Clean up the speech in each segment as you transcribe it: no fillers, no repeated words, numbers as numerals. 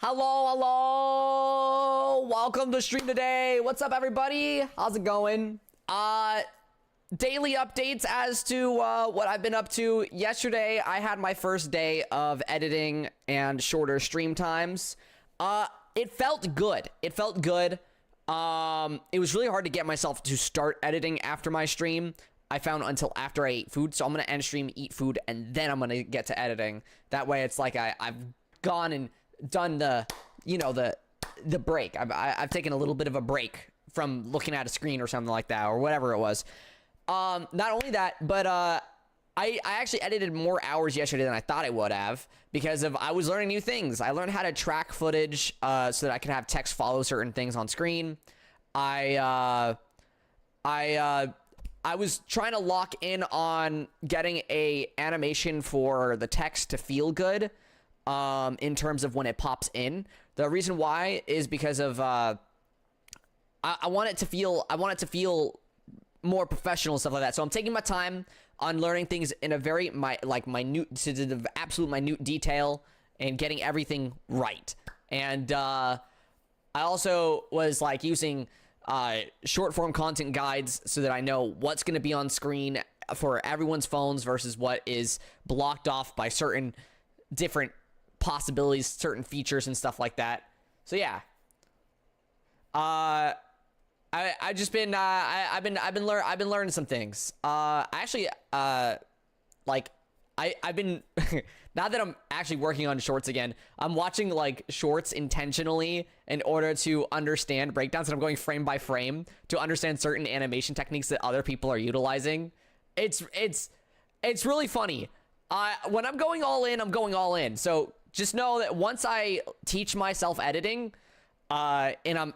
Hello, hello. Welcome to stream today. What's up, everybody? How's it going? Daily updates as to what I've been up to. Yesterday, I had my first day of editing and shorter stream times. It felt good. It felt good. It was really hard to get myself to start editing after my stream. I found until after I ate food, so I'm gonna end stream, eat food, and then I'm gonna get to editing. That way, it's like I've gone and done the, you know, the break. I've taken a little bit of a break from looking at a screen or something like that, or whatever it was. Not only that, but I actually edited more hours yesterday than I thought I would have because I was learning new things. I learned how to track footage so that I could have text follow certain things on screen. I was trying to lock in on getting a animation for the text to feel good in terms of when it pops in. The reason why is because of I want it to feel more professional and stuff like that. So I'm taking my time on learning things in a very minute to the absolute minute detail and getting everything right. And I also was like using short form content guides so that I know what's going to be on screen for everyone's phones versus what is blocked off by certain different possibilities, certain features and stuff like that. So yeah. I've been learning some things. I've been now that I'm actually working on shorts again, I'm watching like shorts intentionally in order to understand breakdowns, and I'm going frame by frame to understand certain animation techniques that other people are utilizing. It's really funny. When I'm going all in, I'm going all in. So just know that once I teach myself editing, and I'm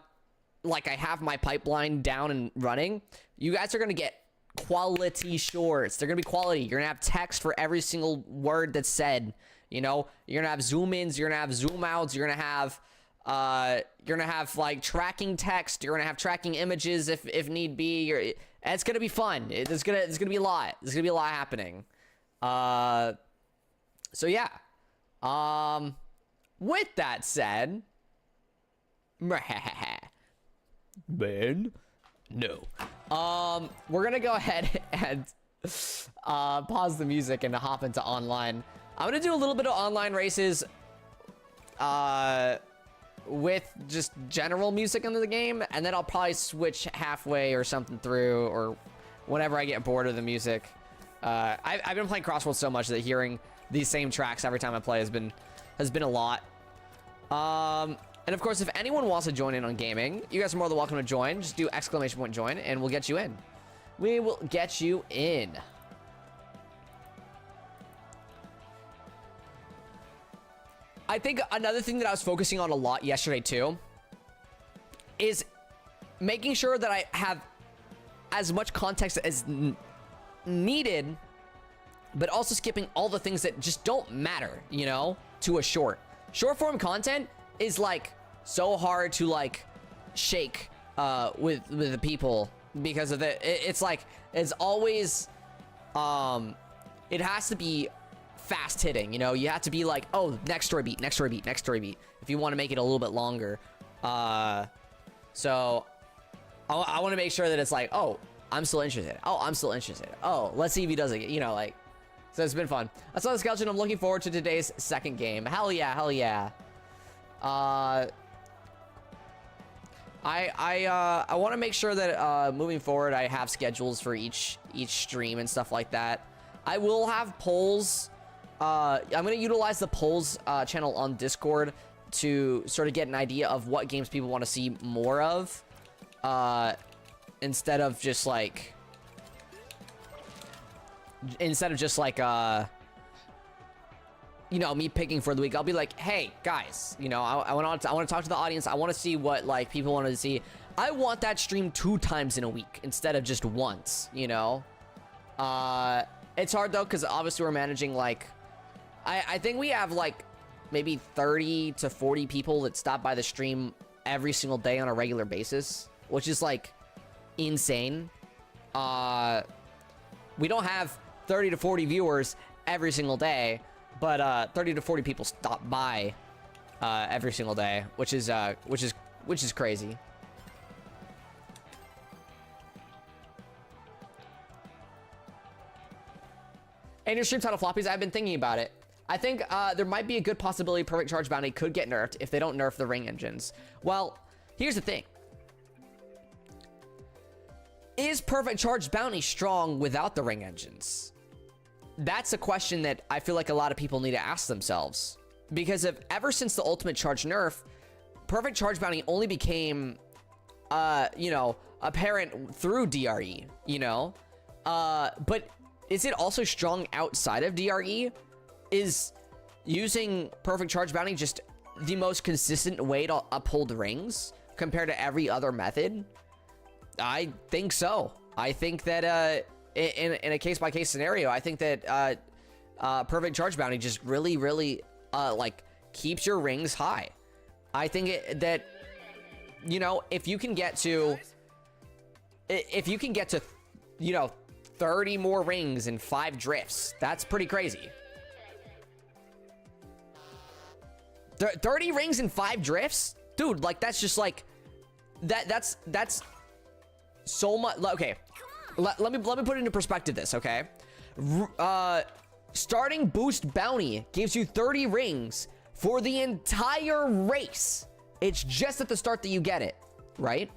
like, I have my pipeline down and running, you guys are going to get quality shorts. They're going to be quality. You're going to have text for every single word that's said. You know, you're going to have zoom ins, you're going to have zoom outs, you're going to have like tracking text, you're going to have tracking images if need be. It's going to be fun. It's going to be a lot. There's going to be a lot happening. So yeah. With that said, man, no. We're gonna go ahead and pause the music and hop into online. I'm gonna do a little bit of online races with just general music into the game, and then I'll probably switch halfway or something through, or whenever I get bored of the music. I've been playing Crossworld so much that hearing these same tracks every time I play has been a lot. And of course, if anyone wants to join in on gaming, you guys are more than welcome to join. Just do !join and we'll get you in. We will get you in. I think another thing that I was focusing on a lot yesterday too is making sure that I have as much context as needed, but also skipping all the things that just don't matter, you know, to a short form content is like so hard to like shake with the people because of it. It's like it's always it has to be fast hitting, you know. You have to be like, oh, next story beat if you want to make it a little bit longer. So I want to make sure that it's like, oh, I'm still interested. Oh, let's see if he does it, you know, like. So it's been fun. That's all the skeleton. I'm looking forward to today's second game. Hell yeah. I want to make sure that moving forward I have schedules for each stream and stuff like that. I will have polls. I'm going to utilize the polls channel on Discord to sort of get an idea of what games people want to see more of, instead of just like you know, me picking for the week. I'll be like, hey guys, you know, I want to talk to the audience. I want to see what like people want to see. I want that stream 2 times in a week instead of just once, you know. It's hard though, because obviously we're managing like I think we have like maybe 30 to 40 people that stop by the stream every single day on a regular basis, which is like insane. We don't have 30 to 40 viewers every single day, but 30 to 40 people stop by every single day, which is crazy. And your stream title floppies, I've been thinking about it. I think there might be a good possibility Perfect Charge Bounty could get nerfed if they don't nerf the ring engines. Well, here's the thing. Is Perfect Charge Bounty strong without the ring engines? That's a question that I feel like a lot of people need to ask themselves. Because ever since the Ultimate Charge nerf, Perfect Charge Bounty only became, you know, apparent through DRE, you know? But is it also strong outside of DRE? Is using Perfect Charge Bounty just the most consistent way to uphold rings compared to every other method? I think so. I think that in a case-by-case scenario, I think that Perfect Charge Bounty just really, really like keeps your rings high. I think that, you know, if you can get to, you know, 30 more rings and 5 drifts, that's pretty crazy. 30 rings and 5 drifts? Dude, like, that's just like, that's so much. Okay, let me put it into perspective this, okay? Starting boost bounty gives you 30 rings for the entire race. It's just at the start that you get it, right?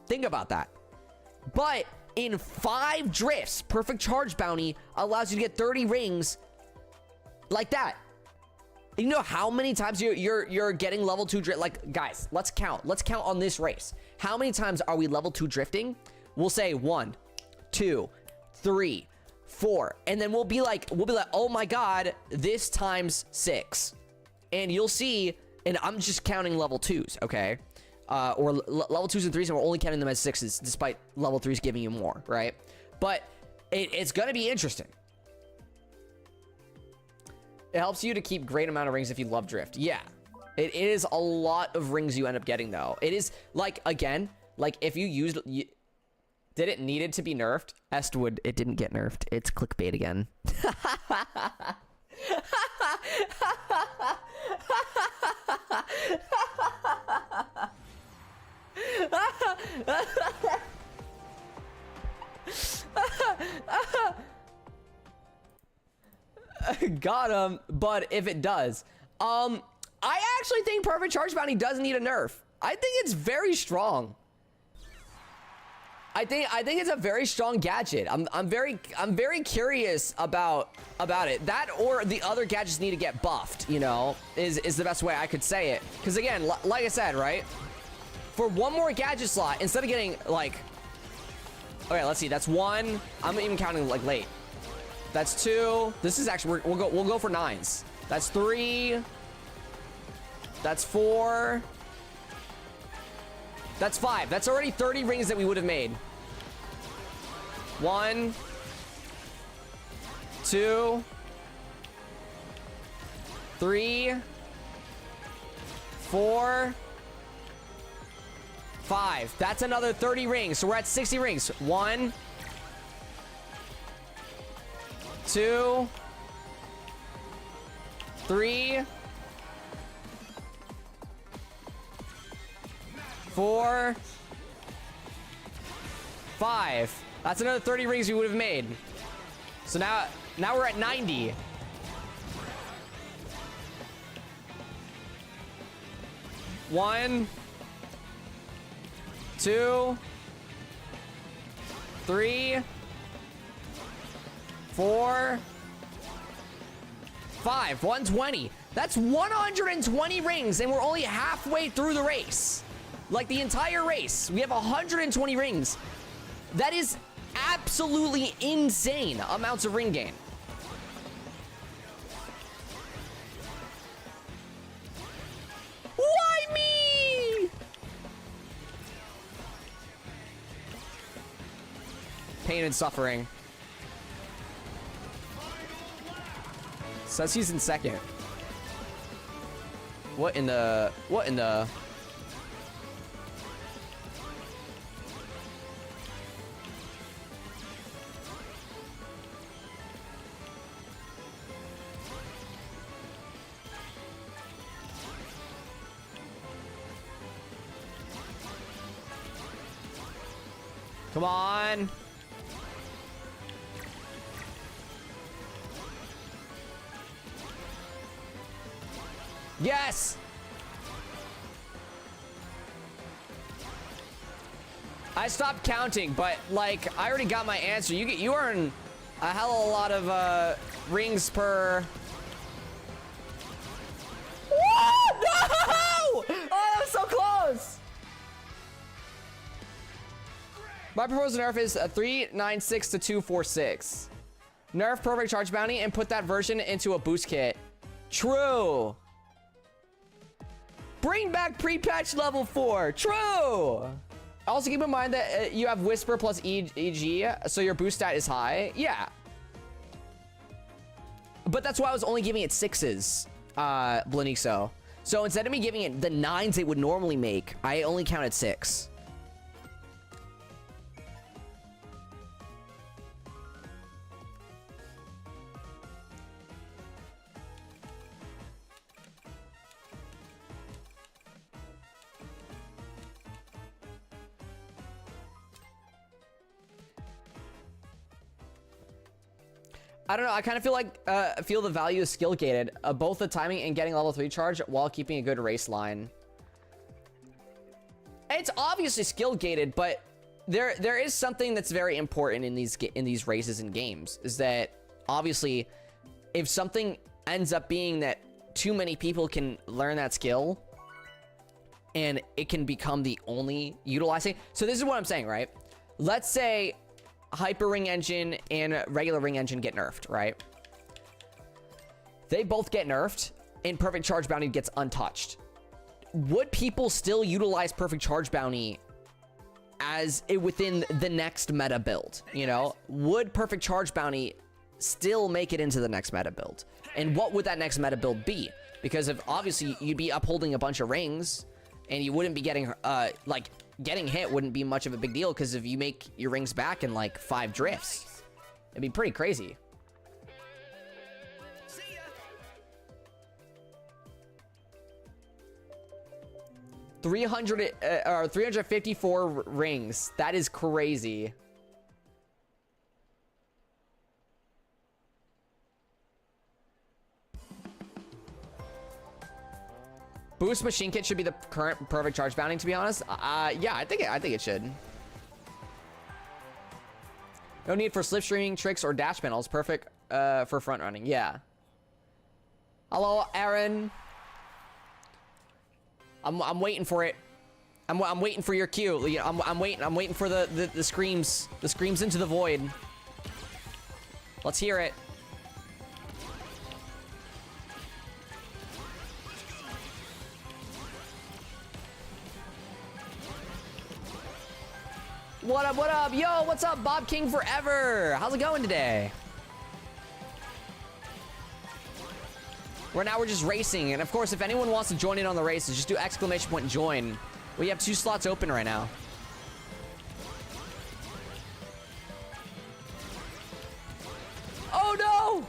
Think about that. But in 5 drifts, Perfect Charge Bounty allows you to get 30 rings like that. You know how many times you're getting level 2 drift? Like, guys, let's count. Let's count on this race. How many times are we level 2 drifting? We'll say 1, 2, 3, 4, and then we'll be like, oh my god, this times 6, and you'll see. And I'm just counting level 2s, okay? Or level 2s and 3s, and we're only counting them as 6s, despite level 3s giving you more, right? But it's gonna be interesting. It helps you to keep great amount of rings if you love drift. Yeah, it is a lot of rings you end up getting, though. It is, like, again, like, if you used... did it needed to be nerfed? Estwood, it didn't get nerfed. It's clickbait again. Got him. But if it does, I actually think Perfect Charge Bounty does need a nerf. I think it's very strong. I think it's a very strong gadget. I'm very curious about it. That or the other gadgets need to get buffed, you know, is the best way I could say it. Because again, like I said, right? For one more gadget slot, instead of getting like, okay, let's see, that's 1. I'm even counting like late. That's 2. This is actually we'll go for 9s. That's 3. That's 4. That's 5. That's already 30 rings that we would have made. 1, 2, 3, 4, 5. That's another 30 rings. So we're at 60 rings. 1, 2, 3, 4, 5. That's another 30 rings we would have made. So now we're at 90. One, 2, 3, 4, 5. 120. That's 120 rings, and we're only halfway through the race. Like the entire race, we have 120 rings. That is absolutely insane amounts of ring gain. Why me? Pain and suffering. Says he's in second. What in the... Come on. Yes. I stopped counting, but like I already got my answer. You earn a hell of a lot of rings per. What? No! Oh, that was so close. My proposed nerf is a 396 to 246. Nerf perfect charge bounty and put that version into a boost kit. True. Bring back pre-patch level 4. True. Also keep in mind that you have Whisper plus EG, so your boost stat is high. Yeah. But that's why I was only giving it 6s, Blanixo. So instead of me giving it the 9s it would normally make, I only counted 6. I don't know. I kind of feel like feel the value is skill gated, both the timing and getting level 3 charge while keeping a good race line. It's obviously skill gated, but there is something that's very important in these races and games, is that obviously if something ends up being that too many people can learn that skill and it can become the only utilizing. So this is what I'm saying, right? Let's say Hyper Ring Engine and regular Ring Engine get nerfed, right? They both get nerfed and Perfect Charge Bounty gets untouched. Would people still utilize Perfect Charge Bounty as within the next meta build? You know, would Perfect Charge Bounty still make it into the next meta build? And what would that next meta build be? Because if obviously you'd be upholding a bunch of rings and you wouldn't be getting like getting hit wouldn't be much of a big deal, because if you make your rings back in like 5 drifts, it'd be pretty crazy. See ya. 300 or 354 rings. That is crazy. Boost machine kit should be the current perfect charge bounty, to be honest. Yeah, I think it should. No need for slipstreaming tricks or dash panels. Perfect for front running. Yeah. Hello, Aaron. I'm waiting for it. I'm waiting for your cue. I'm waiting for the screams. The screams into the void. Let's hear it. What up, what up? Yo, what's up, Bob King Forever? How's it going today? We're just racing. And of course, if anyone wants to join in on the races, just do ! join. We have 2 slots open right now. Oh no!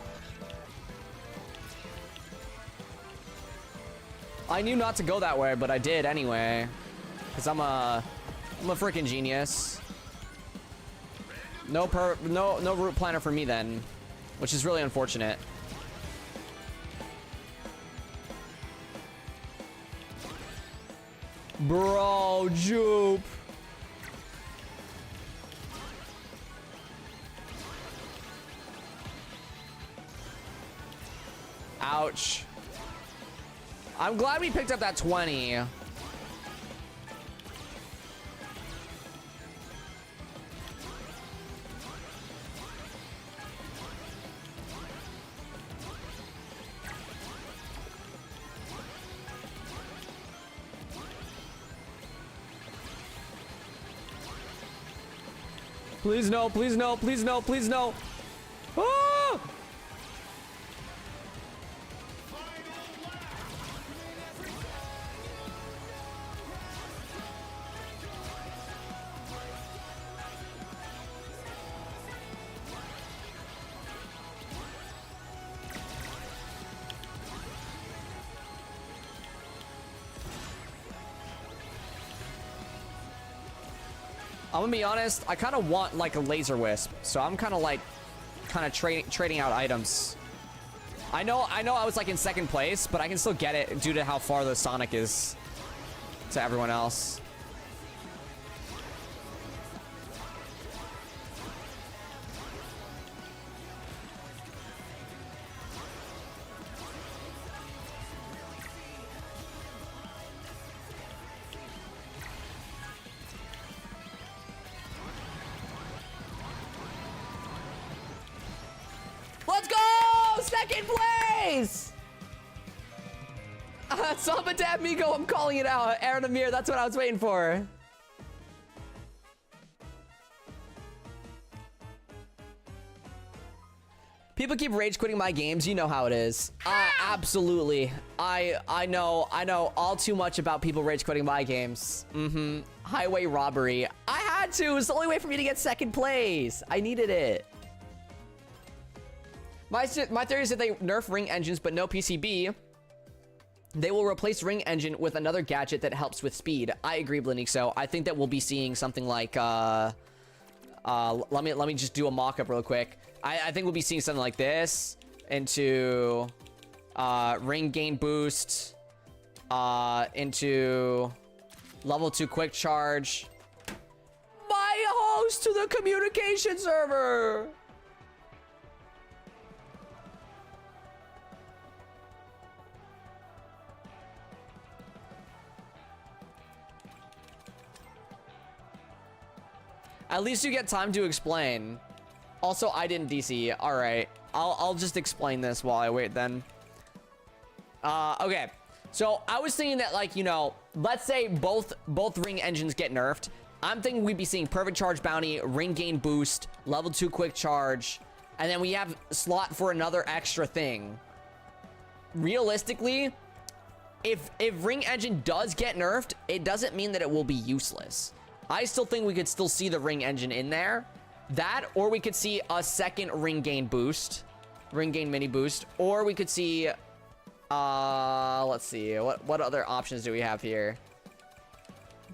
I knew not to go that way, but I did anyway. Because I'm a freaking genius. No route planner for me then, which is really unfortunate. Bro, Jupe. Ouch. I'm glad we picked up that 20. Please no, please no, please no, please no. Ah! I'm gonna be honest, I kind of want like a laser wisp, so I'm kind of like trading out items. I know I was like in second place, but I can still get it due to how far the Sonic is to everyone else. Let's go! Second place! Samadab Migo, I'm calling it out. Aaron Amir, that's what I was waiting for. People keep rage quitting my games. You know how it is. Absolutely. I know all too much about people rage quitting my games. Highway robbery. I had to. It was the only way for me to get second place. I needed it. My theory is that they nerf ring engines, but no PCB. They will replace ring engine with another gadget that helps with speed. I agree, Blinixo. I think that we'll be seeing something like, let me just do a mock-up real quick. I think we'll be seeing something like this into, ring gain boost, into level 2 quick charge. My host to the communication server. At least you get time to explain. Also, I didn't DC. All right, I'll just explain this while I wait then. Okay. So I was thinking that, like, you know, let's say both ring engines get nerfed. I'm thinking we'd be seeing perfect charge bounty, ring gain boost, level 2 quick charge, and then we have slot for another extra thing. Realistically, if ring engine does get nerfed, it doesn't mean that it will be useless. I still think we could still see the ring engine in there. That, or we could see a second ring gain boost. Ring gain mini boost. Or we could see, let's see. What other options do we have here?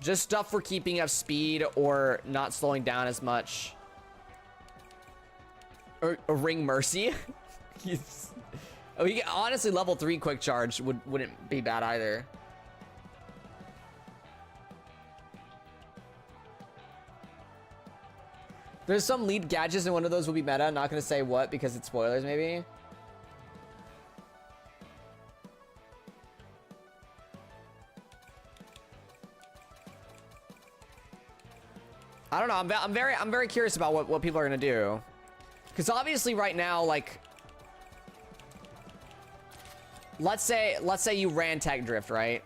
Just stuff for keeping up speed or not slowing down as much. Or ring mercy. Honestly, level 3 quick charge wouldn't be bad either. There's some lead gadgets and one of those will be meta. I'm not going to say what because it's spoilers maybe. I don't know. I'm very curious about what people are going to do. Because obviously right now, like, let's say you ran Tech Drift, right?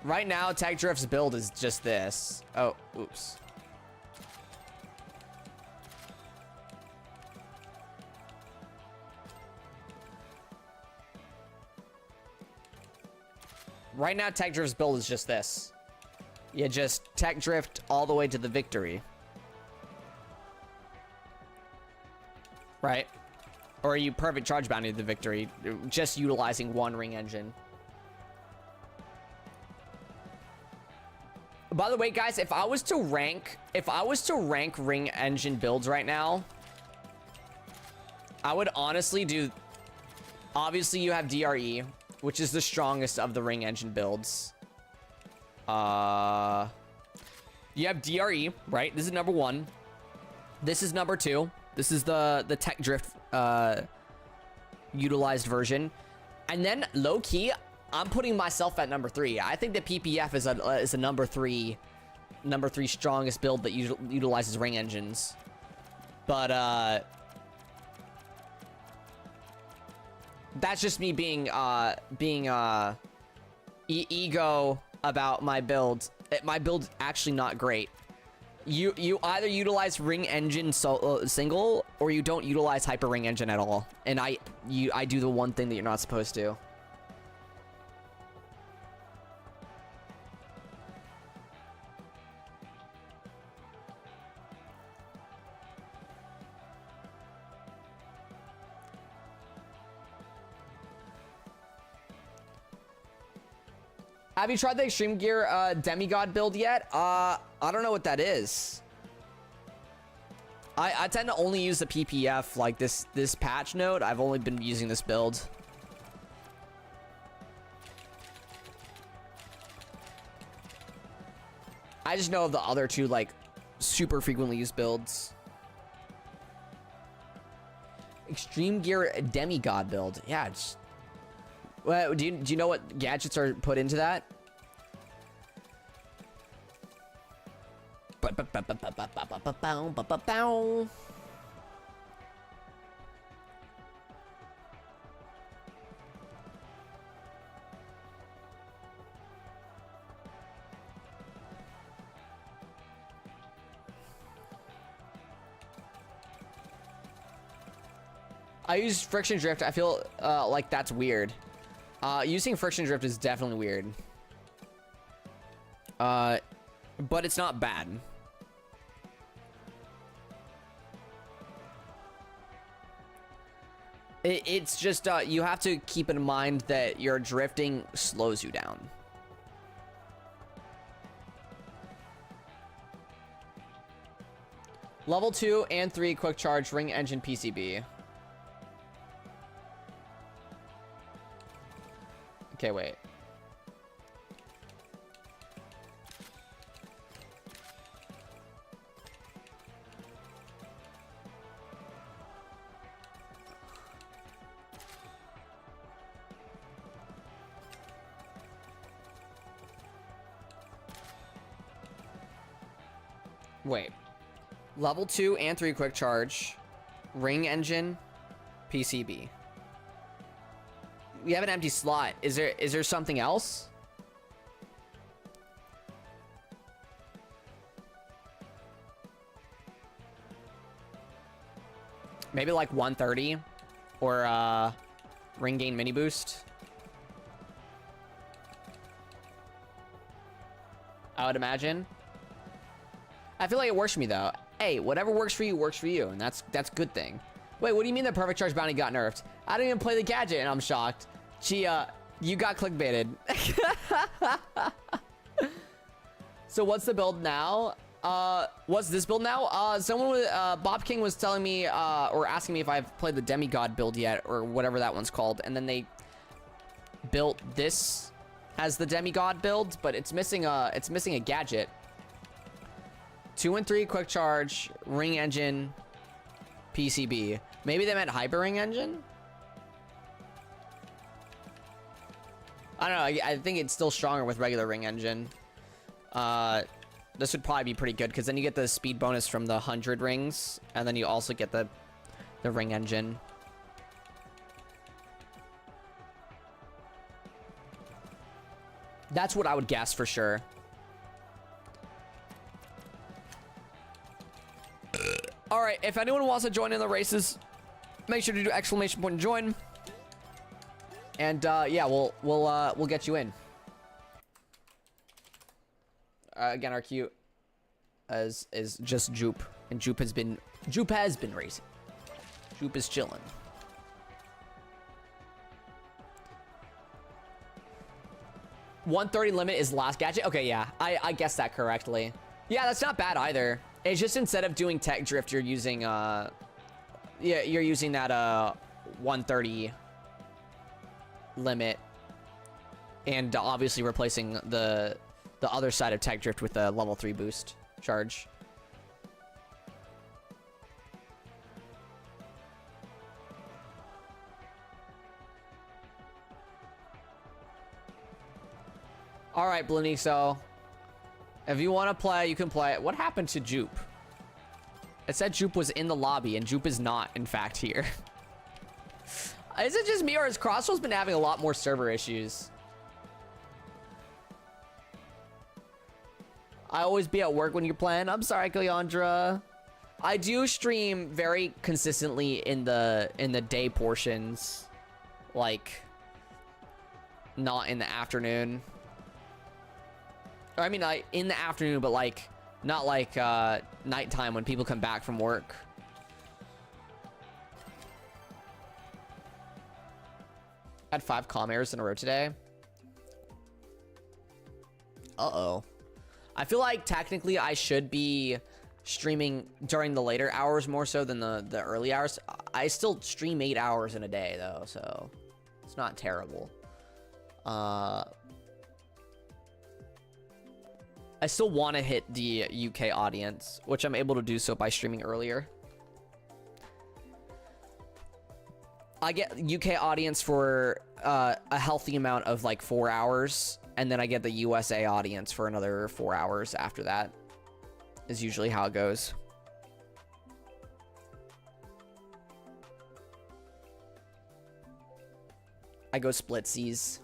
Right now, Tech Drift's build is just this. Oh, oops. Right now, Tech Drift's build is just this. You just Tech Drift all the way to the victory. Right? Or you perfect charge bounty to the victory, just utilizing one ring engine. By the way, guys, if I was to rank ring engine builds right now, I would honestly do, obviously you have DRE, which is the strongest of the ring engine builds. You have DRE, right? This is number 1. This is number 2. This is the Tech Drift utilized version. And then low key, I'm putting myself at number 3. I think that PPF is a number 3 strongest build that utilizes ring engines. But that's just me being ego about my build. My build's actually not great. You either utilize ring engine single or you don't utilize hyper ring engine at all. And I do the one thing that you're not supposed to. Have you tried the Extreme Gear Demigod build yet? I don't know what that is. I tend to only use the PPF, like this patch note. I've only been using this build. I just know of the other two, like, super frequently used builds. Extreme Gear Demigod build. Yeah, it's... Well, do you know what gadgets are put into that? I use friction drift. I feel like that's weird. Using friction drift is definitely weird. But it's not bad. It's just you have to keep in mind that your drifting slows you down. Level 2 and 3 quick charge ring engine PCB. Okay, wait. Wait. Level 2 and 3 quick charge. Ring engine. PCB. We have an empty slot. Is there something else? Maybe like 130 or ring gain mini boost. I would imagine. I feel like it works for me though. Hey, whatever works for you, and that's a good thing. Wait, what do you mean the perfect charge bounty got nerfed? I didn't even play the gadget and I'm shocked. Chia, you got clickbaited. So what's the build now? What's this build now? Someone with, Bob King was telling me, or asking me if I've played the demigod build yet, or whatever that one's called. And then they built this as the demigod build, but it's missing a gadget. 2 and 3 quick charge, ring engine, PCB. Maybe they meant hyper ring engine? I don't know. I think it's still stronger with regular ring engine. This would probably be pretty good because then you get the speed bonus from the 100 rings, and then you also get the ring engine. That's what I would guess for sure. All right, if anyone wants to join in the races, make sure to do exclamation point and join. And yeah, we'll get you in. Again, our queue is just Jupe, and Jupe has been racing. Jupe is chilling. $130 limit is last gadget. Okay, yeah, I guessed that correctly. Yeah, that's not bad either. It's just instead of doing tech drift, you're using yeah, you're using that 130 limit, and obviously replacing the other side of tech drift with a level 3 boost charge. All right, Blaniso. If you want to play, you can play. What happened to Jupe? It said Jupe was in the lobby, and Jupe is not, in fact, here. Is it just me, or has Crossroads been having a lot more server issues? I always be at work when you're playing. I'm sorry, Kayandra. I do stream very consistently in the day portions, like not in the afternoon. Or, I mean, like in the afternoon, but like not like nighttime when people come back from work. Had 5 comm errors in a row today. Uh-oh. I feel like technically I should be streaming during the later hours more so than the early hours. I still stream 8 hours in a day though, so it's not terrible. I still want to hit the UK audience, which I'm able to do so by streaming earlier. I get UK audience for a healthy amount of like 4 hours, and then I get the USA audience for another 4 hours after that, is usually how it goes. I go splitsies.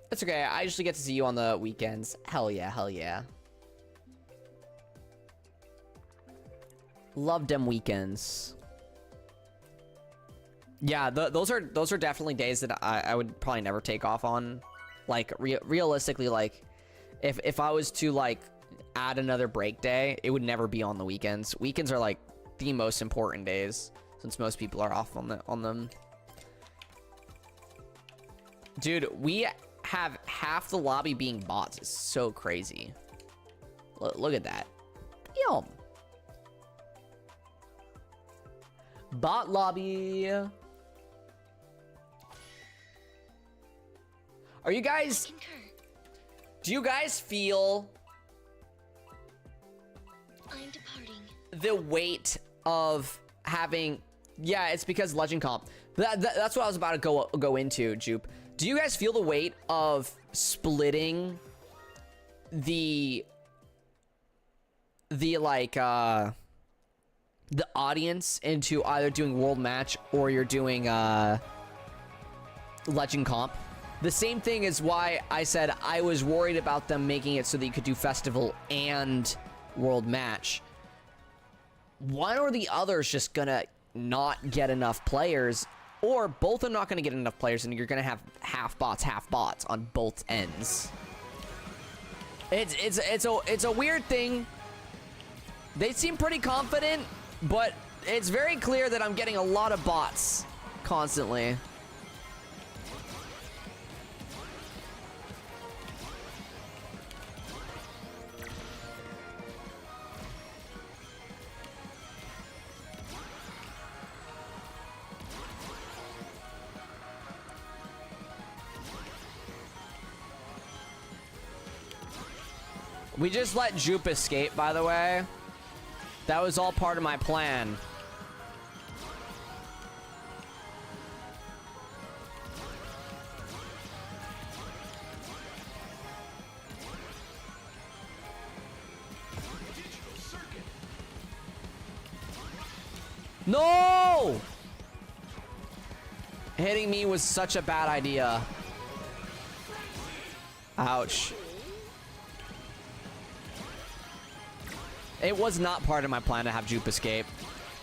That's okay. I usually get to see you on the weekends. Hell yeah, hell yeah. Love them weekends. Yeah, those are definitely days that I would probably never take off on. Like realistically, like if I was to like add another break day, it would never be on the weekends. Weekends are like the most important days since most people are off on them. Dude, we have half the lobby being bots. It's so crazy. Look at that. Yum. Bot lobby. Are you guys... Do you guys feel... I'm departing. The weight of having... Yeah, it's because Legend Comp. That's what I was about to go into, Jupe. Do you guys feel the weight of splitting the audience into either doing World Match or you're doing Legend Comp? The same thing is why I said I was worried about them making it so that you could do Festival and World Match. One or the other is just gonna not get enough players, or both are not gonna get enough players, and you're gonna have half bots on both ends. It's a weird thing. They seem pretty confident, but it's very clear that I'm getting a lot of bots constantly. We just let Jupe escape, by the way. That was all part of my plan. No! Hitting me was such a bad idea. Ouch. It was not part of my plan to have Jupe escape.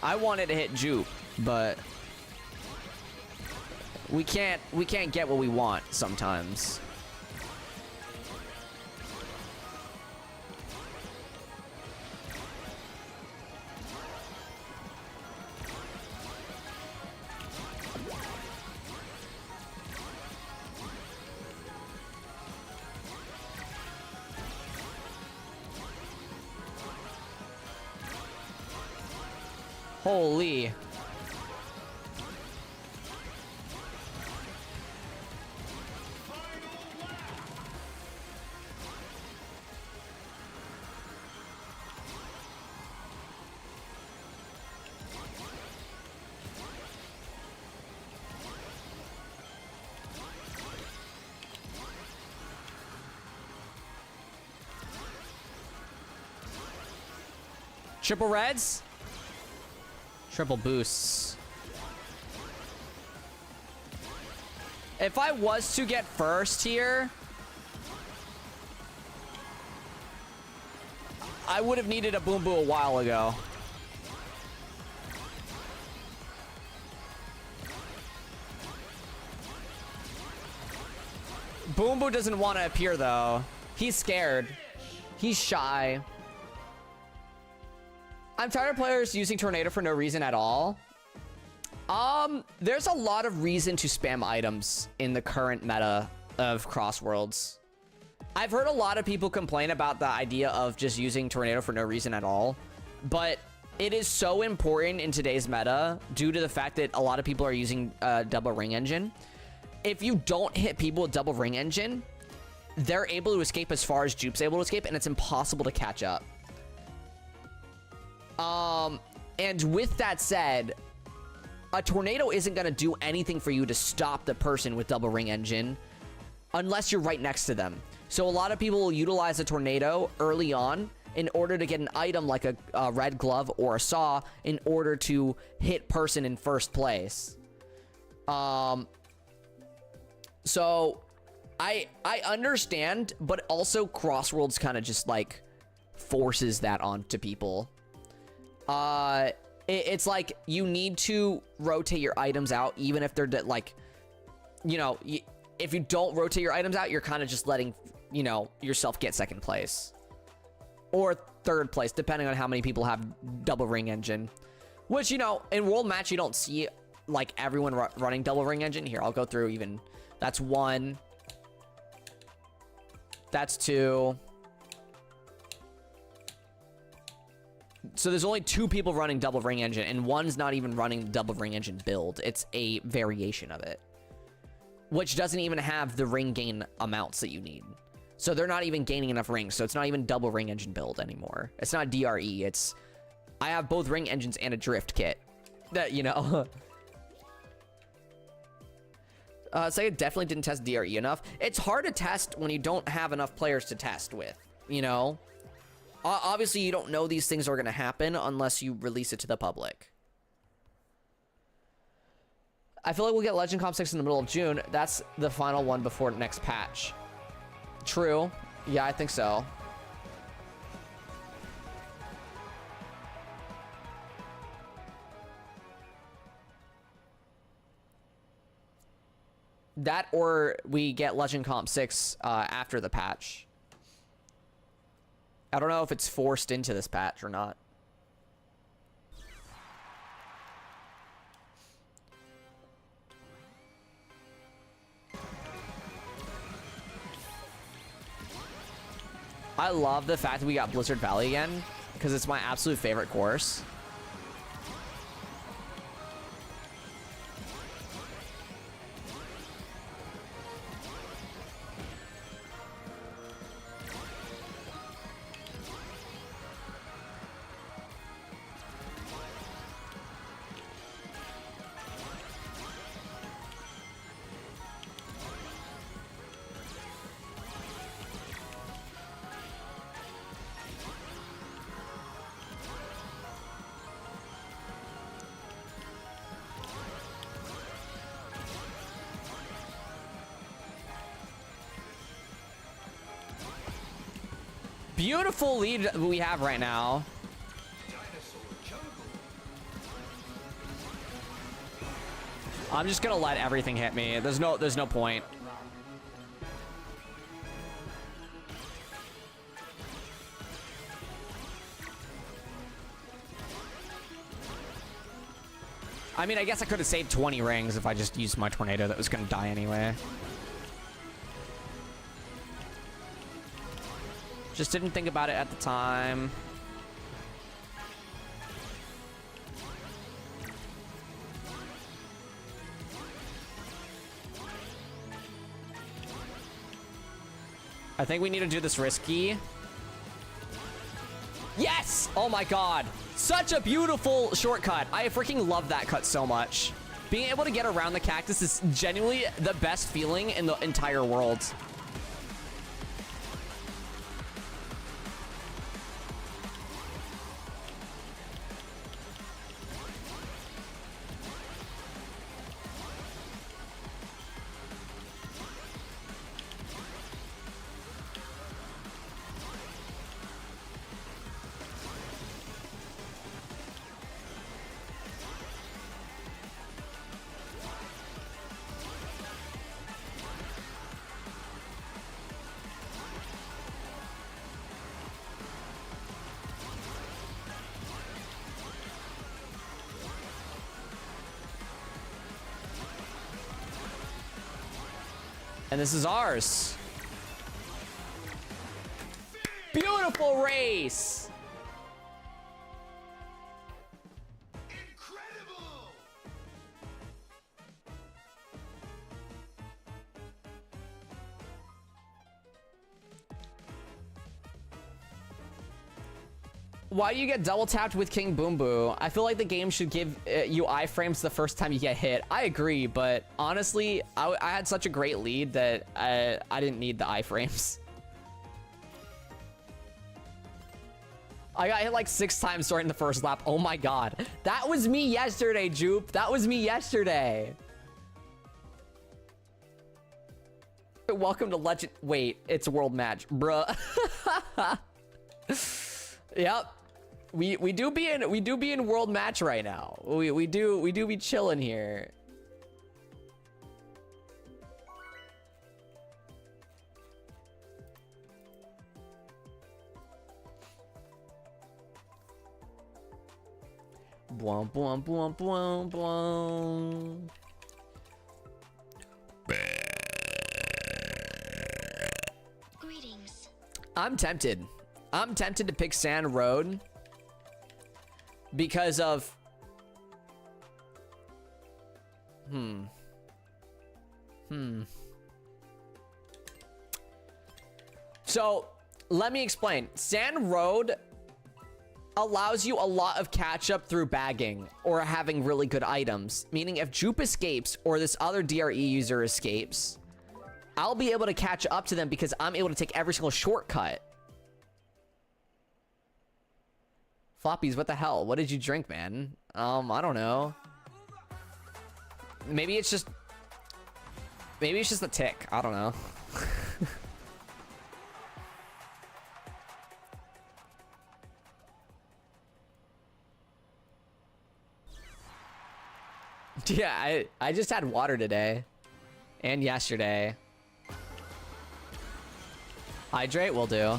I wanted to hit Jupe, but we can't get what we want sometimes. Holy. Triple reds? Triple boosts. If I was to get first here, I would have needed a Boom Boo a while ago. Boom Boo doesn't want to appear though. He's scared. He's shy. I'm tired of players using Tornado for no reason at all. There's a lot of reason to spam items in the current meta of Crossworlds. I've heard a lot of people complain about the idea of just using Tornado for no reason at all, but it is so important in today's meta due to the fact that a lot of people are using double ring engine. If you don't hit people with double ring engine, they're able to escape as far as Jupe's able to escape, and it's impossible to catch up. And with that said, a tornado isn't going to do anything for you to stop the person with double ring engine unless you're right next to them. So a lot of people will utilize a tornado early on in order to get an item like a red glove or a saw in order to hit person in first place. So I understand, but also Crossworlds kind of just like forces that onto people. It's like you need to rotate your items out, even if they're like, you know, if you don't rotate your items out, you're kind of just letting, you know, yourself get second place or third place, depending on how many people have double ring engine, which, you know, in world match, you don't see like everyone running double ring engine. Here, I'll go through even. That's 1. That's 2. So there's only 2 people running double ring engine, and one's not even running the double ring engine build. It's a variation of it, which doesn't even have the ring gain amounts that you need. So they're not even gaining enough rings. So it's not even double ring engine build anymore. It's not DRE. It's, I have both ring engines and a drift kit. That, you know. So it definitely didn't test DRE enough. It's hard to test when you don't have enough players to test with, you know. Obviously, you don't know these things are going to happen unless you release it to the public. I feel like we'll get Legend Comp 6 in the middle of June. That's the final one before next patch. True. Yeah, I think so. That or we get Legend Comp 6 after the patch. I don't know if it's forced into this patch or not. I love the fact that we got Blizzard Valley again, because it's my absolute favorite course. Beautiful lead we have right now. I'm just gonna let everything hit me. There's no point. I mean, I guess I could have saved 20 rings if I just used my tornado that was gonna die anyway. Just didn't think about it at the time. I think we need to do this risky. Yes! Oh my god. Such a beautiful shortcut. I freaking love that cut so much. Being able to get around the cactus is genuinely the best feeling in the entire world. And this is ours. Beautiful race. Incredible! Why do you get double tapped with King Boom Boo? I feel like the game should give you iframes the first time you get hit. I agree, but honestly, I had such a great lead that I didn't need the iframes. I got hit like 6 times during the first lap. Oh my god. That was me yesterday, Jupe. That was me yesterday. Welcome to Legend. Wait, it's a world match, bruh. Yep. We do be in world match right now. We do be chilling here. Boom, boom, boom, boom, boom. Greetings. I'm tempted. I'm tempted to pick Sand Road because of So, let me explain. Sand Road allows you a lot of catch up through bagging or having really good items. Meaning if Jupe escapes or this other DRE user escapes, I'll be able to catch up to them because I'm able to take every single shortcut. Floppies, what the hell? What did you drink, man? I don't know. Maybe it's just a tick. I don't know. Yeah, I just had water today. And yesterday. Hydrate will do.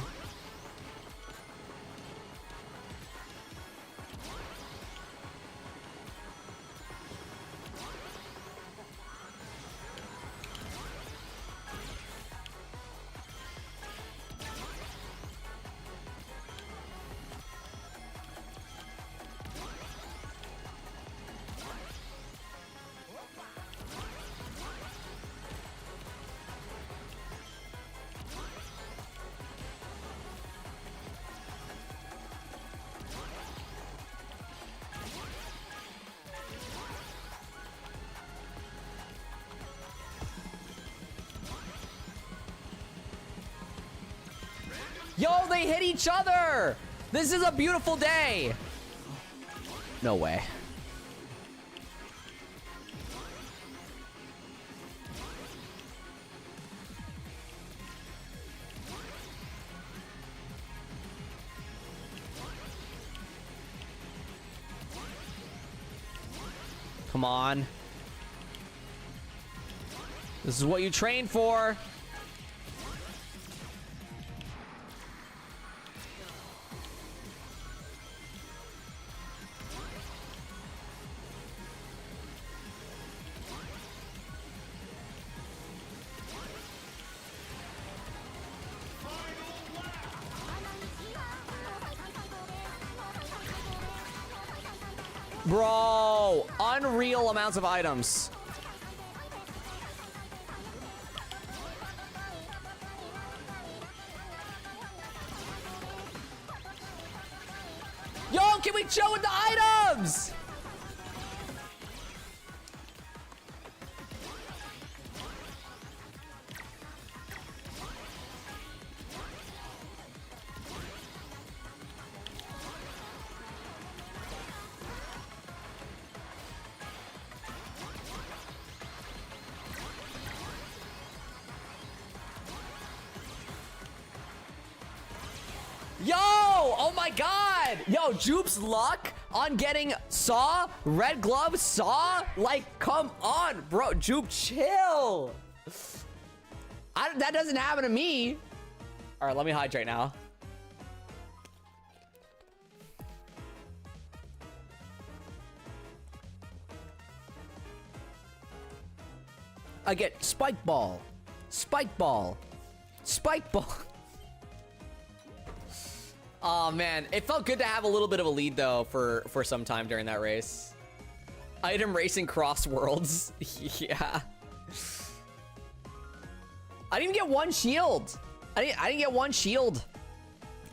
Yo, they hit each other! This is a beautiful day! No way. Come on. This is what you train for. Bro, unreal amounts of items. Yo, can we chill with the items? Yo! Oh my god! Yo, Jupe's luck on getting Saw, Red Glove, Saw? Like, come on, bro. Jupe, chill. That doesn't happen to me. All right, let me hydrate now. I get Spike Ball, Spike ball. Spike ball. Oh man, it felt good to have a little bit of a lead though for some time during that race. Item racing cross worlds. Yeah. I didn't even get one shield. I didn't get one shield.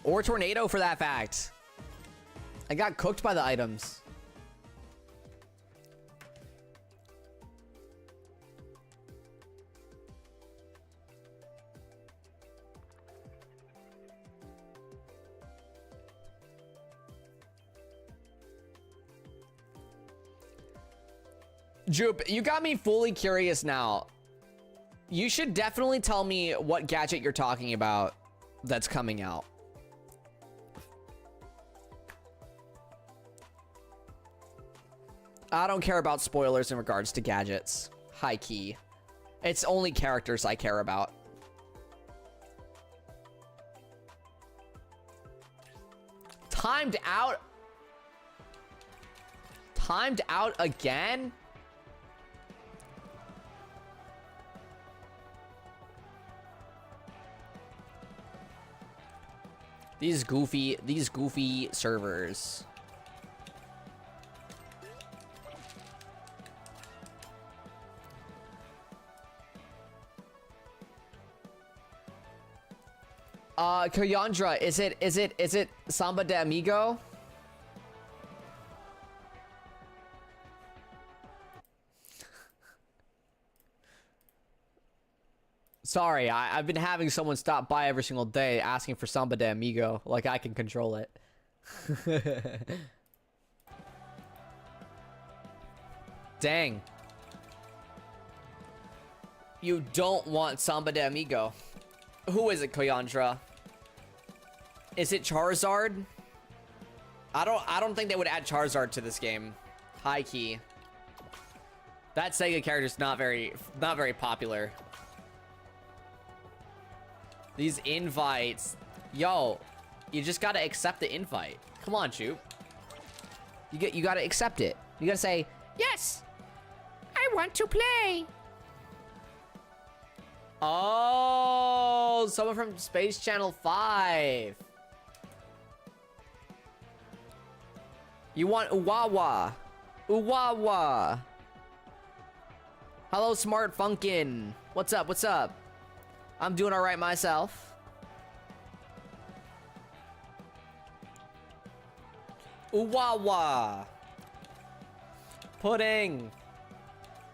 Or tornado for that fact. I got cooked by the items. Jupe, you got me fully curious now. You should definitely tell me what gadget you're talking about that's coming out. I don't care about spoilers in regards to gadgets. High key. It's only characters I care about. Timed out? Timed out again? These goofy servers. Koyandra, is it Samba de Amigo? Sorry, I've been having someone stop by every single day asking for Samba de Amigo. Like I can control it. Dang. You don't want Samba de Amigo. Who is it, Koyandra? Is it Charizard? I don't think they would add Charizard to this game. High key. That Sega character's not very popular. These invites. Yo, you just gotta accept the invite. Come on, Choop. You gotta accept it. You gotta say, yes, I want to play. Oh, someone from Space Channel 5. You want Uwawa. Uwawa. Hello, Smart Funkin'. What's up? What's up? I'm doing all right myself. Uwawa. Pudding.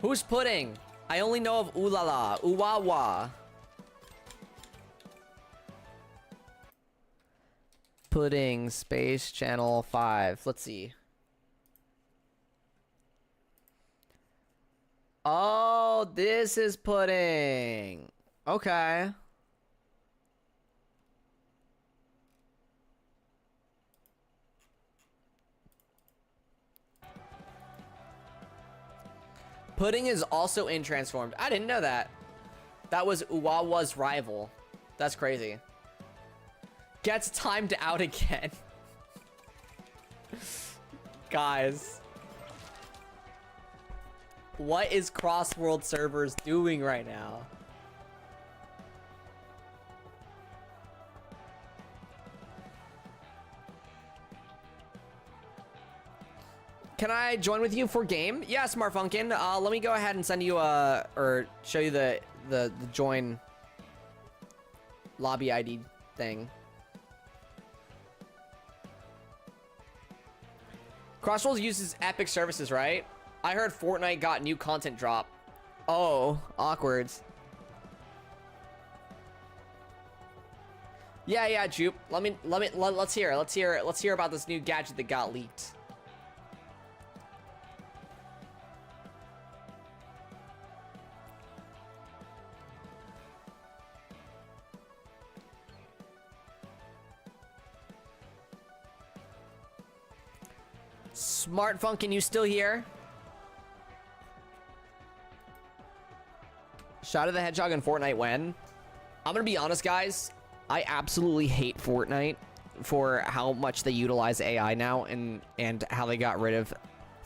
Who's pudding? I only know of Ulala. Uwawa. Pudding, Space Channel 5. Let's see. Oh, this is pudding. Okay. Pudding is also in Transformed. I didn't know that. That was Uwawa's rival. That's crazy. Gets timed out again. Guys. What is Crossworld Servers doing right now? Can I join with you for game? Yeah, Smart Funkin'. Let me go ahead and send you or show you the join lobby ID thing. Crossworlds uses Epic services, right? I heard Fortnite got new content drop. Oh, awkward. Yeah, Jupe. Let's hear about this new gadget that got leaked. Smart Funkin', you still here? Shadow the Hedgehog and Fortnite when? I'm gonna be honest, guys. I absolutely hate Fortnite for how much they utilize AI now and how they got rid of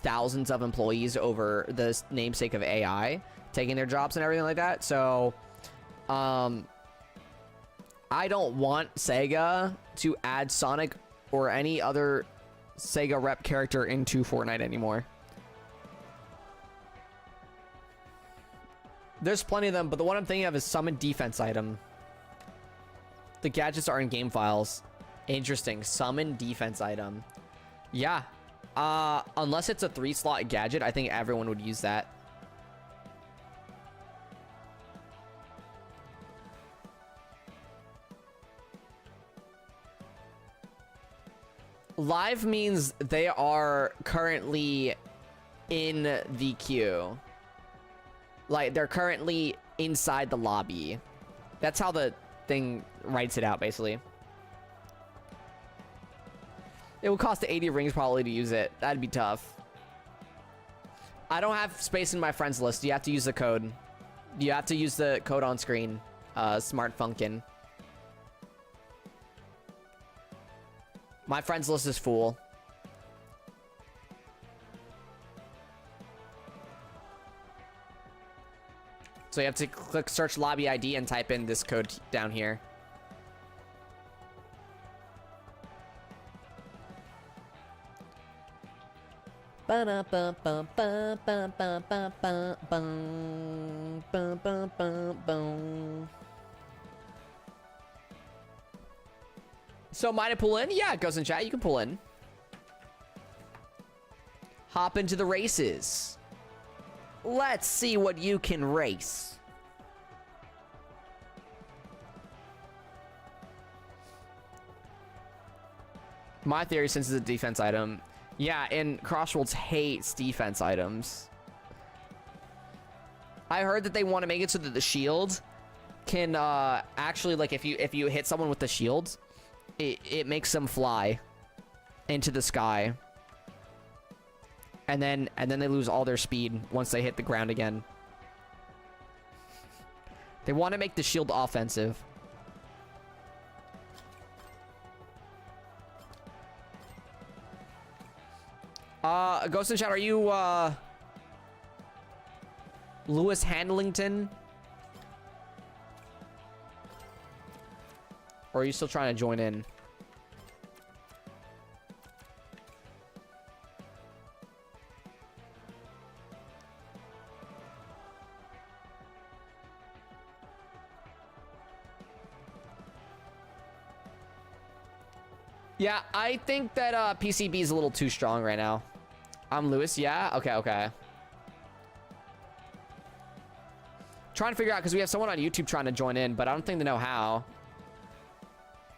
thousands of employees over the namesake of AI taking their jobs and everything like that. So I don't want Sega to add Sonic or any other Sega rep character into Fortnite anymore. There's plenty of them, but the one I'm thinking of is summon defense item. The gadgets are in game files. Interesting. Summon defense item. Yeah. Unless it's a 3-slot gadget, I think everyone would use that. Live means they are currently in the queue. Like, they're currently inside the lobby. That's how the thing writes it out, basically. It would cost 80 rings probably to use it. That'd be tough. I don't have space in my friends list. You have to use the code. You have to use the code on screen. Smart Funkin'. My friends list is full. So you have to click search lobby ID and type in this code down here. So mine to pull in? Yeah, it goes in chat. You can pull in. Hop into the races. Let's see what you can race. My theory, since it's a defense item. Yeah, and Crossroads hates defense items. I heard that they want to make it so that the shield can actually, like, if you hit someone with the shield, it makes them fly into the sky. And then they lose all their speed once they hit the ground again. They want to make the shield offensive. Ghost in Chat, are you Lewis Handlington? Or are you still trying to join in? Yeah, I think that PCB is a little too strong right now. I'm Lewis, yeah? Okay. Trying to figure out, because we have someone on YouTube trying to join in, but I don't think they know how.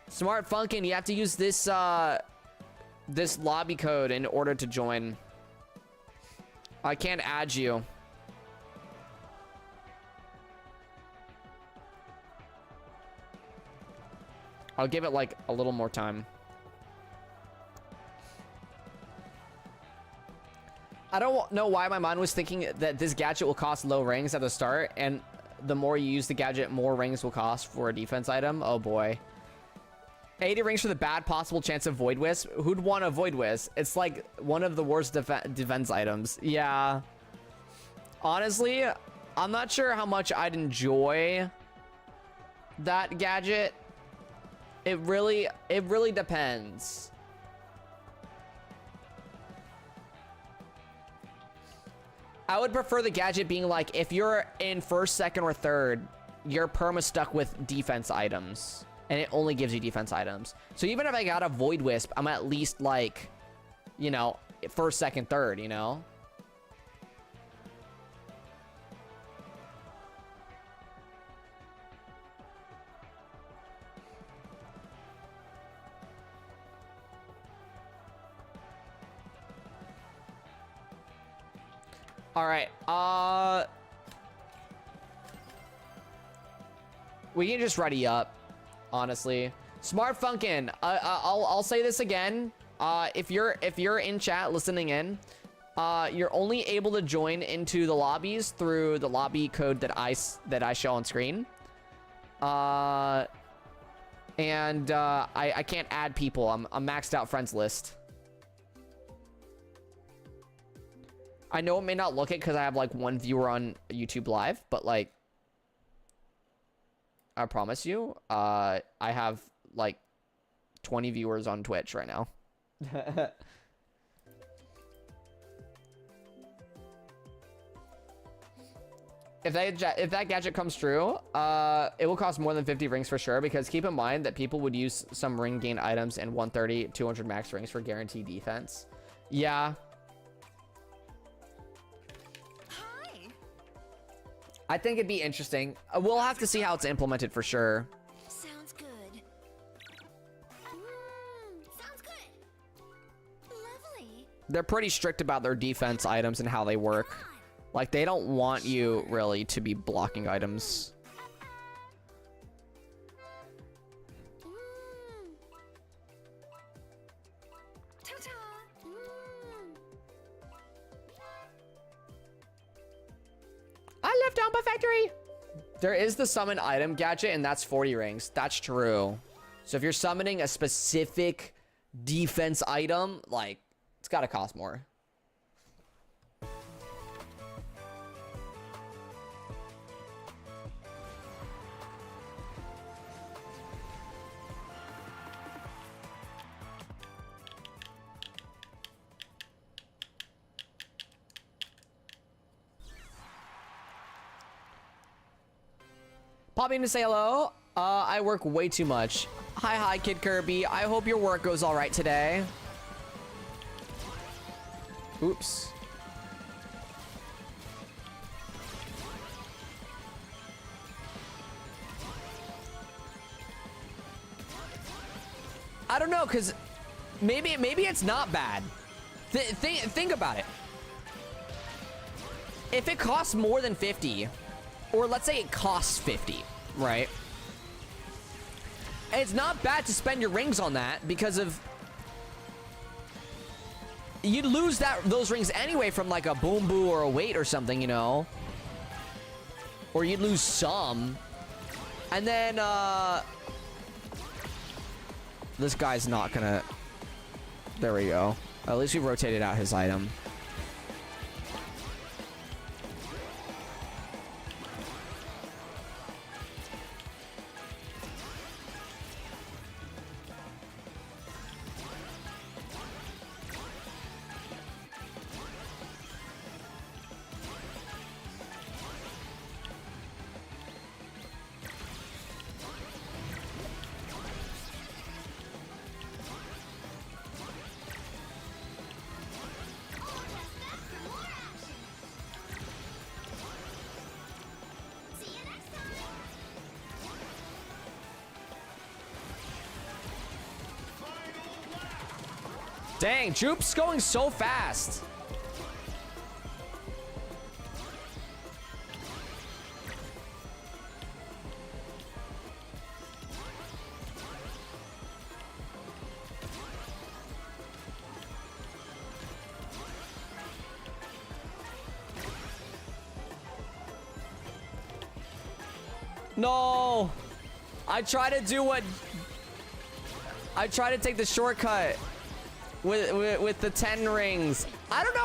Smart Funkin', you have to use this this lobby code in order to join. I can't add you. I'll give it like a little more time. I don't know why my mind was thinking that this gadget will cost low rings at the start, and the more you use the gadget, more rings will cost for a defense item. Oh boy. 80 rings for the bad possible chance of Void Wisp. Who'd want a Void Wisp? It's like one of the worst defense items. Yeah. Honestly, I'm not sure how much I'd enjoy that gadget. It really depends. I would prefer the gadget being like, if you're in first, second, or third, you're perma stuck with defense items. And it only gives you defense items. So even if I got a Void Wisp, I'm at least like, you know, first, second, third, you know? All right, we can just ready up, honestly. Smart Funkin', I'll say this again. If you're in chat listening in, you're only able to join into the lobbies through the lobby code that I show on screen. I can't add people. I'm maxed out friends list. I know it may not look it because I have like one viewer on YouTube Live, but like, I promise you. I have like 20 viewers on Twitch right now. If that gadget comes true, it will cost more than 50 rings for sure, because keep in mind that people would use some ring gain items in 130, 200 max rings for guaranteed defense. Yeah. Hi. I think it'd be interesting. We'll have to see how it's implemented for sure. Sounds good. Sounds good. Lovely. They're pretty strict about their defense items and how they work. Like, they don't want you, really, to be blocking items. I left Alba Factory! There is the summon item gadget, and that's 40 rings. That's true. So if you're summoning a specific defense item, like, it's gotta cost more. Popping to say hello. I work way too much. Hi, Kid Kirby. I hope your work goes all right today. Oops. I don't know, cause maybe it's not bad. Think about it. If it costs more than 50. Or let's say it costs 50, right? And it's not bad to spend your rings on that because of... You'd lose those rings anyway from like a boom boo or a weight or something, you know? Or you'd lose some. And then, this guy's not gonna... There we go. At least we rotated out his item. Dang, Jupe's going so fast. No. I try to take the shortcut. With the 10 rings. I don't know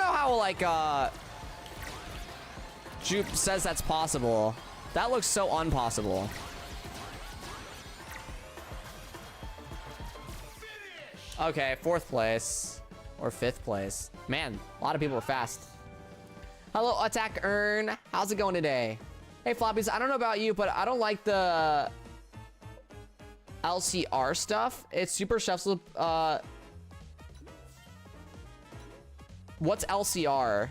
how like Jupe says that's possible. That looks so unpossible. Okay, 4th place or 5th place. Man, a lot of people are fast. Hello, Attack Earn. How's it going today? Hey, Floppies, I don't know about you, but I don't like the LCR stuff. It's super chef's loop. What's LCR?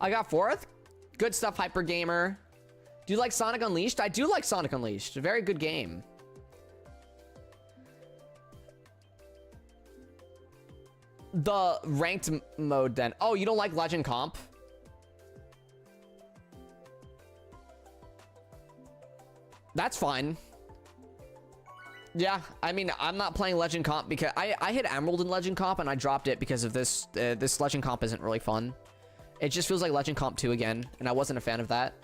I got 4th. Good stuff, Hyper Gamer. Do you like Sonic Unleashed? I do like Sonic Unleashed. A very good game. The ranked mode then. Oh, you don't like Legend Comp? That's fine. Yeah, I mean, I'm not playing Legend Comp because I hit Emerald in Legend Comp and I dropped it because of this. This Legend Comp isn't really fun. It just feels like Legend Comp 2 again, and I wasn't a fan of that.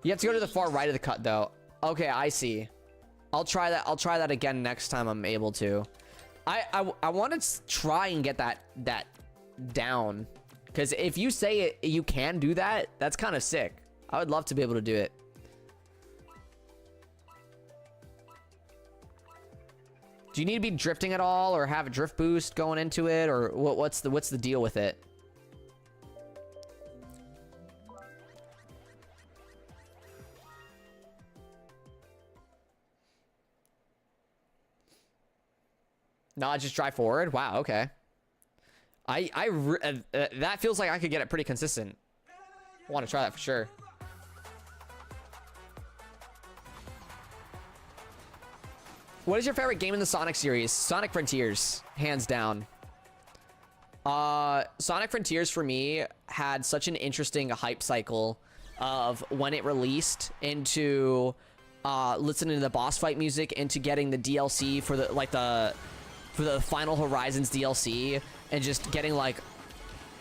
You have to go to the far right of the cut, though. Okay, I see. I'll try that. I'll try that again next time I'm able to. I want to try and get that down. Because if you say you can do that, that's kind of sick. I would love to be able to do it. Do you need to be drifting at all, or have a drift boost going into it, or what's the deal with it? No, I just drive forward. Wow. Okay. That feels like I could get it pretty consistent. I want to try that for sure. What is your favorite game in the Sonic series? Sonic Frontiers, hands down. Sonic Frontiers for me had such an interesting hype cycle of when it released, into listening to the boss fight music, into getting the DLC for the Final Horizons DLC, and just getting like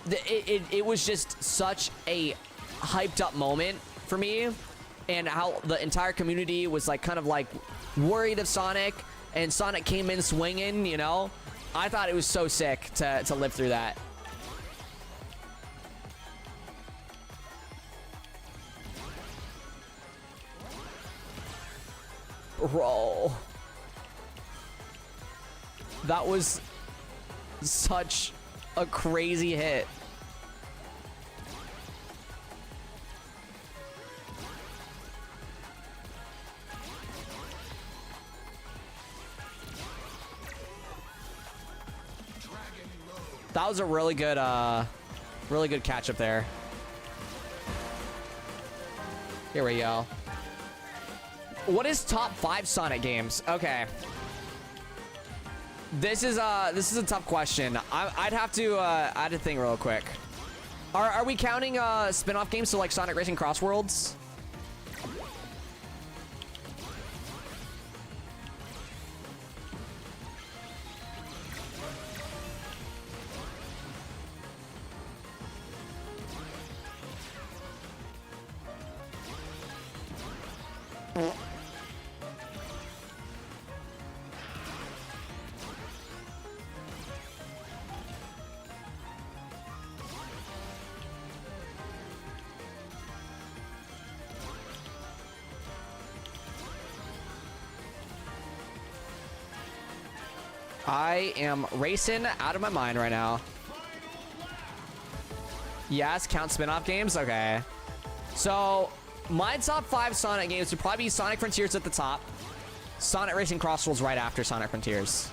it was just such a hyped up moment for me, and how the entire community was like kind of like worried of Sonic, and Sonic came in swinging, you know. I thought it was so sick to live through that. Bro, that was such a crazy hit. That was a really good catch up there. Here we go. What is top 5 Sonic games? Okay. This is a tough question. I'd have to think real quick. Are we counting spin-off games, so like Sonic Racing Cross Worlds? I am racing out of my mind right now. Yes, count spin-off games? Okay. So, my top 5 Sonic games would probably be Sonic Frontiers at the top. Sonic Racing Cross Worlds right after Sonic Frontiers.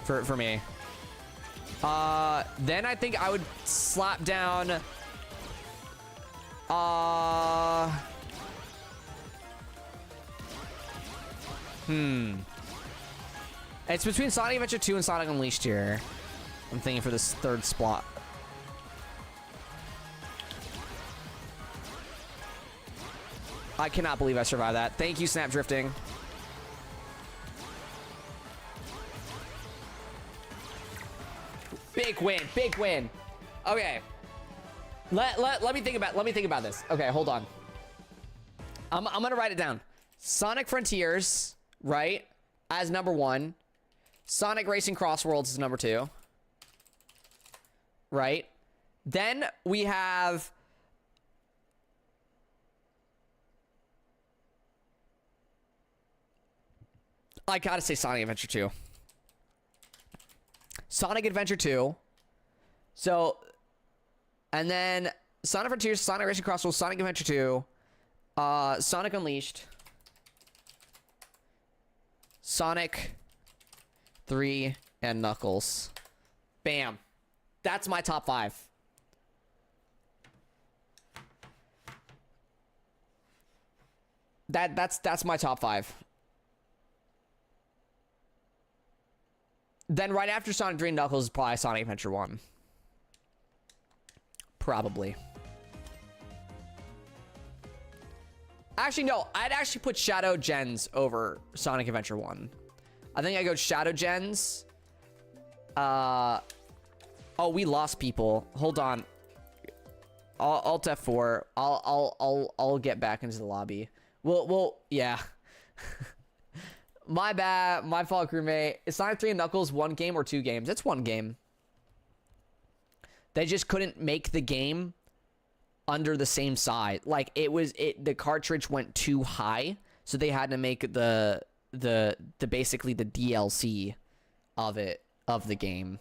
For me. Then I think I would slap down... It's between Sonic Adventure 2 and Sonic Unleashed here. I'm thinking for this third spot. I cannot believe I survived that. Thank you, Snap Drifting. Big win, big win. Okay. Let me think about this. Okay, hold on. I'm gonna write it down. Sonic Frontiers, right, as number 1. Sonic Racing Cross Worlds is number 2. Right? Then we have... I gotta say Sonic Adventure 2. Sonic Adventure 2. So... And then Sonic Frontiers, Sonic Racing Cross Worlds, Sonic Adventure 2. Sonic Unleashed. Sonic... 3 and Knuckles. Bam. That's my top 5. That's my top 5. Then right after Sonic 3 and Knuckles is probably Sonic Adventure 1. Probably. Actually, no. I'd actually put Shadow Gens over Sonic Adventure 1. I think I go Shadow Gens. Oh, we lost people. Hold on. Alt F4. I'll get back into the lobby. Yeah. My bad. My fault, crewmate. Is Sonic 3 and Knuckles one game or two games? It's one game. They just couldn't make the game under the same size. Like the cartridge went too high, so they had to make the basically the DLC of the game.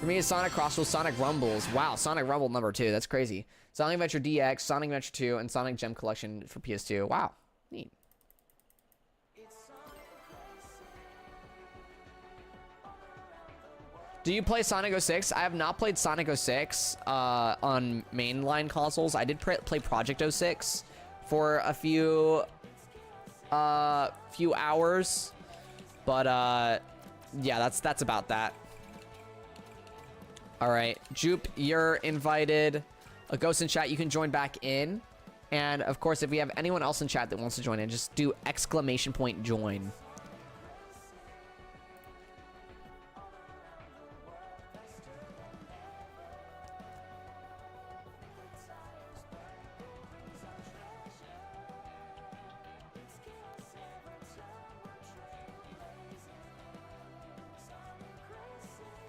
For me, it's Sonic Crossroads, Sonic Rumbles. Wow, Sonic Rumble number 2. That's crazy. Sonic Adventure DX, Sonic Adventure 2, and Sonic Gem Collection for PS2. Wow, neat. Do you play Sonic 06? I have not played Sonic 06 on mainline consoles. I did play Project 06 for a few hours, but yeah, that's about that. All right, Jupe, you're invited. A ghost in chat, you can join back in, and of course, if we have anyone else in chat that wants to join in, just do !join.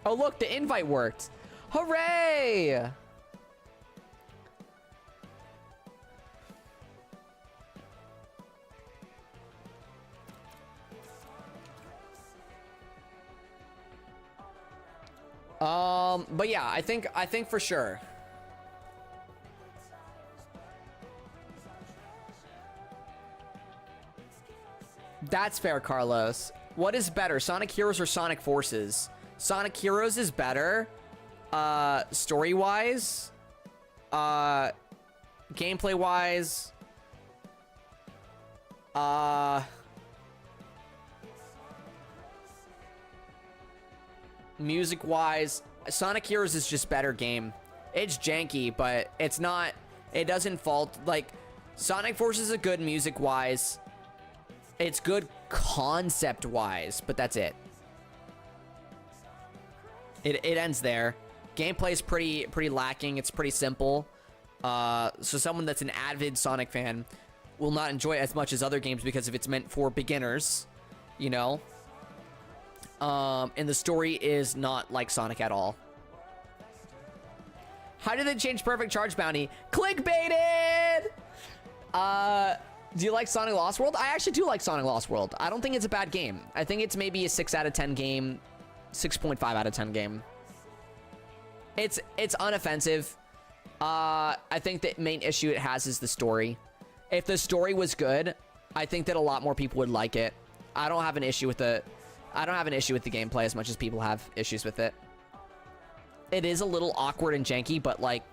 Oh, look, the invite worked. Hooray! But yeah, I think for sure. That's fair, Carlos. What is better, Sonic Heroes or Sonic Forces? Sonic Heroes is better, story-wise, gameplay-wise, music-wise. Sonic Heroes is just better game. It's janky, but it's not, it doesn't fault, like, Sonic Forces is good music-wise. It's good concept-wise, but that's it. It ends there. Gameplay is pretty lacking. It's pretty simple. So someone that's an avid Sonic fan will not enjoy it as much as other games because if it's meant for beginners, you know. And the story is not like Sonic at all. How did they change Perfect Charge Bounty? Clickbaited! Do you like Sonic Lost World? I actually do like Sonic Lost World. I don't think it's a bad game. I think it's maybe a 6 out of 10 game. 6.5 out of 10 game. It's unoffensive. I think the main issue it has is the story. If the story was good, I think that a lot more people would like it. I don't have an issue with the gameplay as much as people have issues with it. It is a little awkward and janky, but like,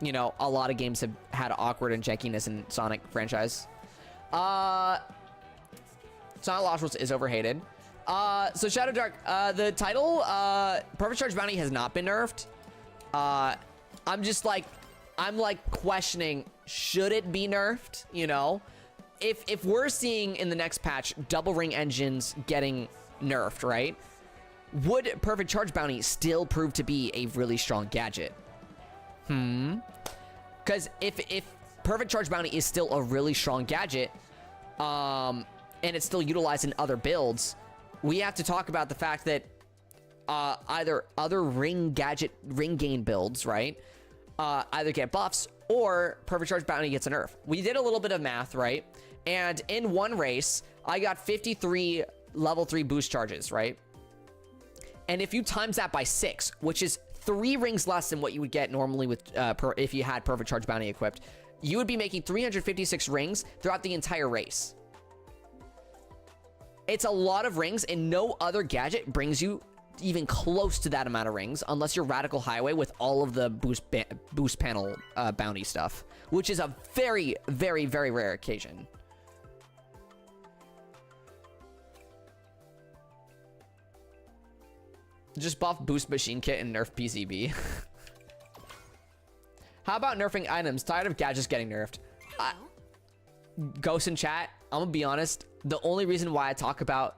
you know, a lot of games have had awkward and jankiness in Sonic franchise. Sonic Lost World is overhated. So Shadow Dark, the title, Perfect Charge Bounty has not been nerfed. I'm questioning, should it be nerfed? You know, if we're seeing in the next patch double ring engines getting nerfed, right? Would Perfect Charge Bounty still prove to be a really strong gadget? Because if Perfect Charge Bounty is still a really strong gadget, and it's still utilized in other builds, we have to talk about the fact that either other ring gain builds, right, either get buffs or Perfect Charge Bounty gets a nerf. We did a little bit of math, right? And in one race, I got 53 level 3 boost charges, right? And if you times that by 6, which is 3 rings less than what you would get normally with if you had Perfect Charge Bounty equipped, you would be making 356 rings throughout the entire race. It's a lot of rings, and no other gadget brings you even close to that amount of rings unless you're Radical Highway with all of the boost panel bounty stuff, which is a very, very, very rare occasion. Just buff boost machine kit and nerf PCB. How about nerfing items? Tired of gadgets getting nerfed. Ghost in chat, I'm gonna be honest. The only reason why I talk about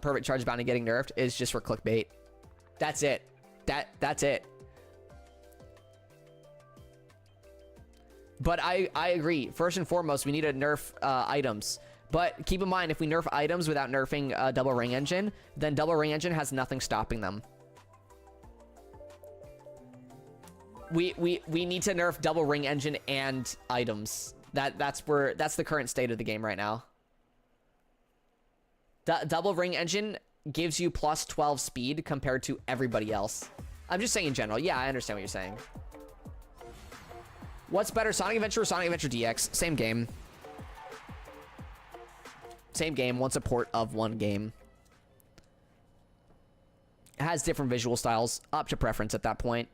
perfect charge bounty getting nerfed is just for clickbait. That's it. That's it. But I agree. First and foremost, we need to nerf items. But keep in mind, if we nerf items without nerfing double ring engine, then double ring engine has nothing stopping them. We need to nerf double ring engine and items. That's the current state of the game right now. Double ring engine gives you plus 12 speed compared to everybody else. I'm just saying in general. Yeah, I understand what you're saying. What's better, Sonic Adventure or Sonic Adventure DX? Same game. Same game, one support of one game. It has different visual styles. Up to preference at that point.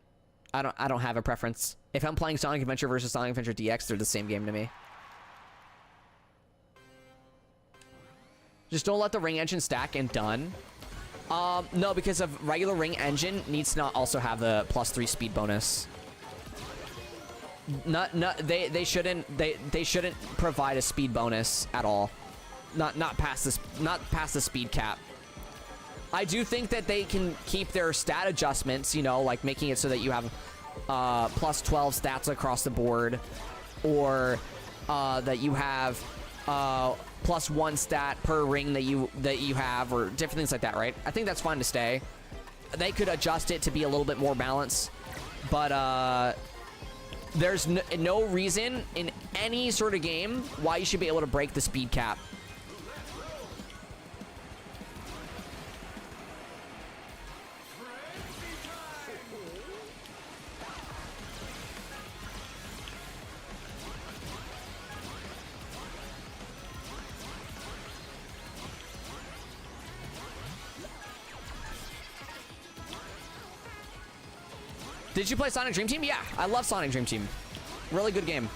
I don't have a preference. If I'm playing Sonic Adventure versus Sonic Adventure DX, they're the same game to me. Just don't let the ring engine stack and done. No, because of regular ring engine needs to not also have the +3 speed bonus. They shouldn't provide a speed bonus at all. Not past the speed cap. I do think that they can keep their stat adjustments, you know, like making it so that you have plus 12 stats across the board, or that you have plus 1 stat per ring that you have, or different things like that, right? I think that's fine to stay. They could adjust it to be a little bit more balanced, but there's no reason in any sort of game why you should be able to break the speed cap. Did you play Sonic Dream Team? Yeah, I love Sonic Dream Team. Really good game.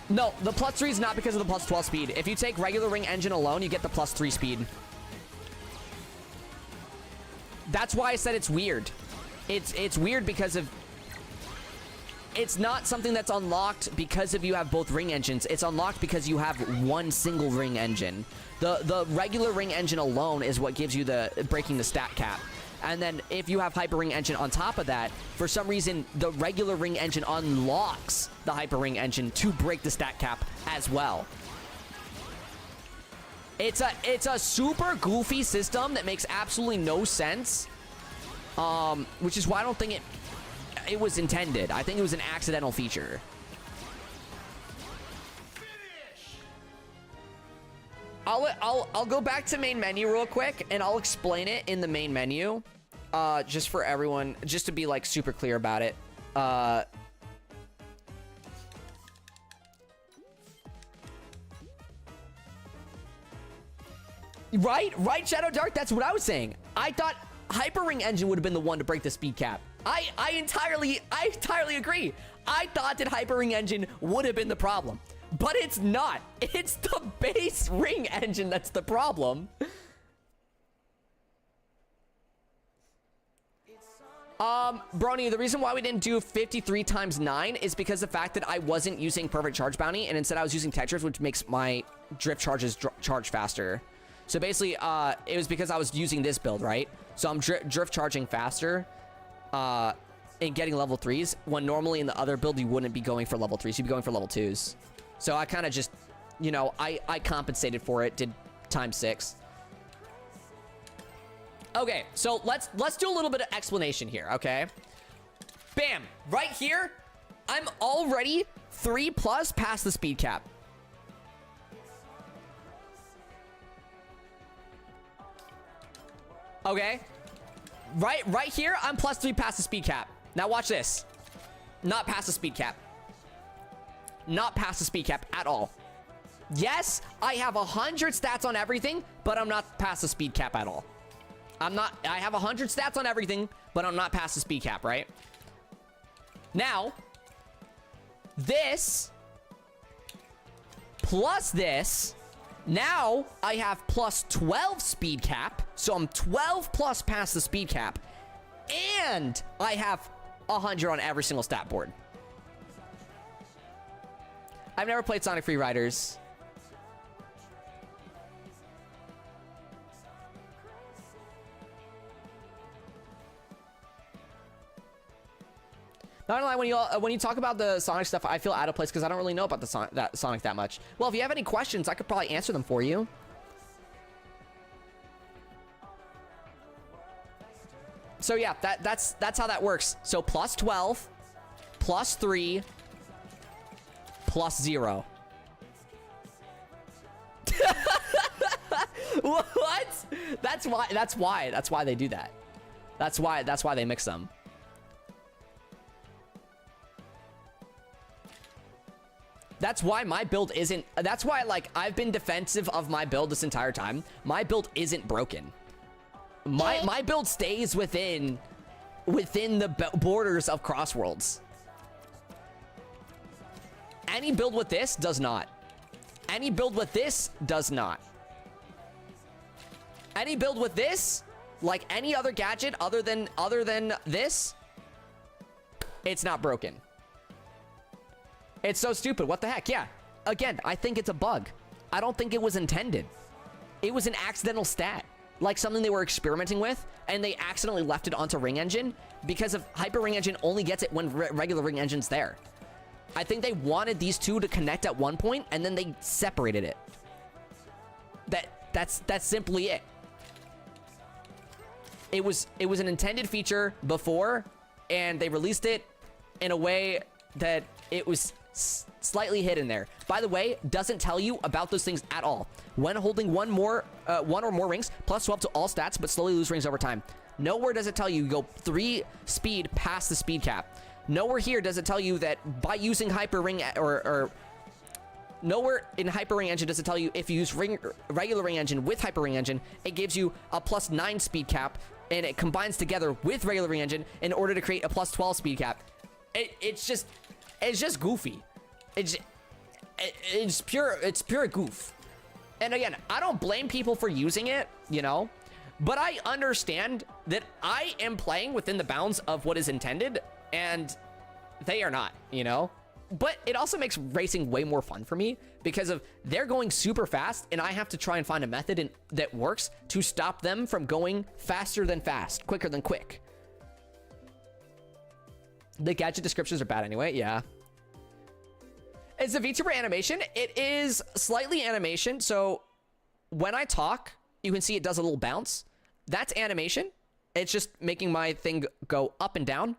No, the +3 is not because of the +12 speed. If you take regular ring engine alone, you get the +3 speed. That's why I said it's weird. It's weird because of... It's not something that's unlocked because of you have both ring engines. It's unlocked because you have one single ring engine. The regular ring engine alone is what gives you the breaking the stat cap. And then if you have hyper ring engine on top of that, for some reason, the regular ring engine unlocks the hyper ring engine to break the stat cap as well. It's a super goofy system that makes absolutely no sense. Which is why I don't think it was intended. I think it was an accidental feature. I'll go back to main menu real quick, and I'll explain it in the main menu, just for everyone, just to be like super clear about it. Right, Shadow Dark. That's what I was saying. I thought Hyper Ring Engine would have been the one to break the speed cap. I entirely agree. I thought that Hyper Ring Engine would have been the problem, but it's not. It's the base Ring Engine that's the problem. Brony, the reason why we didn't do 53 times 9 is because the fact that I wasn't using Perfect Charge Bounty, and instead I was using Tetris, which makes my drift charges charge faster. So basically, it was because I was using this build, right? So I'm drift charging faster, and getting level 3s, when normally in the other build, you wouldn't be going for level 3s, you'd be going for level 2s. So I kind of just, you know, I compensated for it, did times 6. Okay, so let's do a little bit of explanation here, okay? Bam, right here, I'm already 3+ past the speed cap. Okay, right here, I'm +3 past the speed cap. Now watch this. Not past the speed cap. Not past the speed cap at all. Yes, I have 100 stats on everything, but I'm not past the speed cap at all. I have 100 stats on everything, but I'm not past the speed cap, right? Now, this plus this, now I have plus 12 speed cap, so I'm 12 plus past the speed cap, and I have 100 on every single stat board. I've never played Sonic Free Riders. Not gonna lie, when you talk about the Sonic stuff, I feel out of place because I don't really know about the Sonic that much. Well, if you have any questions, I could probably answer them for you. So yeah, that's how that works. So plus 12, plus 3, plus 0. What? That's why they do that. That's why they mix them. That's why my build isn't... That's why, like, I've been defensive of my build this entire time. My build isn't broken. My build stays within the borders of Crossworlds. Any build with this does not. Any build with this does not. Any build with this, like any other gadget other than this, it's not broken. It's so stupid. What the heck? Yeah. Again, I think it's a bug. I don't think it was intended. It was an accidental stat. Like something they were experimenting with, and they accidentally left it onto Ring Engine because of Hyper Ring Engine only gets it when regular Ring Engine's there. I think they wanted these two to connect at one point, and then they separated it. That's simply it. It was an intended feature before, and they released it in a way that it was slightly hidden there. By the way, doesn't tell you about those things at all. When holding one or more rings, plus 12 to all stats, but slowly lose rings over time. Nowhere does it tell you go 3 speed past the speed cap. Nowhere here does it tell you that by using Hyper Ring or nowhere in Hyper Ring Engine does it tell you if you use regular Ring Engine with Hyper Ring Engine, it gives you a plus 9 speed cap, and it combines together with regular Ring Engine in order to create a plus 12 speed cap. It's just goofy. It's pure goof. And again, I don't blame people for using it, you know, but I understand that I am playing within the bounds of what is intended, and they are not, you know. But it also makes racing way more fun for me because of they're going super fast, and I have to try and find a method that works to stop them from going faster than fast, quicker than quick. The gadget descriptions are bad anyway. Yeah. Is the VTuber animation? It is slightly animation. So when I talk, you can see it does a little bounce. That's animation. It's just making my thing go up and down.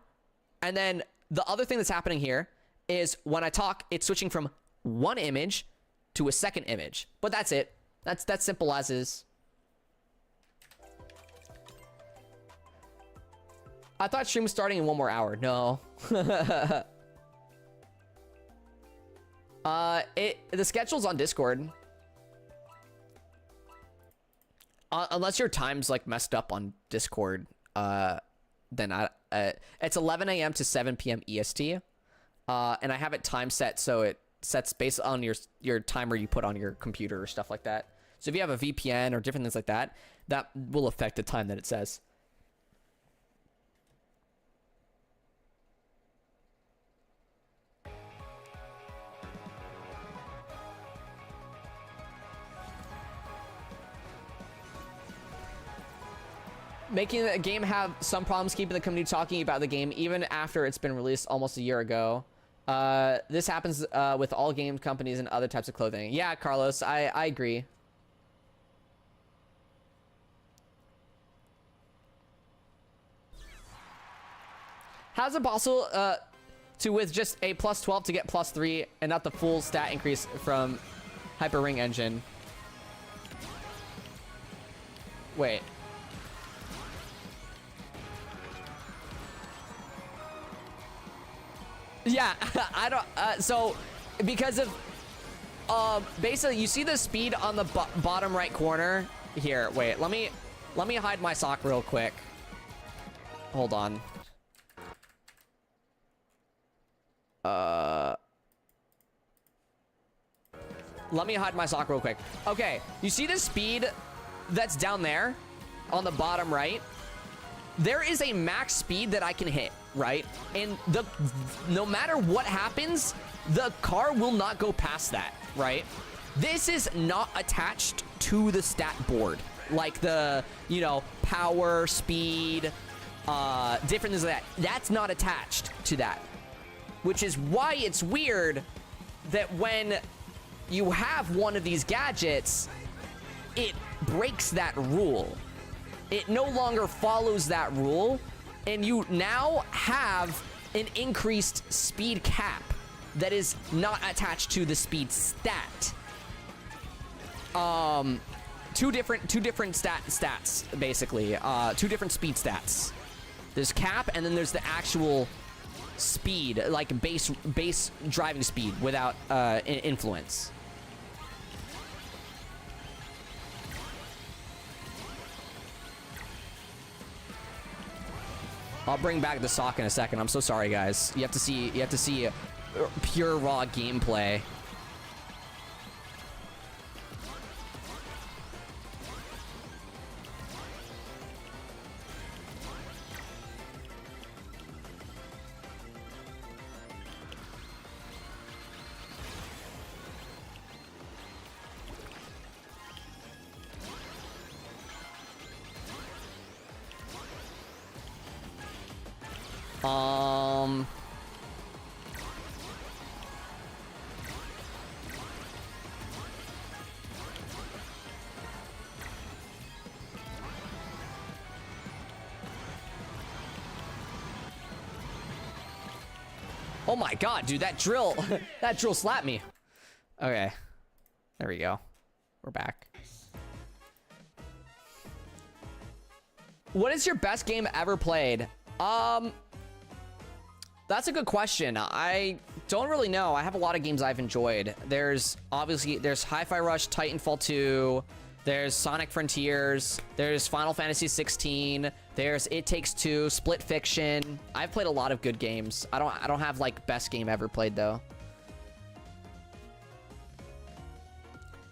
And then the other thing that's happening here is when I talk, it's switching from one image to a second image. But that's it. That's simple as is. I thought stream was starting in 1 more hour. No. The schedule's on Discord. Unless your time's like messed up on Discord, then it's 11 a.m. to 7 p.m. EST. And I have it time set so it sets based on your timer you put on your computer or stuff like that. So if you have a VPN or different things like that, that will affect the time that it says. Making the game have some problems keeping the community talking about the game even after it's been released almost a year ago. This happens with all game companies and other types of clothing. Yeah, Carlos, I agree. How's it possible to with just a plus 12 to get plus 3 and not the full stat increase from Hyper Ring Engine? Wait. Yeah, I don't, so, because of, basically, you see the speed on the bottom right corner? Here, wait, let me Let me hide my sock real quick. Hold on. Let me hide my sock real quick. Okay, you see the speed that's down there on the bottom right? There is a max speed that I can hit, right? And no matter what happens, the car will not go past that, right? This is not attached to the stat board. Like the, you know, power, speed, different things like that. That's not attached to that. Which is why it's weird that when you have one of these gadgets, it breaks that rule. It no longer follows that rule, and you now have an increased speed cap that is not attached to the speed stat. Two different stats basically. Two different speed stats. There's cap, and then there's the actual speed, like base driving speed without influence. I'll bring back the sock in a second. I'm so sorry, guys. You have to see pure raw gameplay. Oh my god, dude, that drill, that drill slapped me. Okay, there we go. We're back. What is your best game ever played? That's a good question. I don't really know. I have a lot of games I've enjoyed. There's Hi-Fi Rush, Titanfall 2, there's Sonic Frontiers, there's Final Fantasy 16, there's It Takes Two, Split Fiction. I've played a lot of good games. I don't have like best game ever played though.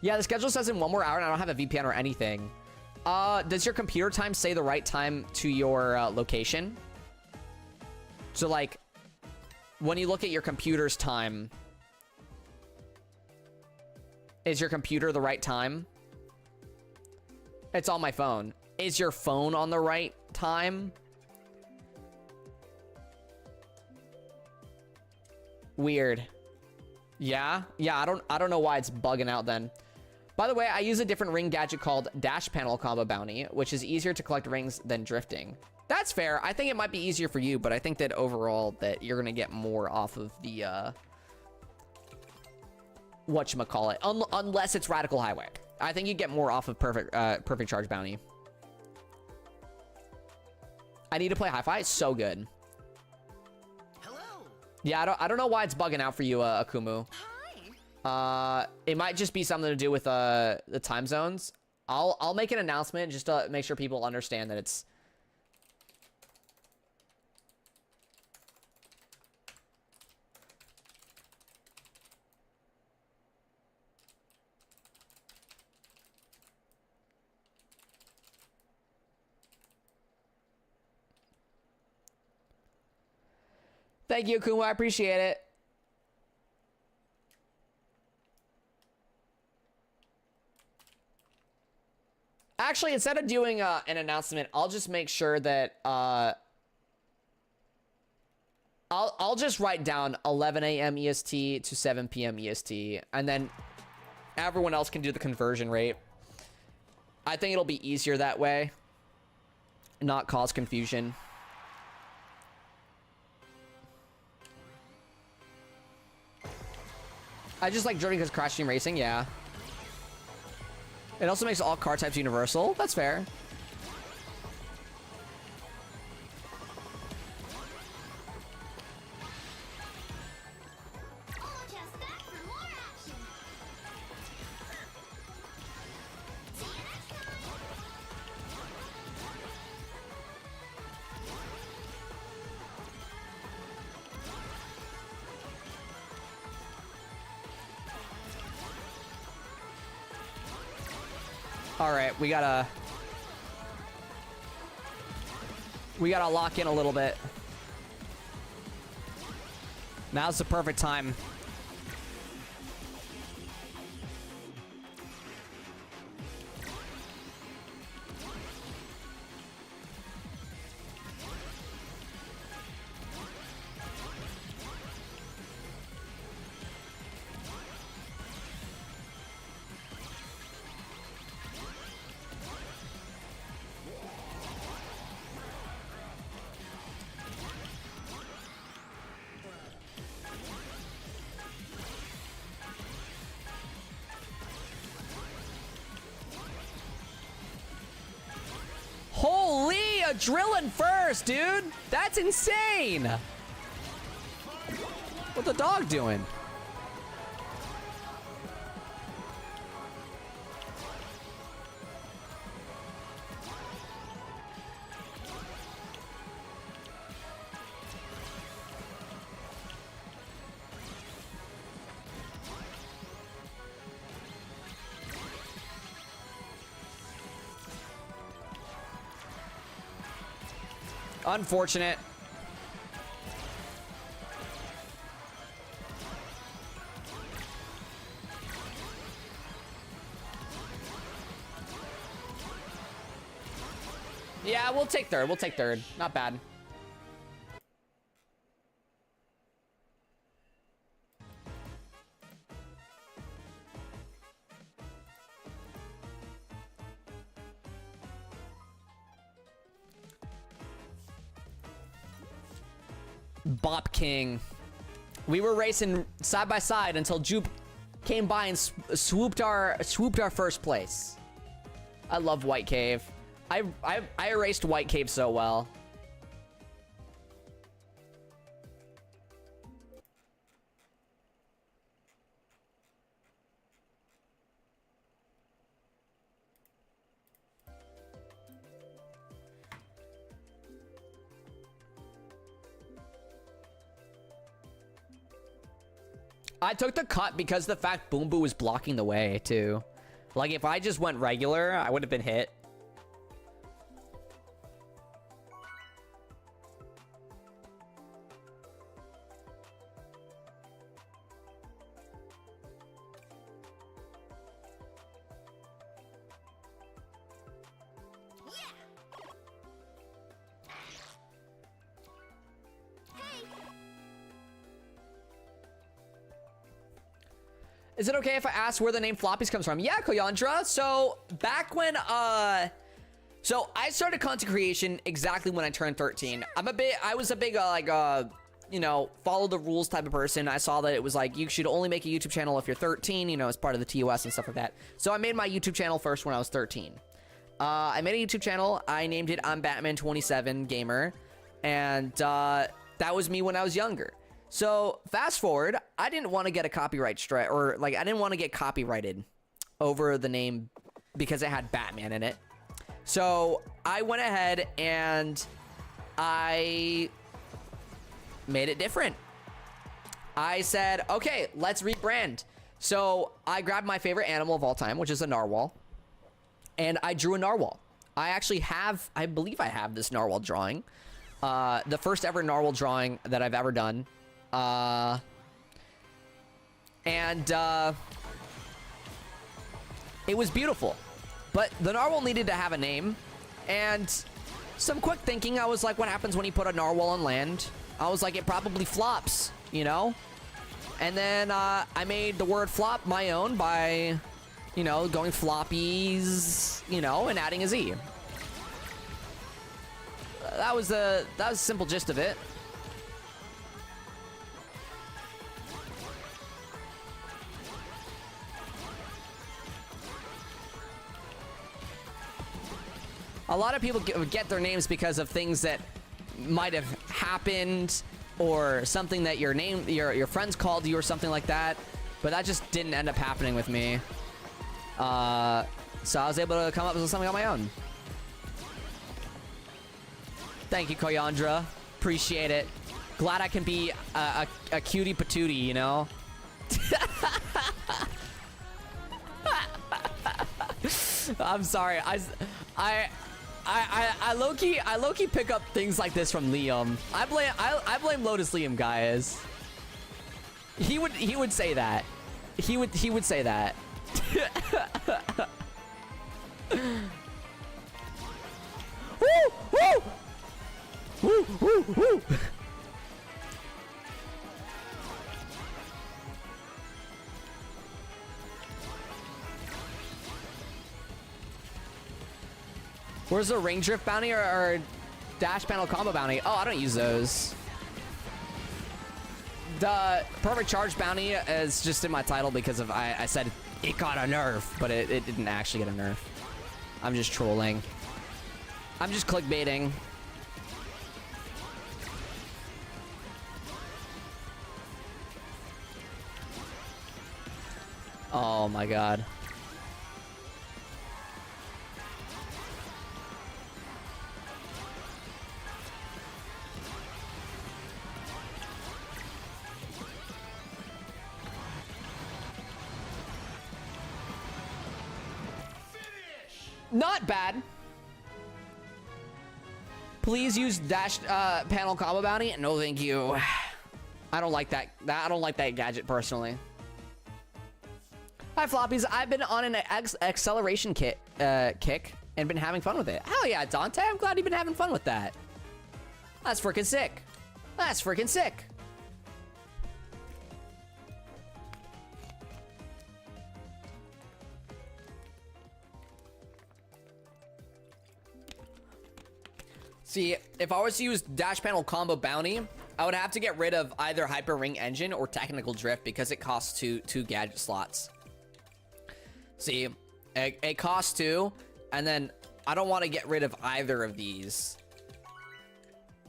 Yeah, the schedule says in 1 more hour and I don't have a VPN or anything. Does your computer time say the right time to your location? So like, when you look at your computer's time, is your computer the right time? It's on my phone. Is your phone on the right time? Weird. Yeah, I don't know why it's bugging out then. By the way, I use a different ring gadget called Dash Panel Combo Bounty, which is easier to collect rings than drifting. That's fair. I think it might be easier for you, but I think that overall that you're gonna get more off of the whatchamacallit, unless it's Radical Highway. I think you get more off of Perfect Charge Bounty. I need to play Hi-Fi. It's so good. Hello. Yeah, I don't know why it's bugging out for you, Akumu. Hi. It might just be something to do with the time zones. I'll make an announcement just to make sure people understand that it's. Thank you, Kuma. I appreciate it. Actually, instead of doing an announcement, I'll just make sure that I'll just write down 11 a.m. EST to 7 p.m. EST, and then everyone else can do the conversion rate. I think it'll be easier that way, not cause confusion. I just like drifting because Crash Team Racing, yeah. It also makes all car types universal. That's fair. Oh, just back for more action. See you next time. All right, we gotta lock in a little bit. Now's the perfect time. Holy, a drilling first, dude. That's insane. What the dog doing? Unfortunate. Yeah, we'll take third. We'll take third. Not bad. Bop King. We were racing side by side until Jupe came by and swooped our first place. I love White Cave. I erased White Cave so well. I took the cut because the fact Boom Boo was blocking the way, too. Like, if I just went regular, I would have been hit. Is it okay if I ask where the name Floppies comes from? Yeah, Koyandra. So back when so I started content creation exactly when I turned 13. I was a big you know, follow the rules type of person. I saw that it was like you should only make a YouTube channel if you're 13, you know, as part of the TOS and stuff like that. So I made my YouTube channel first when I was 13. I made a YouTube channel. I named it I'm Batman 27 Gamer, and that was me when I was younger. So fast forward, I didn't want to get a copyright strike, or like I didn't want to get copyrighted over the name because it had Batman in it. So I went ahead and I made it different. I said, okay, let's rebrand. So I grabbed my favorite animal of all time, which is a narwhal, and I drew a narwhal. I believe I have this narwhal drawing. The first ever narwhal drawing that I've ever done. It was beautiful, but the narwhal needed to have a name, and some quick thinking, I was like, what happens when you put a narwhal on land? I was like, it probably flops, you know? And then, I made the word flop my own by, you know, going floppies, you know, and adding a Z. That was the simple gist of it. A lot of people get their names because of things that might have happened, or something that your friends called you or something like that. But that just didn't end up happening with me. So I was able to come up with something on my own. Thank you, Koyandra. Appreciate it. Glad I can be a cutie patootie, you know? I'm sorry. I low-key pick up things like this from Liam. I blame Lotus Liam, guys. He would say that. He would say that. Woo! Woo! Woo! Woo! Woo! Where's the ring drift bounty or dash panel combo bounty? Oh, I don't use those. The perfect charge bounty is just in my title because of I said it got a nerf, but it didn't actually get a nerf. I'm just trolling. I'm just clickbaiting. Oh my god. Not bad. Please use dash panel combo bounty. No, thank you. I don't like that. I don't like that gadget personally. Hi, Floppies. I've been on an acceleration kick and been having fun with it. Hell yeah, Dante. I'm glad you've been having fun with that. That's freaking sick. That's freaking sick. See, if I was to use dash panel combo bounty, I would have to get rid of either hyper ring engine or technical drift because it costs two gadget slots. See, it costs 2, and then I don't want to get rid of either of these.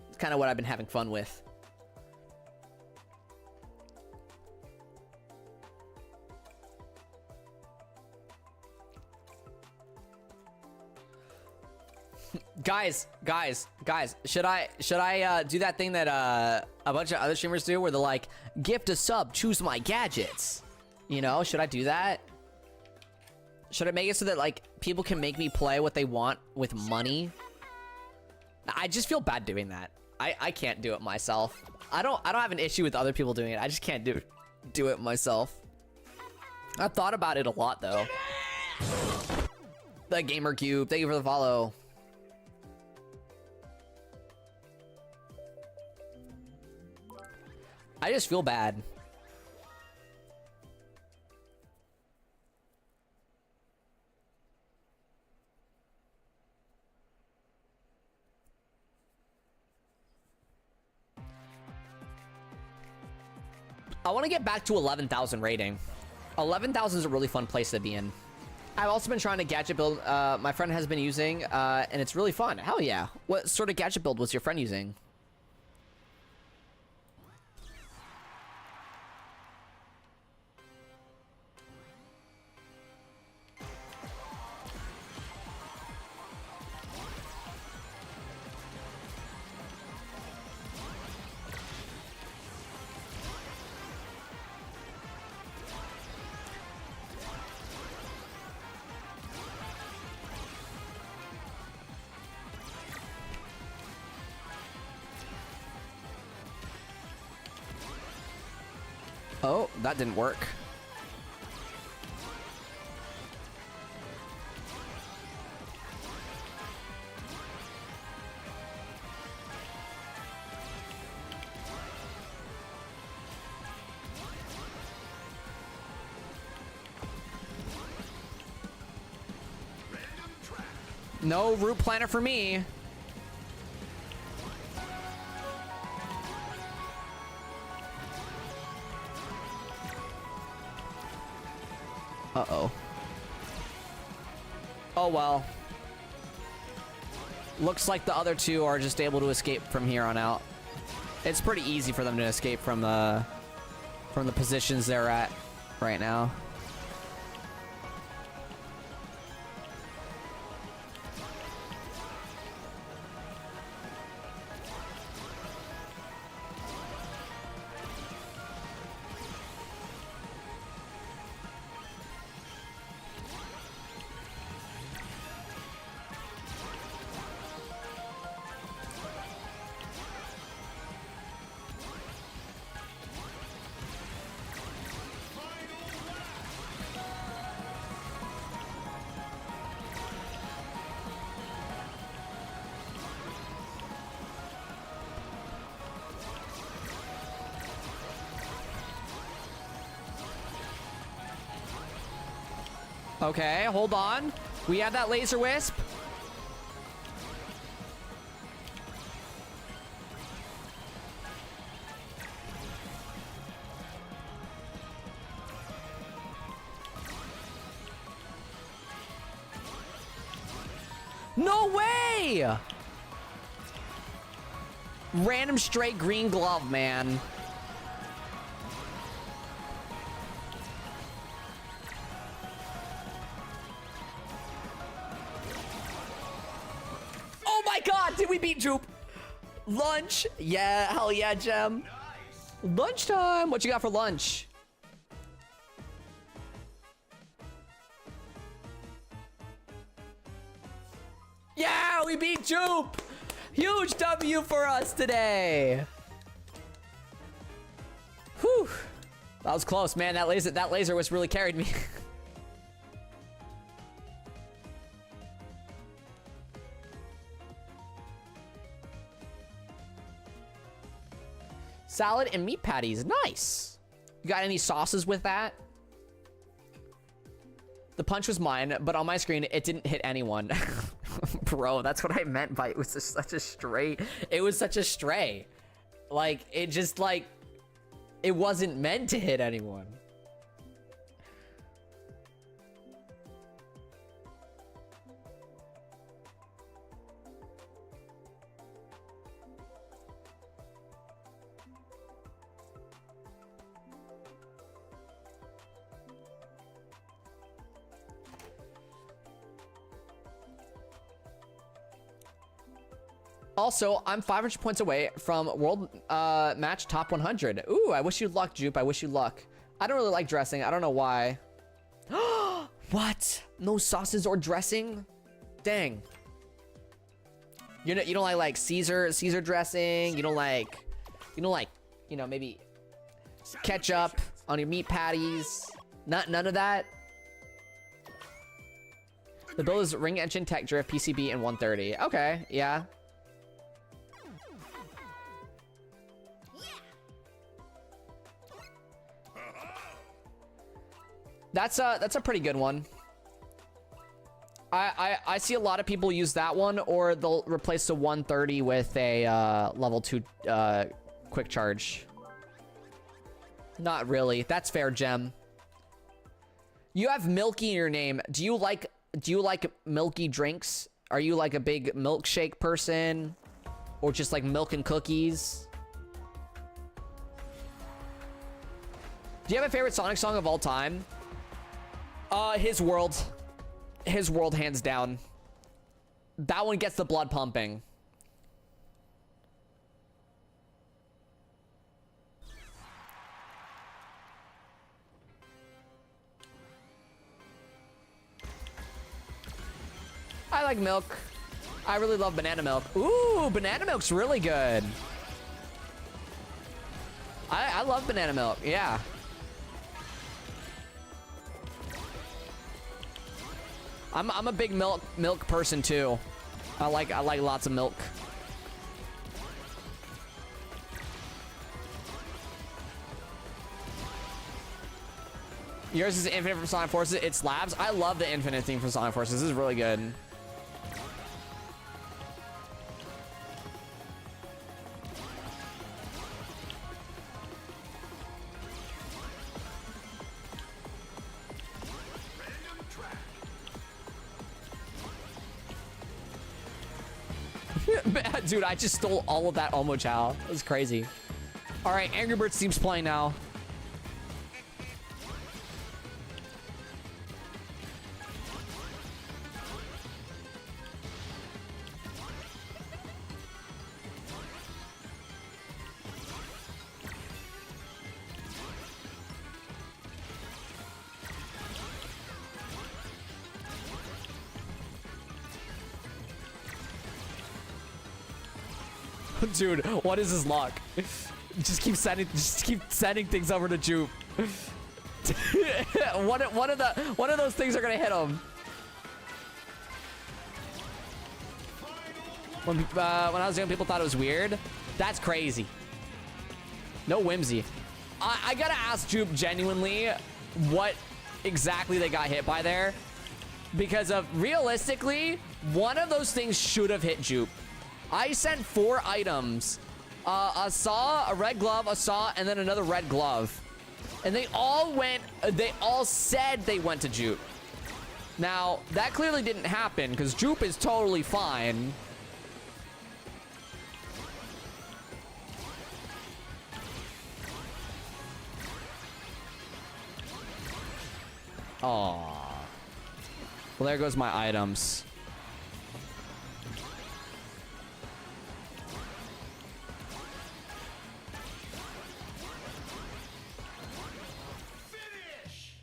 It's kind of what I've been having fun with. Guys, should I do that thing that a bunch of other streamers do where they're like, gift a sub, choose my gadgets? You know, should I do that? Should I make it so that like people can make me play what they want with money? I just feel bad doing that. I can't do it myself. I don't have an issue with other people doing it. I just can't do it myself. I've thought about it a lot though. The Gamer Cube, thank you for the follow. I just feel bad. I want to get back to 11,000 rating. 11,000 is a really fun place to be in. I've also been trying to gadget build my friend has been using, and it's really fun. Hell yeah. What sort of gadget build was your friend using? Oh, that didn't work. No route planner for me. Uh-oh. Oh, well. Looks like the other two are just able to escape from here on out. It's pretty easy for them to escape from the positions they're at right now. Okay, hold on. We have that laser wisp. No way! Random straight green glove, man. Oh my god, did we beat Jupe? Lunch? Yeah, hell yeah, Gem. Lunchtime. What you got for lunch? Yeah, we beat Jupe. Huge W for us today. Whew. That was close, man. That laser was really carried me. Salad and meat patties. Nice. You got any sauces with that? The punch was mine, but on my screen, it didn't hit anyone. Bro, that's what I meant by it was just such a stray. It was such a stray. Like, it just, like, it wasn't meant to hit anyone. Also, I'm 500 points away from world match top 100. Ooh, I wish you luck, Jupe. I wish you luck. I don't really like dressing. I don't know why. What? No sauces or dressing? Dang. You don't like Caesar dressing. You don't like, you know, maybe ketchup on your meat patties. None of that. The build is ring engine, tech drift, PCB, and 130. Okay, yeah. That's a pretty good one. I see a lot of people use that one, or they'll replace the 130 with a level 2 quick charge. Not really. That's fair, Gem. You have Milky in your name. Do you like milky drinks? Are you like a big milkshake person, or just like milk and cookies? Do you have a favorite Sonic song of all time? His World, hands down. That one gets the blood pumping. I like milk. I really love banana milk. Ooh, banana milk's really good. I love banana milk, yeah. I'm a big milk person too. I like lots of milk. Yours is Infinite from Sonic Forces. It slaps. I love the Infinite theme from Sonic Forces. This is really good. Dude, I just stole all of that Omo Chow. That was crazy. All right, Angry Birds team's playing now. Dude, what is his luck? Just keep sending things over to Jupe. one of those things are gonna hit him. When I was young, people thought it was weird. That's crazy. No whimsy. I gotta ask Jupe genuinely what exactly they got hit by there, Because of realistically, one of those things should have hit Jupe. I sent 4 items. A saw, a red glove, a saw, and then another red glove. And they all said they went to Jupe. Now, that clearly didn't happen because Jupe is totally fine. Aww. Well, there goes my items. Finish.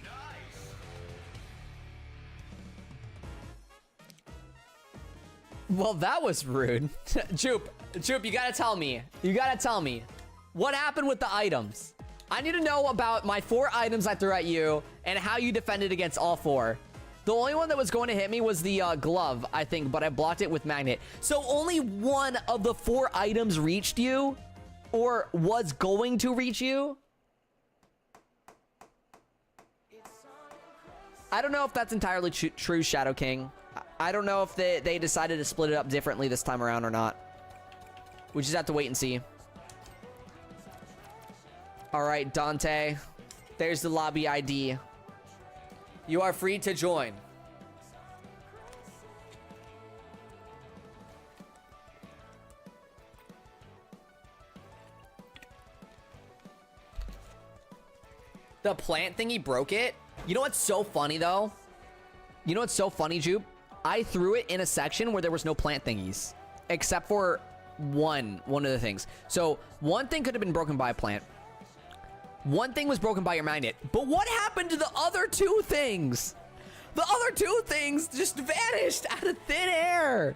Nice. Well, that was rude. Jupe, you gotta tell me. You gotta tell me. What happened with the items? I need to know about my 4 items I threw at you and how you defended against all 4. The only one that was going to hit me was the glove, I think, but I blocked it with magnet. So only one of the 4 items reached you or was going to reach you? I don't know if that's entirely true, Shadow King. I don't know if they decided to split it up differently this time around or not. We just have to wait and see. All right, Dante. There's the lobby ID. You are free to join. The plant thingy broke it. You know what's so funny, though? You know what's so funny, Jupe? I threw it in a section where there was no plant thingies. Except for one of the things. So, one thing could have been broken by a plant. One thing was broken by your magnet. But what happened to the other 2 things? The other 2 things just vanished out of thin air.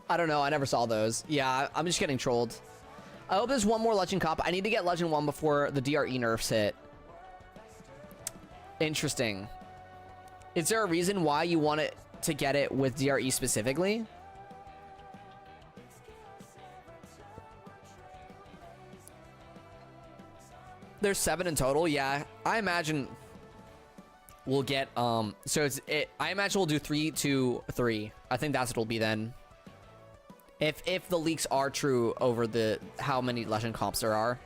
I don't know. I never saw those. Yeah, I'm just getting trolled. I hope there's one more Legend Cop. I need to get Legend 1 before the DRE nerfs hit. Interesting. Is there a reason why you want it to get it with DRE specifically? There's 7 in total. Yeah, I imagine we'll get I imagine we'll do 3 to 3. I think that's what it'll be then. If the leaks are true over the how many Legend comps there are.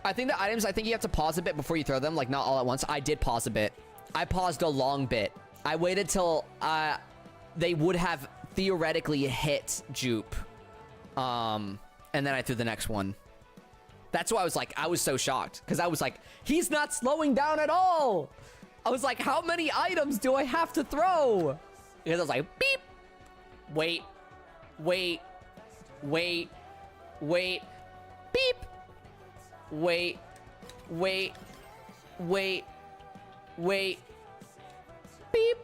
I think the items, I think you have to pause a bit before you throw them, like not all at once. I did pause a bit. I paused a long bit. I waited till they would have theoretically hit Jupe. And then I threw the next one. That's why I was so shocked. Because I was like, he's not slowing down at all. I was like, how many items do I have to throw? Because I was like, beep. Wait. Wait. Wait. Wait. Beep. Wait. Wait. Wait. Wait. Beep.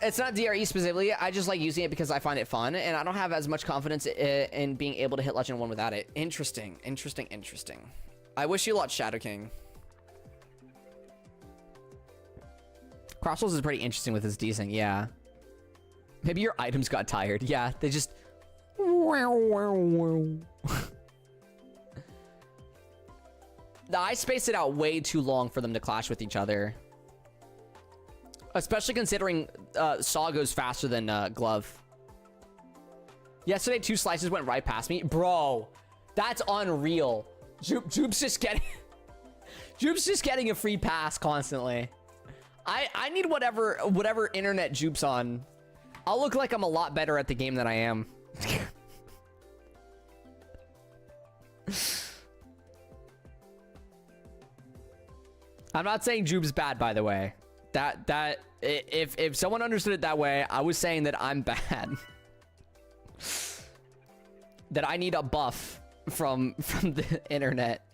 It's not DRE specifically. I just like using it because I find it fun, and I don't have as much confidence in being able to hit Legend 1 without it. Interesting. Interesting. Interesting. I wish you luck, Shadow King. Crosswells is pretty interesting with his desync, yeah. Maybe your items got tired. Yeah, they just... I spaced it out way too long for them to clash with each other. Especially considering Saw goes faster than Glove. Yesterday, 2 slices went right past me. Bro, that's unreal. Jupe's just getting... Jupe's just getting a free pass constantly. I need whatever internet Jupe's on. I'll look like I'm a lot better at the game than I am. I'm not saying Jupe's bad, by the way. If someone understood it that way, I was saying that I'm bad. That I need a buff from the internet.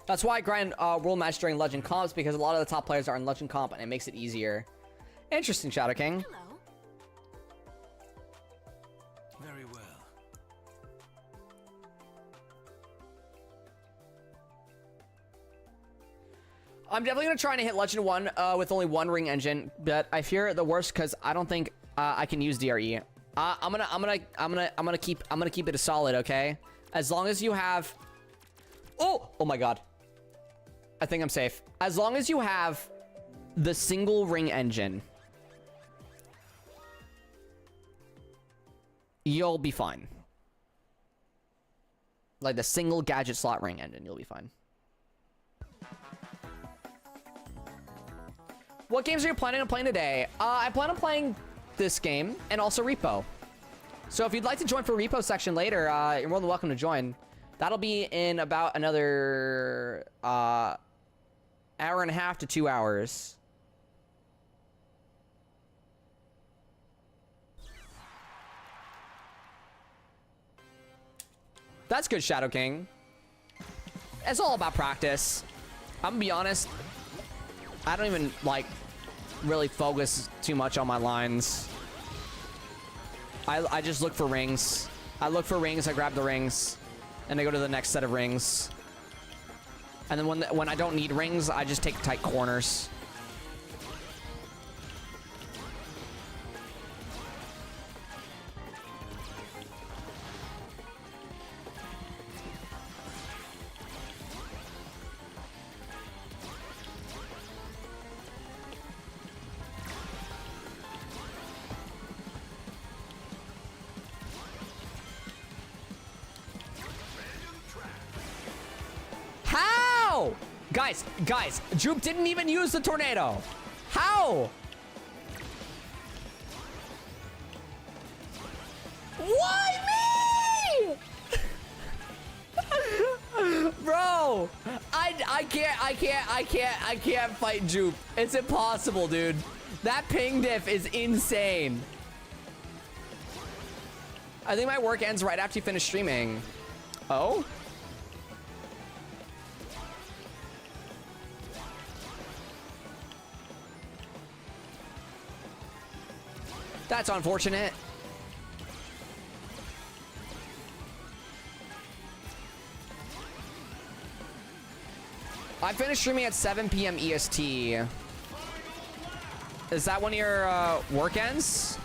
That's why I grind world match during Legend comps, because a lot of the top players are in Legend comp, and it makes it easier. Interesting, Shadow King. Hello. Very well. I'm definitely gonna try and hit Legend 1 with only one ring engine, but I fear the worst because I don't think I can use DRE. I'm gonna keep it a solid, okay? As long as you have. Oh my god. I think I'm safe. As long as you have the single ring engine, you'll be fine. Like the single gadget slot ring engine, you'll be fine. What games are you planning on playing today? I plan on playing this game and also Repo. So if you'd like to join for Repo section later, you're more than welcome to join. That'll be in about another hour and a half to 2 hours. That's good, Shadow King. It's all about practice. I'm gonna be honest. I don't even, like, really focus too much on my lines. I just look for rings. I look for rings, I grab the rings, and I go to the next set of rings. And then when I don't need rings, I just take tight corners. How? Guys, Jupe didn't even use the tornado. How? Why me? Bro, I can't fight Jupe. It's impossible, dude. That ping diff is insane. I think my work ends right after you finish streaming. Oh? That's unfortunate. I finished streaming at 7 p.m. EST. Is that when your work ends?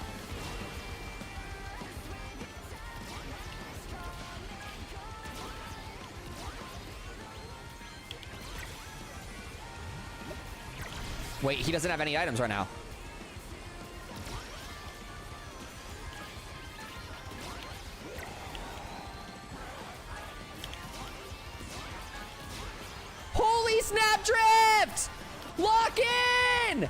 Wait, he doesn't have any items right now. Holy snap drift! Lock in!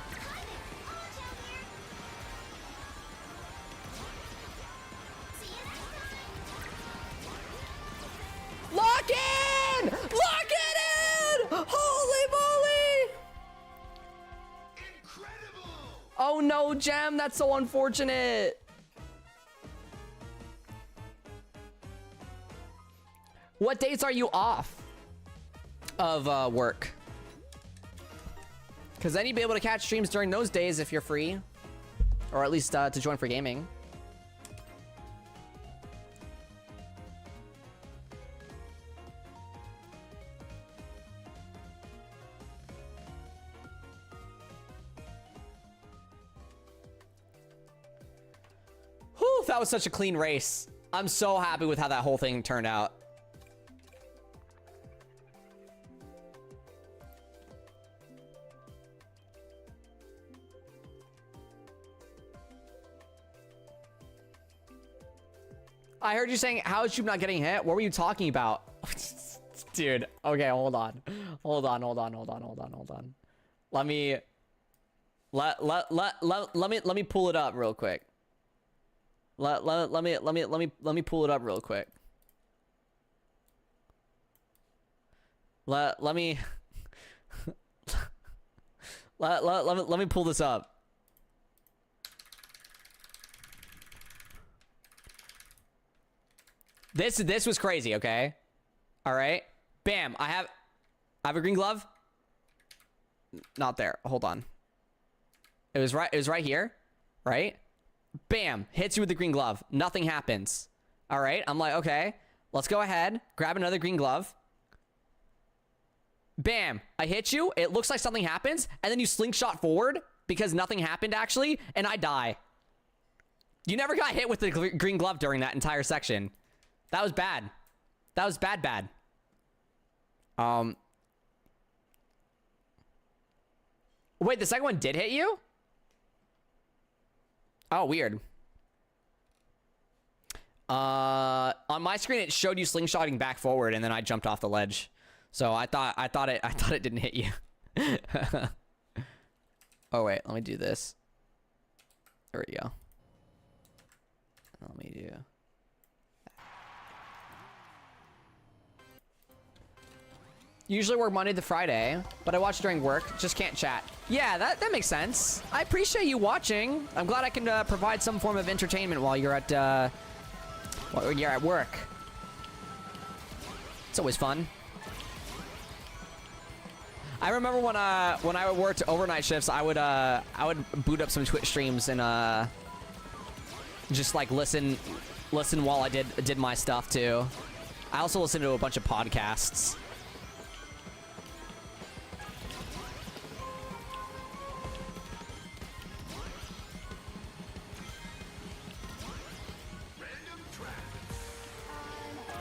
Lock in! Lock it in! Holy moly! Incredible! Oh no, Gem, that's so unfortunate. What days are you off of work? Because then you'd be able to catch streams during those days if you're free. Or at least to join for gaming. Whew, that was such a clean race. I'm so happy with how that whole thing turned out. I heard you saying, how is you not getting hit? What were you talking about? Dude, okay, hold on. Let me pull it up real quick. Let me pull it up real quick. Let me pull this up. This was crazy, okay? All right. Bam, I have I have a green glove. Not there. Hold on. It was right here, right? Bam, hits you with the green glove. Nothing happens. All right, I'm like, okay, let's go ahead, grab another green glove. Bam, I hit you. It looks like something happens, and then you slingshot forward because nothing happened actually, and I die. You never got hit with the green glove during that entire section. That was bad. That was bad. Wait, the second one did hit you? Oh, weird. On my screen it showed you slingshotting back forward, and then I jumped off the ledge. So I thought it didn't hit you. Oh wait, let me do this. There we go. Let me do. Usually work Monday to Friday, but I watch during work. Just can't chat. Yeah, that makes sense. I appreciate you watching. I'm glad I can provide some form of entertainment while you're at work. It's always fun. I remember when I worked overnight shifts, I would boot up some Twitch streams and just like listen while I did my stuff too. I also listened to a bunch of podcasts.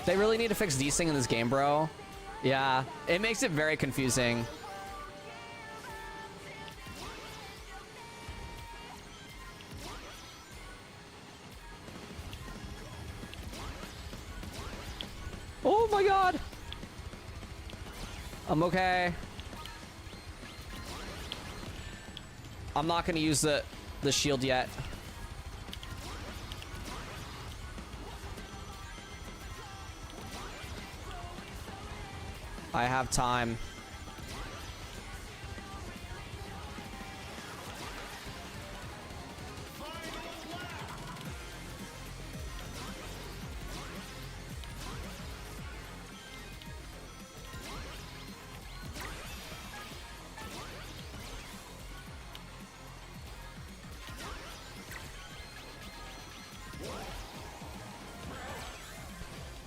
They really need to fix desync in this game, bro. Yeah, it makes it very confusing. Oh my god. I'm okay. I'm not gonna use the shield yet. I have time.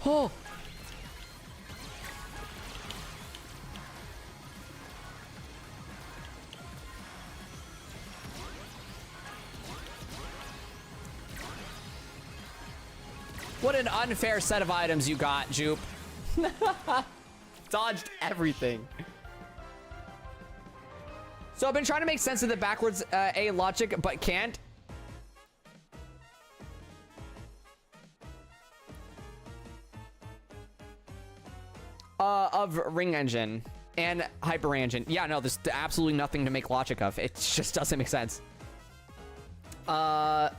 Oh! What an unfair set of items you got, Jupe. Dodged everything. So I've been trying to make sense of the backwards A logic, but can't. Of Ring Engine and Hyper Engine. Yeah, no, there's absolutely nothing to make logic of. It just doesn't make sense. By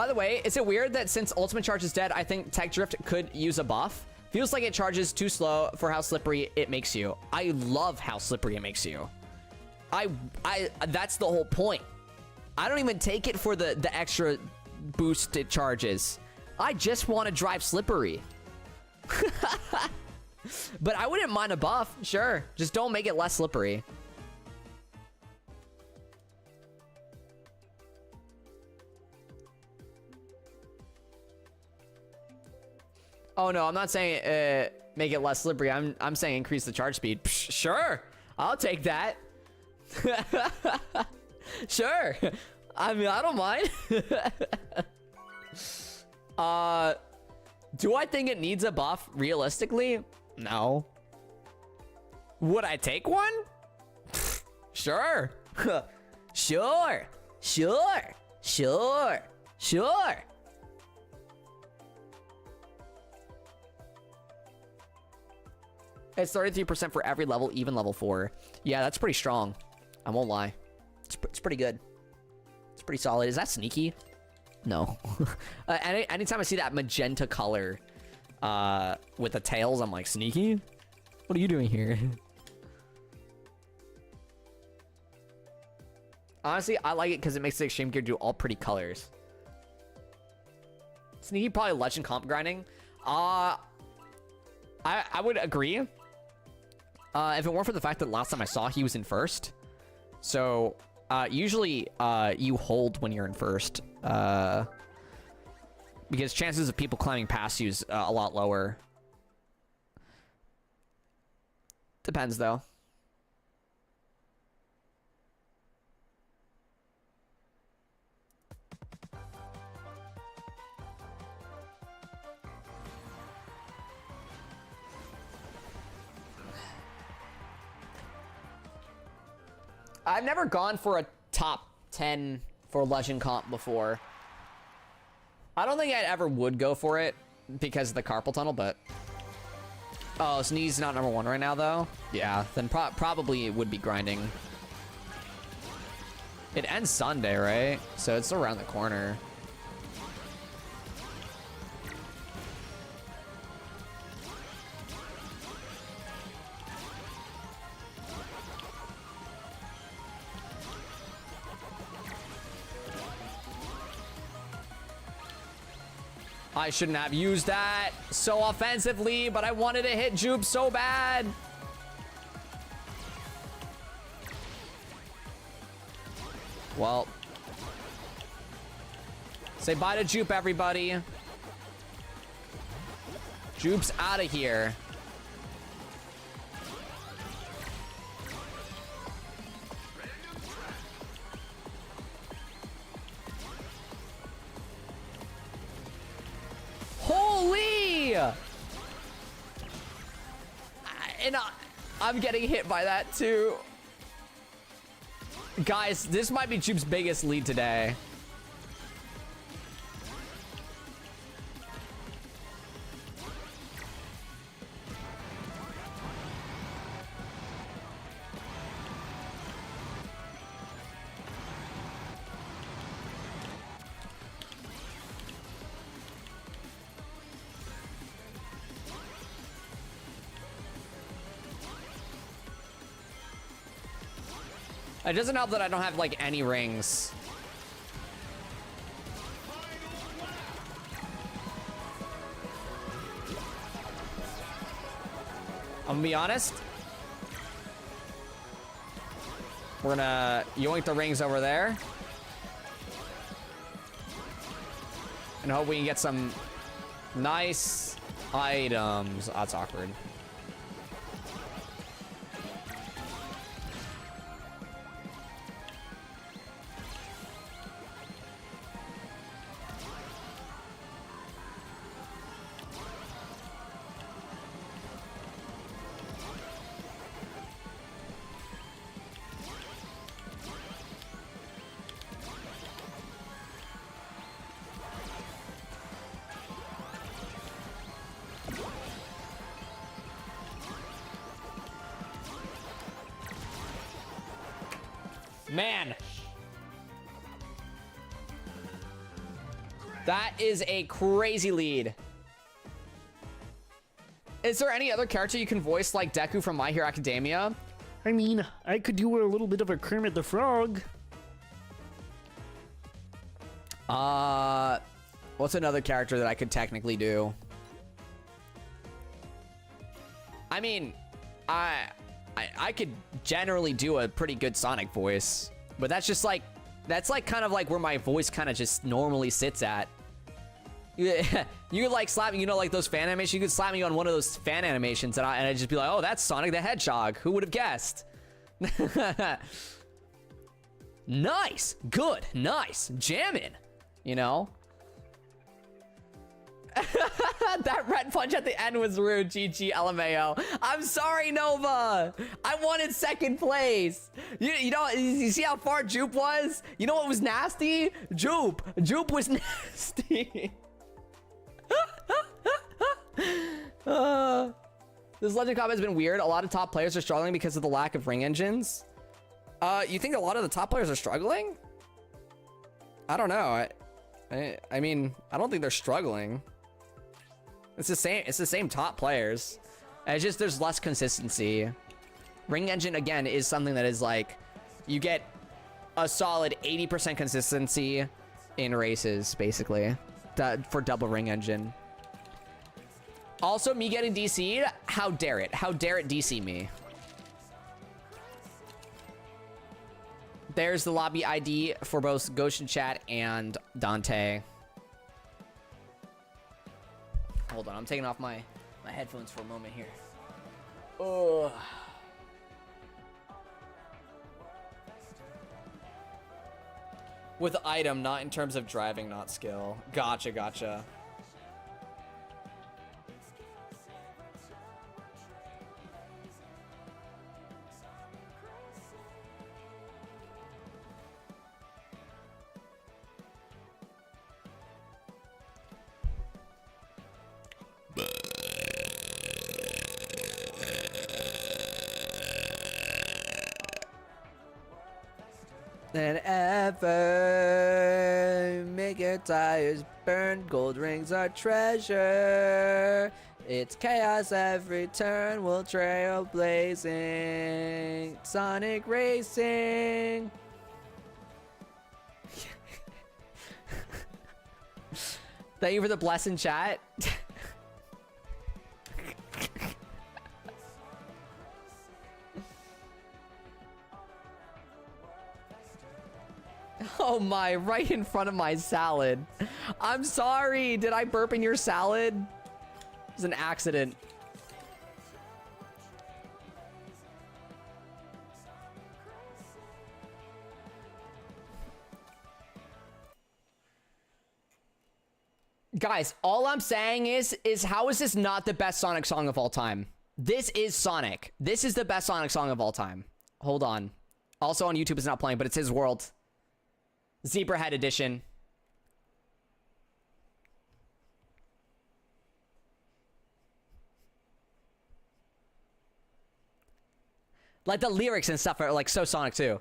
the way, is it weird that since Ultimate Charge is dead, I think Tech Drift could use a buff? Feels like it charges too slow for how slippery it makes you. I love how slippery it makes you. That's the whole point. I don't even take it for the extra boost it charges. I just want to drive slippery. But I wouldn't mind a buff, sure. Just don't make it less slippery. Oh no, I'm not saying make it less slippery. I'm saying increase the charge speed. Psh, sure, I'll take that. Sure. I mean, I don't mind. Do I think it needs a buff realistically? No. Would I take one? Sure. Sure. Sure. Sure. Sure. It's 33% for every level, even level 4. Yeah, that's pretty strong. I won't lie. It's pretty good. It's pretty solid. Is that sneaky? No. Anytime I see that magenta color with the tails, I'm like, sneaky? What are you doing here? Honestly, I like it because it makes the Extreme Gear do all pretty colors. Sneaky, probably legend comp grinding. I would agree. If it weren't for the fact that last time I saw he was in first. So, usually, you hold when you're in first. Because chances of people climbing past you is a lot lower. Depends, though. I've never gone for a top 10 for Legend Comp before. I don't think I ever would go for it because of the carpal tunnel, but... Oh, Sneeze not number 1 right now, though? Yeah, then probably it would be grinding. It ends Sunday, right? So it's around the corner. I shouldn't have used that so offensively, but I wanted to hit Jupe so bad. Well, say bye to Jupe, everybody. Jupe's out of here. Holy! I'm getting hit by that too. Guys, this might be Jupe's biggest lead today. It doesn't help that I don't have, like, any rings. I'm gonna be honest. We're gonna yoink the rings over there. And hope we can get some nice items. Oh, that's awkward. Man, that is a crazy lead. Is there any other character you can voice like Deku from My Hero Academia? I mean, I could do a little bit of a Kermit the Frog. What's another character that I could technically do? I mean, I could generally do a pretty good Sonic voice, but that's just like, that's like kind of like where my voice kind of just normally sits at. You could like slap me, you know, like those fan animations. You could slap me on one of those fan animations, and I'd just be like, "Oh, that's Sonic the Hedgehog. Who would have guessed?" Nice, good, nice, jamming. You know. That red punch at the end was rude. GG LMAO. I'm sorry, Nova. I wanted second place. You know, you see how far Jupe was? You know what was nasty? Jupe was nasty. This Legend Cup has been weird. A lot of top players are struggling because of the lack of ring engines. You think a lot of the top players are struggling? I don't know. I mean, I don't think they're struggling. It's the same top players. It's just there's less consistency. Ring engine again is something that is like you get a solid 80% consistency in races basically for double ring engine. Also, me getting DC'd, how dare it? How dare it DC me? There's the lobby ID for both Goshen Chat and Dante. Hold on, I'm taking off my headphones for a moment here. Ugh. With item, not in terms of driving, not skill. Gotcha, gotcha. Than ever, make your tires burn, gold rings are treasure. It's chaos every turn, we'll trail blazing. Sonic Racing. Thank you for the blessing, chat. Oh my, right in front of my salad. I'm sorry. Did I burp in your salad? It was an accident. Guys, all I'm saying is how is this not the best Sonic song of all time? This is Sonic. This is the best Sonic song of all time. Hold on. Also on YouTube, it's not playing, but it's his world. Zebrahead edition. Like the lyrics and stuff are like so Sonic too.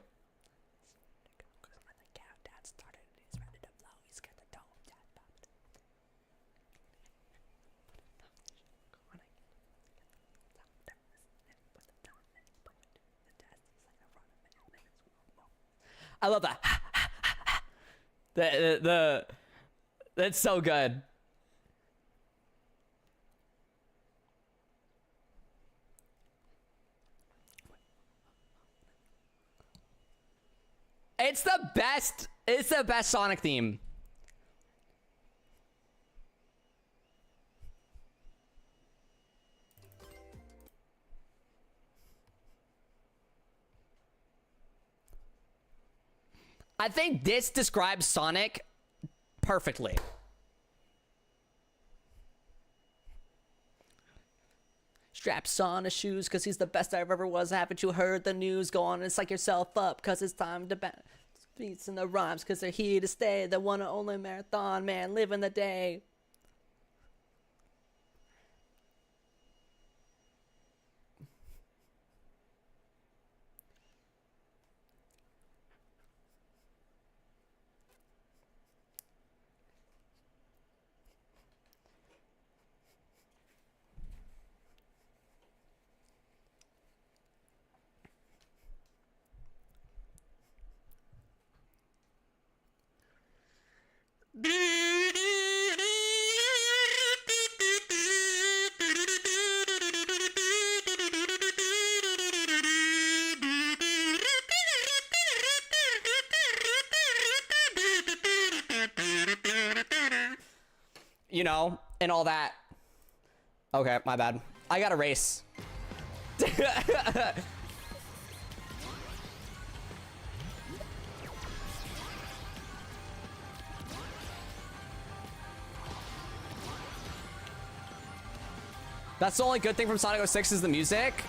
I love that. That's so good. It's the best. It's the best Sonic theme. I think this describes Sonic perfectly. Straps on his shoes cause he's the best I ever was. Haven't you heard the news? Go on and psych yourself up cause it's time to beats in the rhymes cause they're here to stay. The one and only marathon man living the day. You know, and all that. Okay, my bad. I got a race. That's the only good thing from Sonic 06 is the music.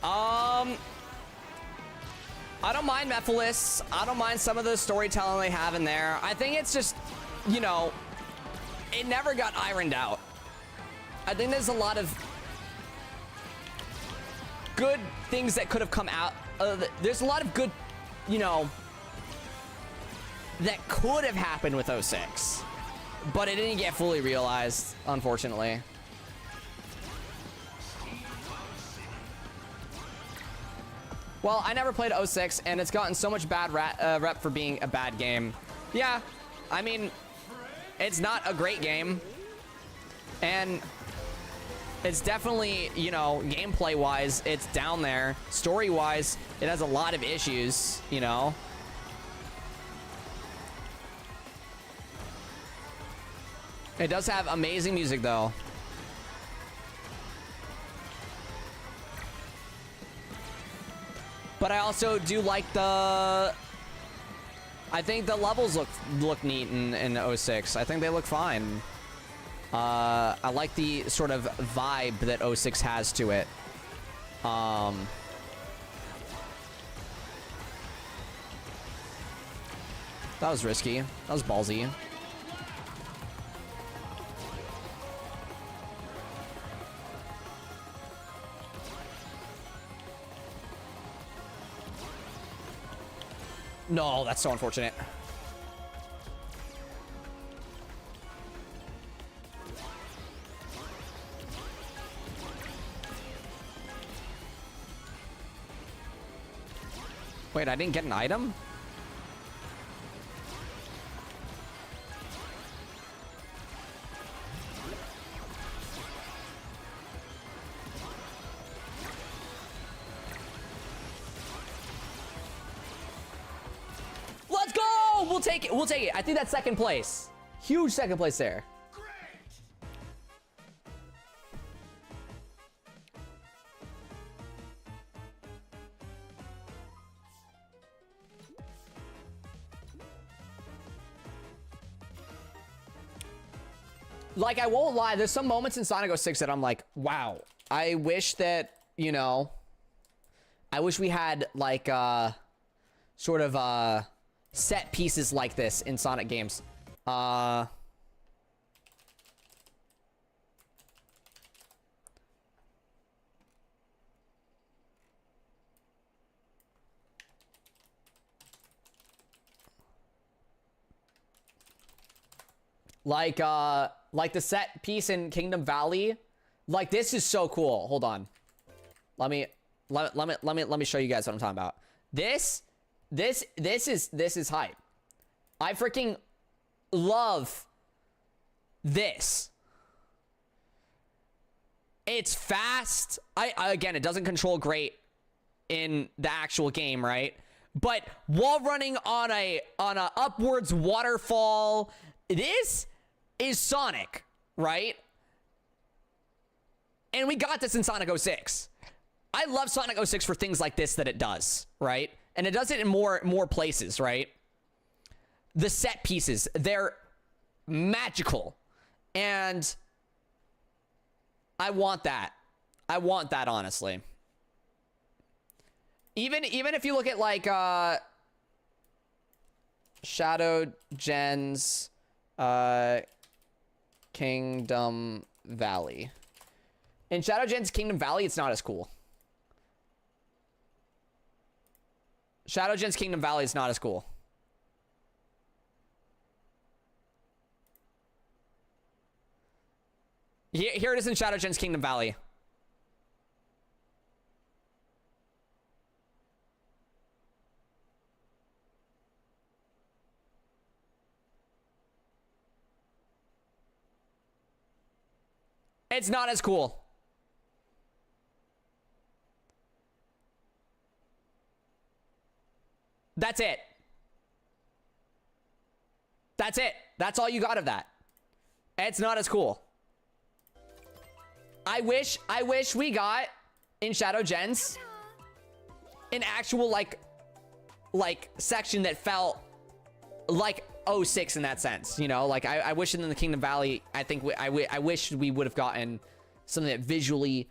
I don't mind Mephiles. I don't mind some of the storytelling they have in there. I think it's just, you know, it never got ironed out. I think there's a lot of good things that could have come out. There's a lot of good, you know, that could have happened with 06. But it didn't get fully realized, unfortunately. Well, I never played 06, and it's gotten so much bad rep for being a bad game. Yeah, I mean, it's not a great game. And It's definitely, you know, gameplay-wise, it's down there. Story-wise, it has a lot of issues, you know. It does have amazing music, though. But I also do like the... I think the levels look neat in 06. I think they look fine. I like the sort of vibe that 06 has to it. That was risky. That was ballsy. No, that's so unfortunate. Wait, I didn't get an item? Let's go! We'll take it. We'll take it. I think that's second place. Huge second place there. Like, I won't lie, there's some moments in Sonic 06 that I'm like, wow, I wish that, you know, I wish we had, like, sort of, set pieces like this in Sonic games. Like the set piece in Kingdom Valley. Like, this is so cool. Hold on. Let me show you guys what I'm talking about. This is hype. I freaking love this. It's fast. Again, it doesn't control great in the actual game, right? But while running on a upwards waterfall, this is Sonic, right? And we got this in Sonic 06. I love Sonic 06 for things like this that it does, right? And it does it in more places, right? The set pieces, they're magical. And I want that. I want that, honestly. Even if you look at, like, Shadow Gen's Kingdom Valley. In Shadow Gen's Kingdom Valley, it's not as cool. Shadow Gen's Kingdom Valley is not as cool. Here it is in Shadow Gen's Kingdom Valley. It's not as cool. That's it. That's it. That's all you got of that. It's not as cool. I wish we got in Shadow Gens an actual like section that felt like 06 in that sense, you know. Like I wish in the Kingdom Valley, I think I wish we would have gotten something that visually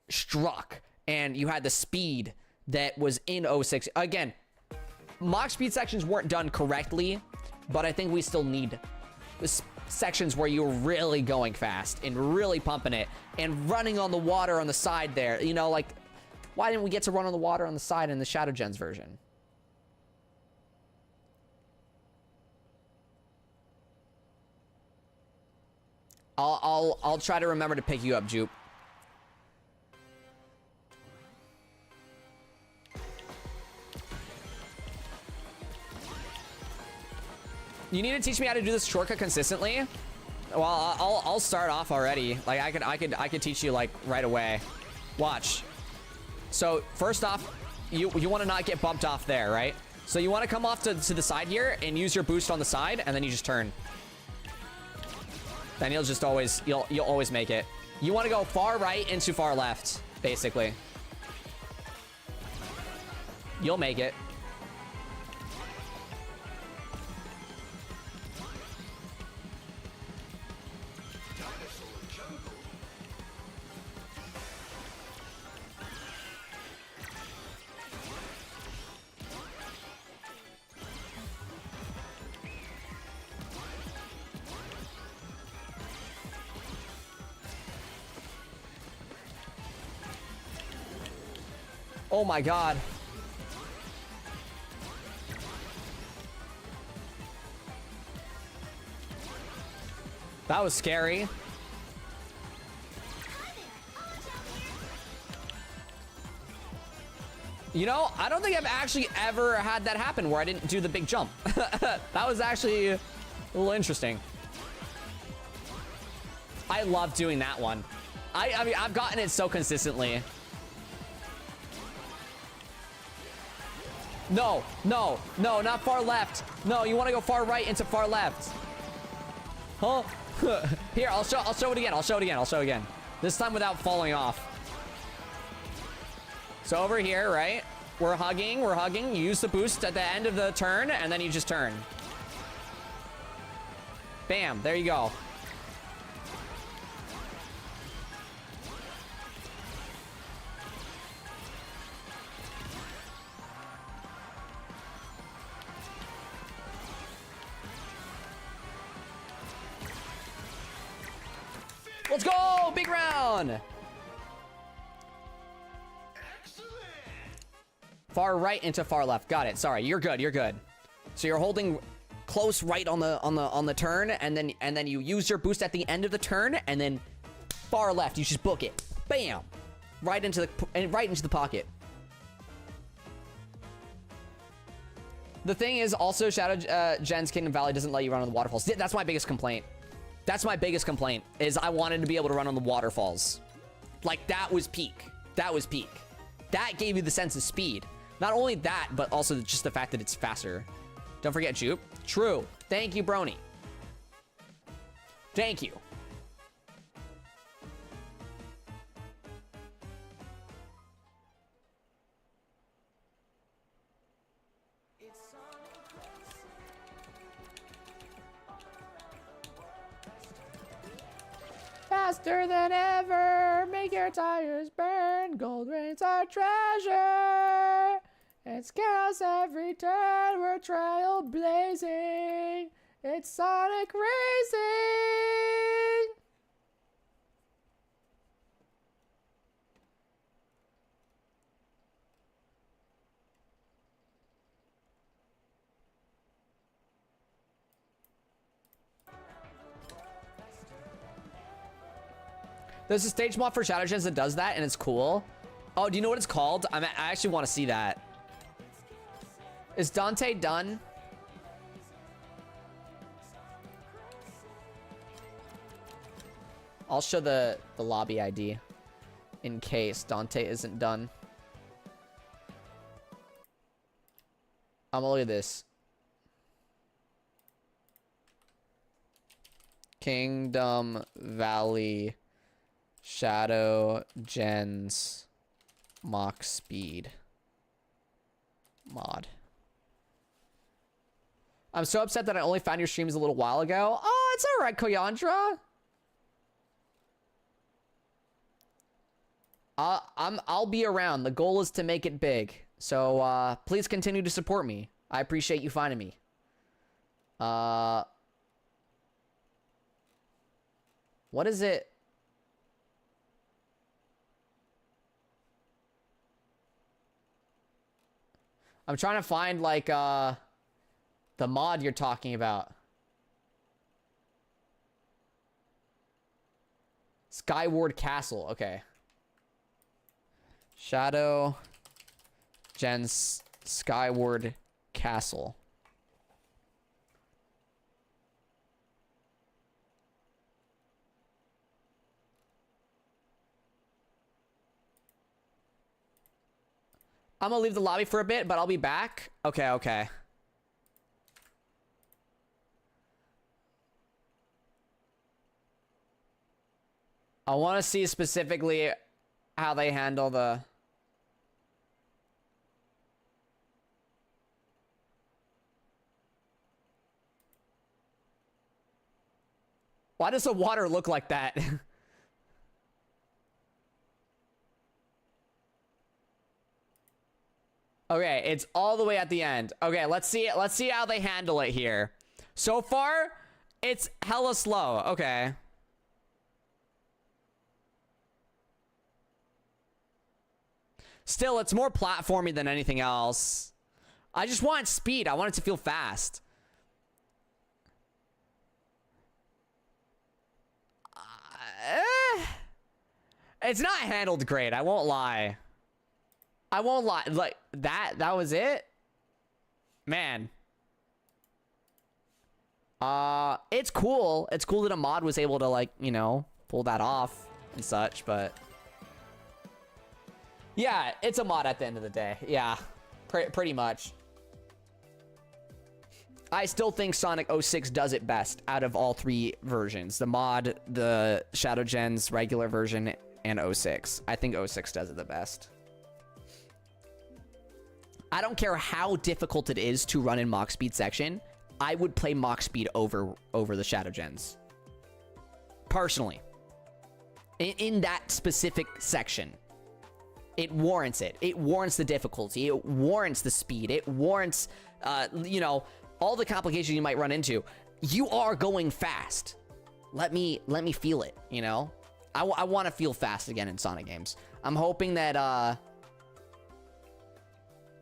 struck, and you had the speed that was in 06. Again, mock speed sections weren't done correctly, but I think we still need sections where you're really going fast and really pumping it and running on the water on the side there. You know, like, why didn't we get to run on the water on the side in the Shadow Gens version? I'll try to remember to pick you up, Jupe. You need to teach me how to do this shortcut consistently. Well, I'll start off already. Like I could teach you like right away. Watch. So first off, you want to not get bumped off there, right? So you want to come off to the side here and use your boost on the side, and then you just turn. Then you'll just always you'll always make it. You want to go far right into far left, basically. You'll make it. Oh my god. That was scary. You know, I don't think I've actually ever had that happen where I didn't do the big jump. That was actually a little interesting. I love doing that one. I mean, I've gotten it so consistently. No, no, no, not far left. No, you want to go far right into far left. Huh? Here, I'll show it again. I'll show it again. This time without falling off. So over here, right? We're hugging. You use the boost at the end of the turn, and then you just turn. Bam, there you go. Let's go! Big round! Far right into far left. Got it. Sorry, you're good. You're good. So you're holding close right on the turn, and then you use your boost at the end of the turn, and then far left. You just book it. Bam! Right into the pocket. The thing is, also Shadow Gen's Kingdom Valley doesn't let you run on the waterfalls. That's my biggest complaint. That's my biggest complaint, is I wanted to be able to run on the waterfalls. Like, that was peak. That was peak. That gave you the sense of speed. Not only that, but also just the fact that it's faster. Don't forget Jupe. True. Thank you, Brony. Thank you. Faster than ever, make your tires burn. Gold rings our treasure. It scares us every turn. We're trailblazing. It's Sonic Racing. There's a stage mod for Shadow Gens that does that, and it's cool. Oh, do you know what it's called? I actually want to see that. Is Dante done? I'll show the lobby ID in case Dante isn't done. I'm gonna look at this. Kingdom Valley Shadow Gens Mach Speed mod. I'm so upset that I only found your streams a little while ago. Oh, it's all right, Koyandra. I'll be around. The goal is to make it big. So please continue to support me. I appreciate you finding me. What is it? I'm trying to find like the mod you're talking about. Skyward Castle. Okay. Shadow Gens Skyward Castle. I'm gonna leave the lobby for a bit, but I'll be back. Okay, okay. I want to see specifically how they handle the... Why does the water look like that? Okay, it's all the way at the end. Okay, let's see it. Let's see how they handle it here. So far, it's hella slow. Okay. Still, it's more platformy than anything else. I just want speed. I want it to feel fast. It's not handled great. I won't lie. I won't lie. Like, that was it? Man. It's cool. It's cool that a mod was able to, like, you know, pull that off and such, but... Yeah, it's a mod at the end of the day. Yeah, pretty much. I still think Sonic 06 does it best out of all three versions. The mod, the Shadow Gens, regular version, and 06. I think 06 does it the best. I don't care how difficult it is to run in Mach Speed section. I would play Mach Speed over the Shadow Gens. Personally. In that specific section. It warrants it. It warrants the difficulty. It warrants the speed. It warrants, you know, all the complications you might run into. You are going fast. Let me feel it, you know? I want to feel fast again in Sonic games. I'm hoping that, I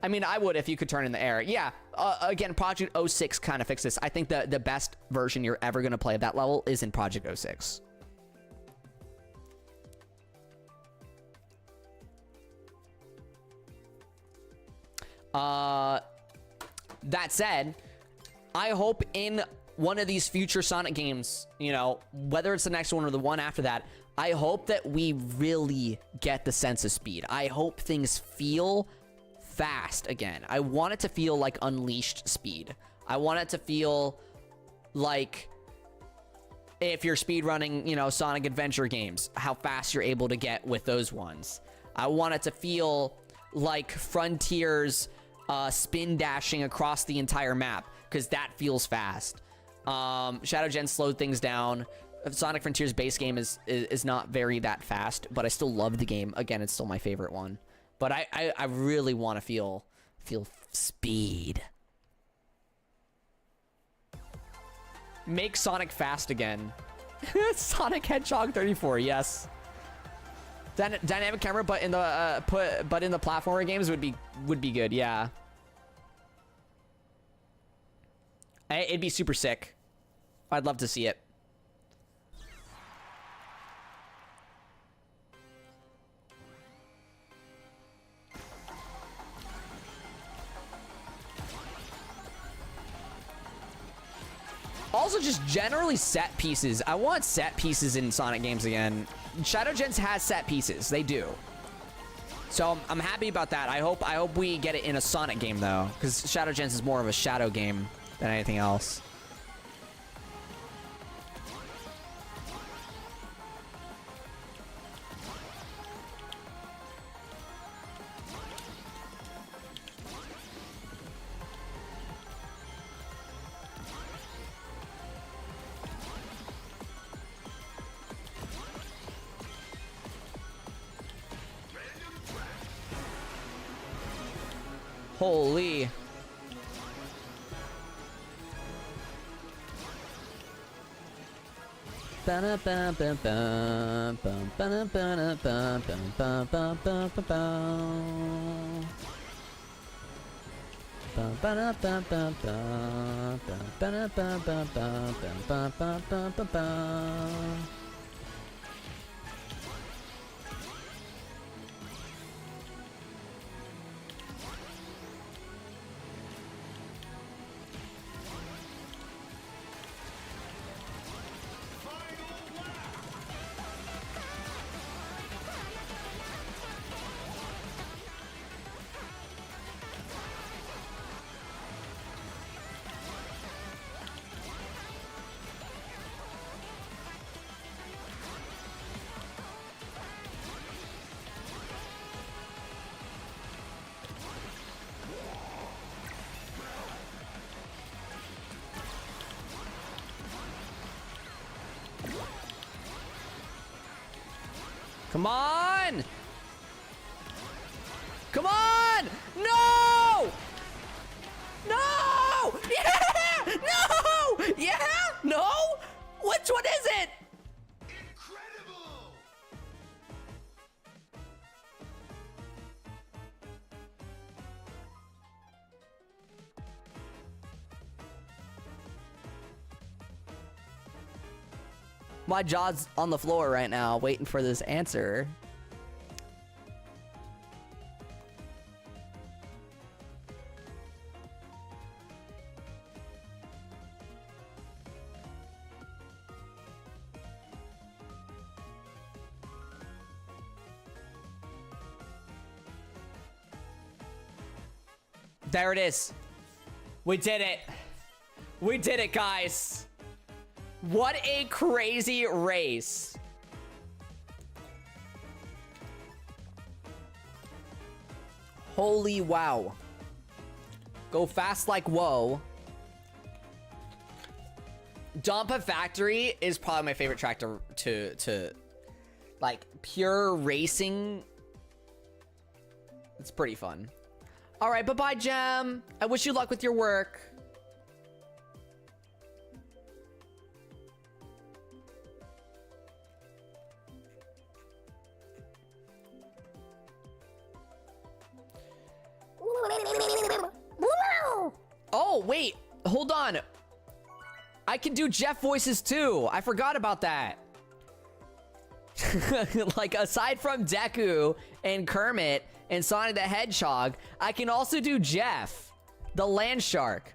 mean, I would if you could turn in the air. Yeah, again, Project 06 kind of fixed this. I think the best version you're ever going to play at that level is in Project 06. That said, I hope in one of these future Sonic games, you know, whether it's the next one or the one after that, I hope that we really get the sense of speed. I hope things feel fast again. I want it to feel like Unleashed speed. I want it to feel like if you're speedrunning, you know, Sonic Adventure games, how fast you're able to get with those ones. I want it to feel like Frontier's spin dashing across the entire map, because that feels fast. Shadow Gen slowed things down. Sonic Frontier's base game is not very that fast, but I still love the game. Again, it's still my favorite one. But I really want to feel speed. Make Sonic fast again. Sonic Hedgehog 34, yes. Dynamic camera, but in the platformer games would be good, yeah. It'd be super sick. I'd love to see it. Also, just generally set pieces. I want set pieces in Sonic games again. Shadow Gens has set pieces. They do. So I'm happy about that. I hope we get it in a Sonic game though, because Shadow Gens is more of a Shadow game than anything else. Holy. Come on! Come on! No! No! Yeah! No! Yeah! No? Which one is it? Incredible! My jaw's on the floor right now, waiting for this answer. There it is. We did it. We did it, guys. What a crazy race. Holy wow. Go fast like whoa. Dumpa Factory is probably my favorite track to like pure racing. It's pretty fun. All right, bye-bye, Gem. I wish you luck with your work. Oh, wait. Hold on. I can do Jeff voices too. I forgot about that. Like, aside from Deku and Kermit and Sonic the Hedgehog, I can also do Jeff, the land shark.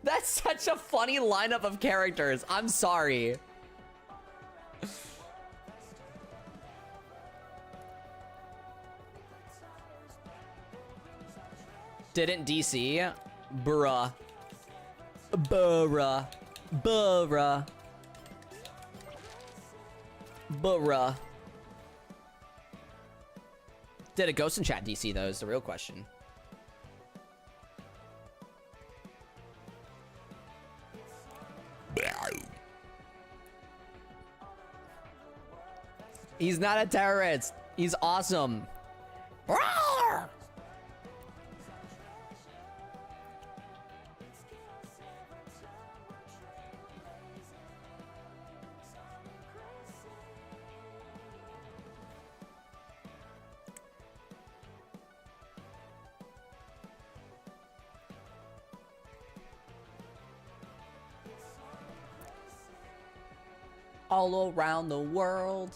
That's such a funny lineup of characters. I'm sorry. Didn't DC? Bruh. Bruh. Bruh. Bruh. Did a Ghost in Chat DC though is the real question. He's not a terrorist. He's awesome. Roar! All around the world.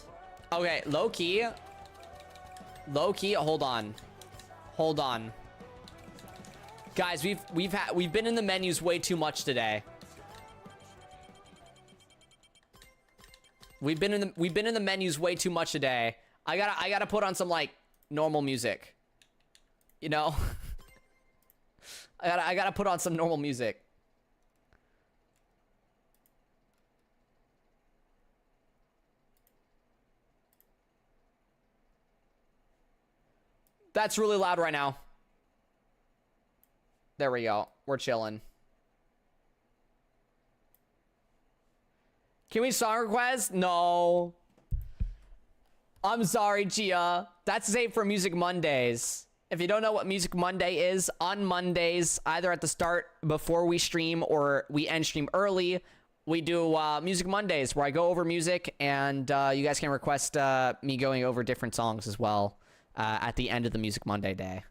Okay, low key, hold on. Hold on. Guys, we've been in the menus way too much today. We've been in the menus way too much today. I gotta put on some like normal music. You know? I gotta put on some normal music. That's really loud right now. There we go. We're chilling. Can we song request? No. I'm sorry, Chia. That's the same for Music Mondays. If you don't know what Music Monday is, on Mondays, either at the start before we stream or we end stream early, we do Music Mondays where I go over music and you guys can request me going over different songs as well. At the end of the Music Monday day.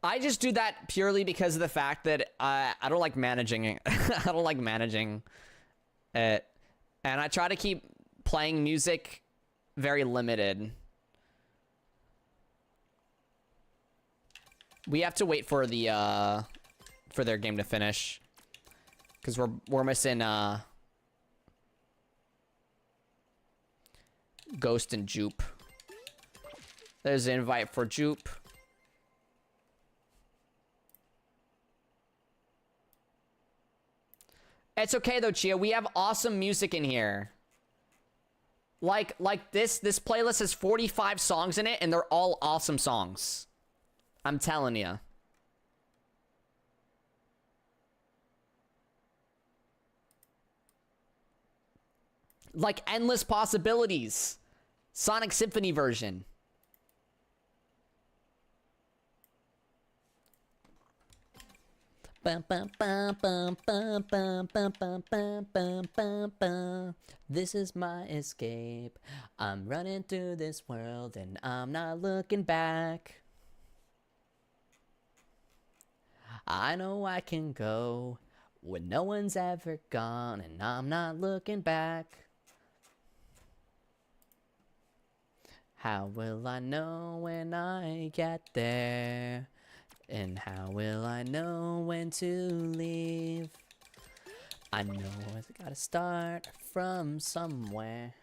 I just do that purely because of the fact that I don't like managing it. I don't like managing it. And I try to keep playing music very limited. We have to wait for the for their game to finish, because we're missing Ghost and Jupe. There's an invite for Jupe. It's okay though, Chia. We have awesome music in here. Like this playlist has 45 songs in it, and they're all awesome songs. I'm telling you. Like Endless Possibilities. Sonic Symphony version. Bum, bum, bum, bum, bum, bum, bum, bum, bum, bum, bum, bum. This is my escape. I'm running through this world and I'm not looking back. I know I can go where no one's ever gone and I'm not looking back. How will I know when I get there? And how will I know when to leave? I know I gotta start from somewhere.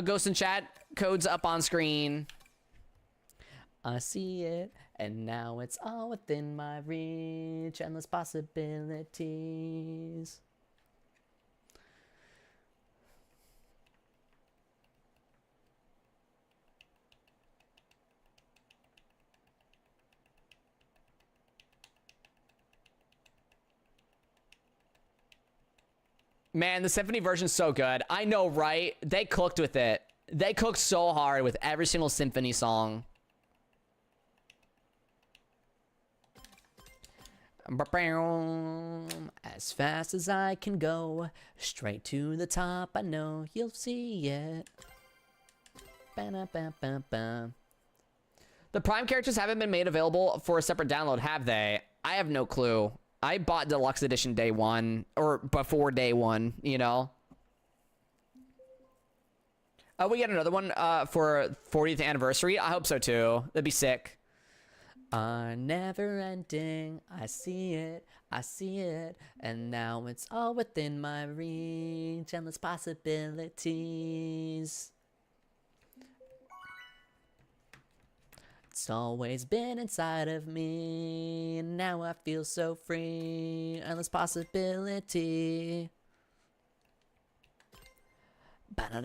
Ghost in chat, code's up on screen. I see it, and now it's all within my reach. Endless possibilities. Man, the symphony version's so good. I know, right? They cooked with it. They cooked so hard with every single symphony song. As fast as I can go, straight to the top, I know you'll see it. Ba-da-ba-ba-ba. The Prime characters haven't been made available for a separate download, have they? I have no clue. I bought Deluxe Edition day one, or before day one, you know? Oh, we get another one for 40th anniversary? I hope so too. That'd be sick. Are never ending. I see it, and now it's all within my reach. Endless possibilities. It's always been inside of me, and now I feel so free. Endless possibility. I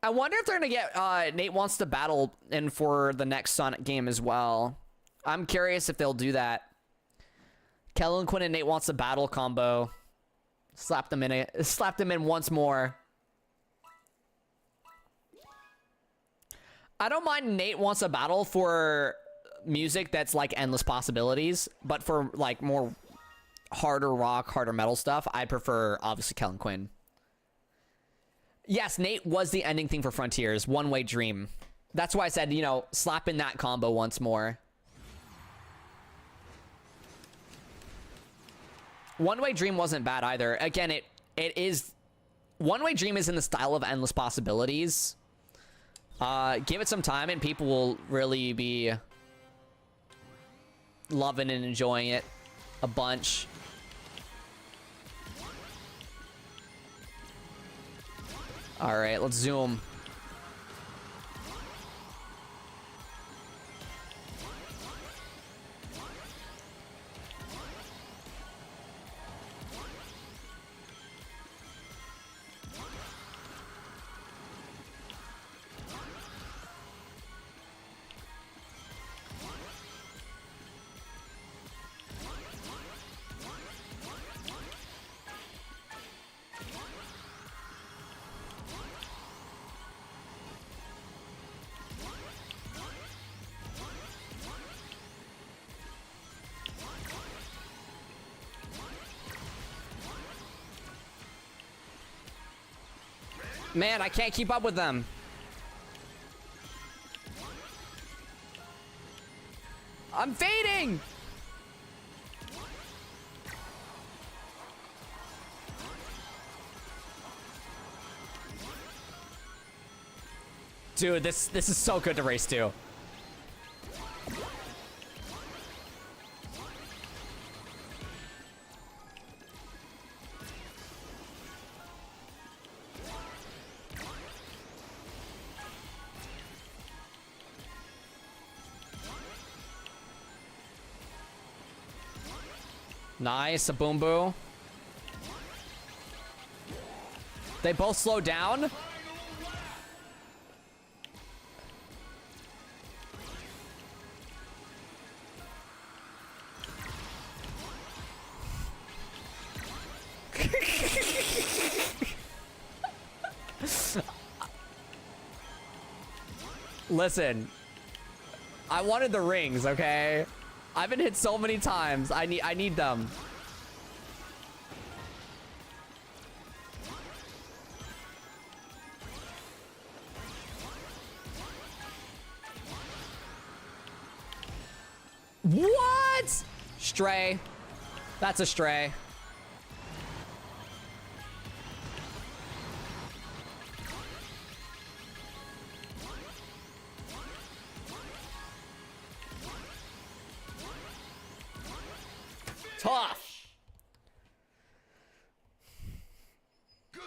wonder if they're gonna get Nate Wants to Battle in for the next Sonic game as well. I'm curious if they'll do that. Kellen Quinn and Nate Wants to Battle combo. Slap them in once more. I don't mind Nate Wants a Battle for music that's like Endless Possibilities, but for like more harder rock, harder metal stuff, I prefer obviously Kellen Quinn. Yes, Nate was the ending thing for Frontiers, One Way Dream. That's why I said, you know, slap in that combo once more. One Way Dream wasn't bad either. Again, it is... One Way Dream is in the style of Endless Possibilities. Give it some time and people will really be loving and enjoying it a bunch. All right, let's zoom. Man, I can't keep up with them. I'm fading! Dude, this is so good to race to. Nice, a boom boo. They both slow down. Listen, I wanted the rings, okay? I've been hit so many times. I need them. What? Stray. That's a stray. Tough. Good.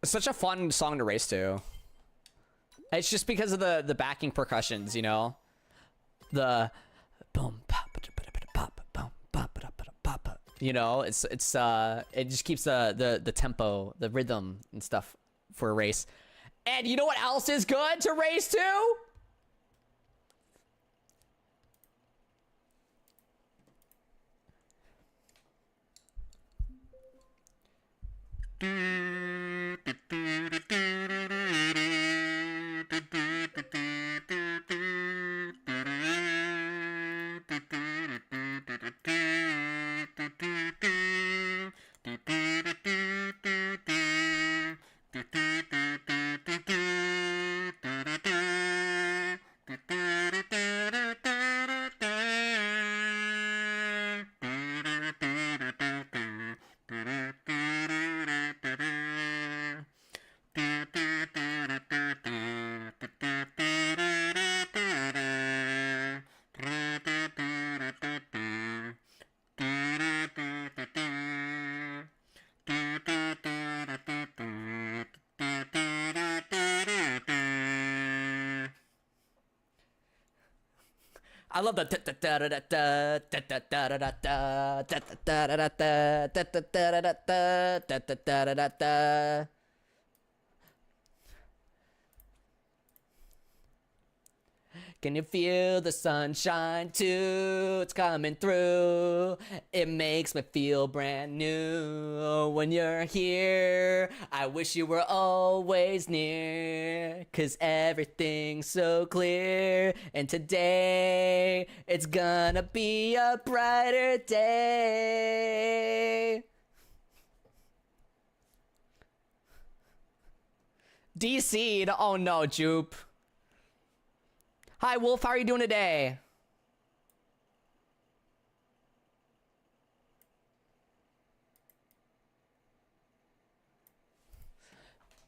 It's such a fun song to race to. It's just because of the backing percussions, you know? The boom pop pop boom pop pop. You know, it just keeps the tempo, the rhythm and stuff for a race. And you know what else is good to race to? I love the Can you feel the sunshine too? It's coming through. It makes me feel brand new when you're here. I wish you were always near, 'cause everything's so clear. And today, it's gonna be a brighter day. DC'd? Oh no, Jupe. Hi, Wolf. How are you doing today?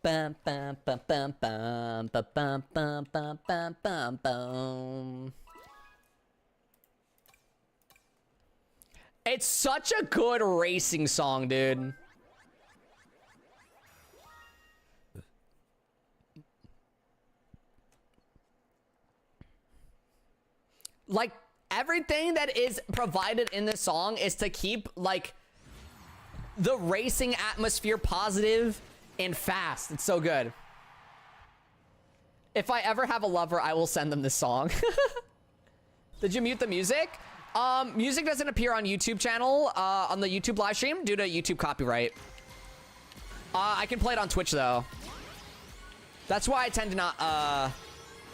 Bum, bum, bum, bum, bum, bum, bum, bum, bum, bum, bum, bum. It's such a good racing song, dude. Like, everything that is provided in this song is to keep, like, the racing atmosphere positive and fast. It's so good. If I ever have a lover, I will send them this song. Did you mute the music? Music doesn't appear on YouTube channel, on the YouTube live stream due to YouTube copyright. I can play it on Twitch, though. That's why I tend to not,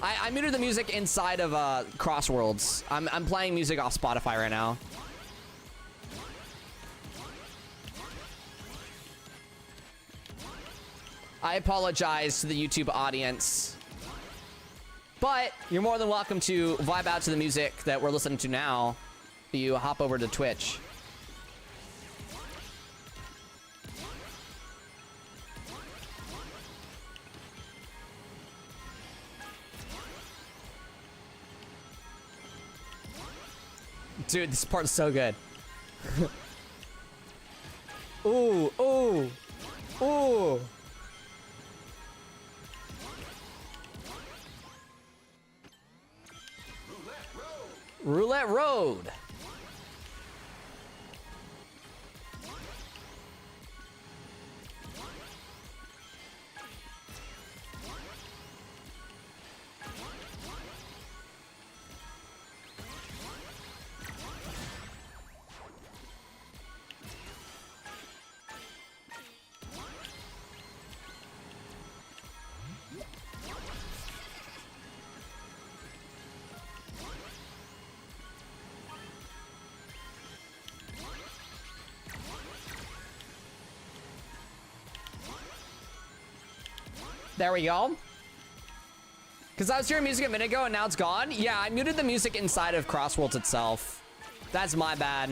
I muted the music inside of Crossworlds. I'm playing music off Spotify right now. I apologize to the YouTube audience. But you're more than welcome to vibe out to the music that we're listening to now. You hop over to Twitch. Dude, this part's so good. Ooh, ooh, ooh. Roulette Road. There we go. Because I was hearing music a minute ago and now it's gone. Yeah, I muted the music inside of Crossworlds itself. That's my bad.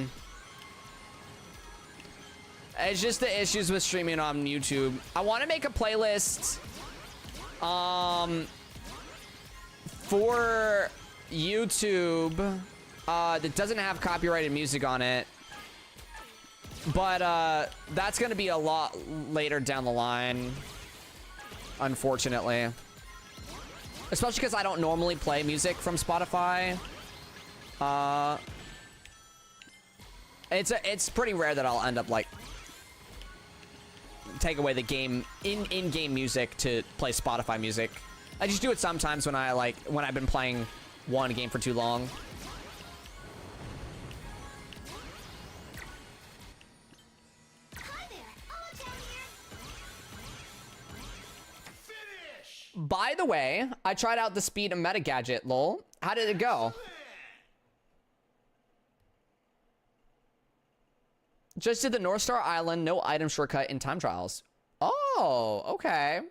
It's just the issues with streaming on YouTube. I want to make a playlist for YouTube that doesn't have copyrighted music on it. But that's going to be a lot later down the line. Unfortunately. Especially because I don't normally play music from Spotify. It's pretty rare that I'll end up like take away the game in-game music to play Spotify music. I just do it sometimes when I've been playing one game for too long. By the way, I tried out the speed and meta gadget, lol. How did it go? Just did the North Star Island, no item shortcut in time trials. Oh, okay.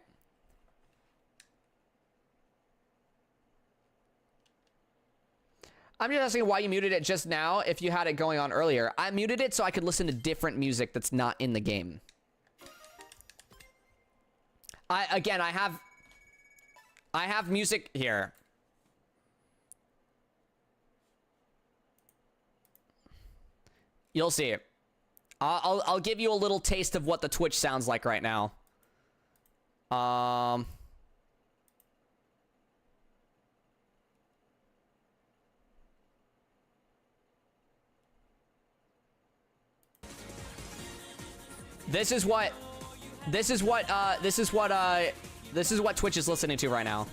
I'm just asking why you muted it just now if you had it going on earlier. I muted it so I could listen to different music that's not in the game. I have music here. You'll see. I'll give you a little taste of what the Twitch sounds like right now. This is what Twitch is listening to right now.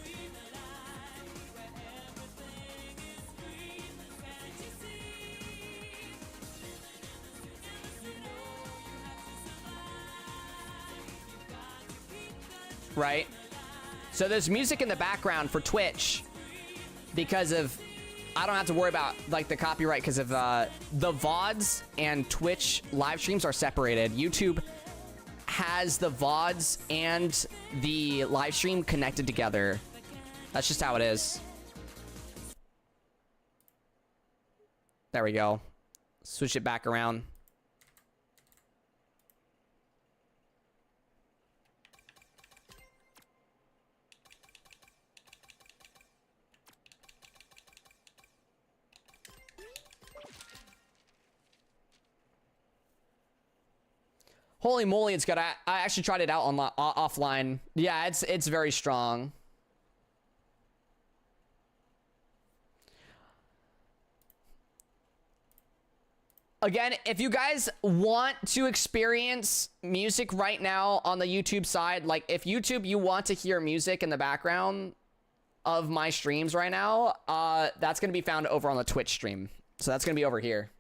Right? So there's music in the background for Twitch because of, I don't have to worry about like the copyright because of the VODs and Twitch live streams are separated. YouTube has the VODs and the live stream connected together. That's just how it is. There we go. Switch it back around. Holy moly, it's good. I actually tried it out on offline. Yeah, it's very strong. Again, if you guys want to experience music right now on the YouTube side, like if YouTube, you want to hear music in the background of my streams right now, that's going to be found over on the Twitch stream. So that's going to be over here.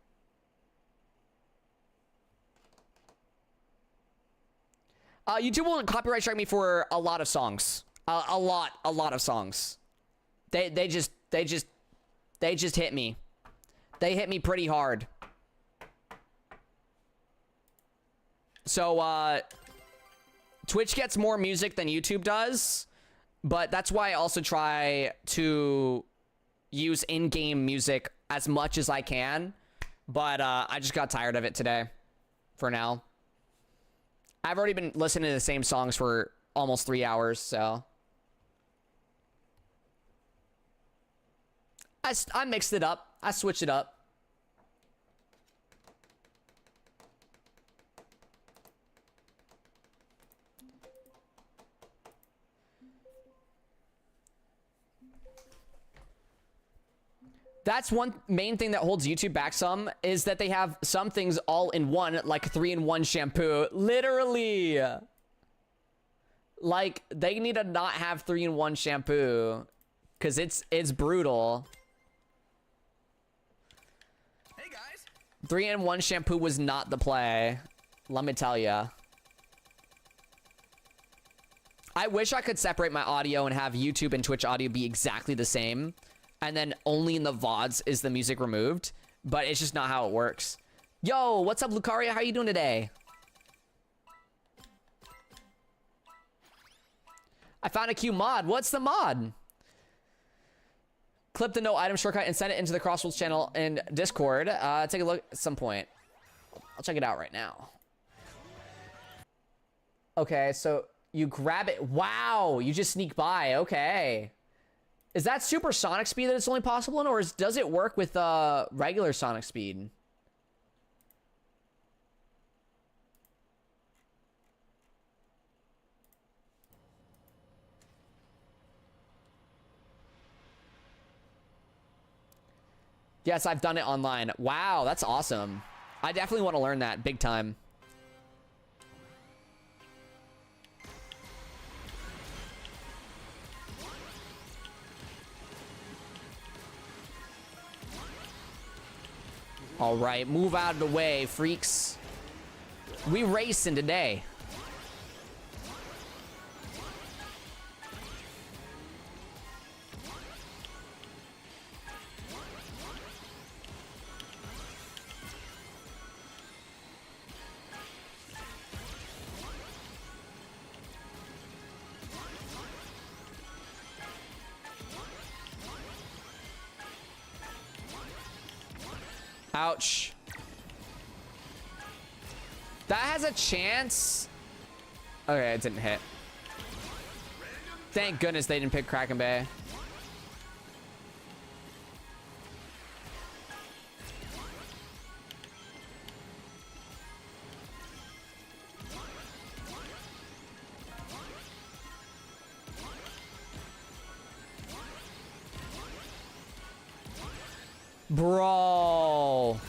YouTube will copyright strike me for a lot of songs. A lot of songs. They just hit me. They hit me pretty hard. So, Twitch gets more music than YouTube does, but that's why I also try to use in-game music as much as I can, but I just got tired of it today, for now. I've already been listening to the same songs for almost 3 hours, so. I mixed it up. I switched it up. That's one main thing that holds YouTube back some, is that they have some things all in one, like 3-in-1 shampoo. Literally. Like, they need to not have 3-in-1 shampoo, because it's brutal. Hey guys. 3-in-1 shampoo was not the play. Let me tell ya. I wish I could separate my audio and have YouTube and Twitch audio be exactly the same. And then only in the VODs is the music removed. But it's just not how it works. Yo, what's up, Lucaria? How you doing today? I found a Q mod. What's the mod? Clip the no item shortcut and send it into the Crossroads channel in Discord. Take a look at some point. I'll check it out right now. Okay, so you grab it. Wow, you just sneak by. Okay. Is that supersonic speed that it's only possible in, or does it work with regular sonic speed? Yes, I've done it online. Wow, that's awesome. I definitely want to learn that big time. All right, move out of the way, freaks. We racing today. Ouch. That has a chance. Okay, it didn't hit. Thank goodness they didn't pick Kraken Bay. Bro.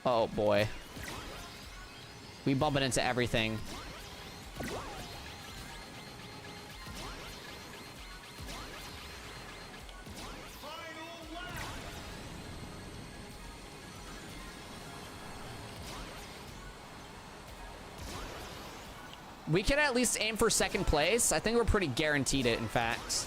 Oh boy. We bumping into everything. We can at least aim for second place. I think we're pretty guaranteed it, in fact.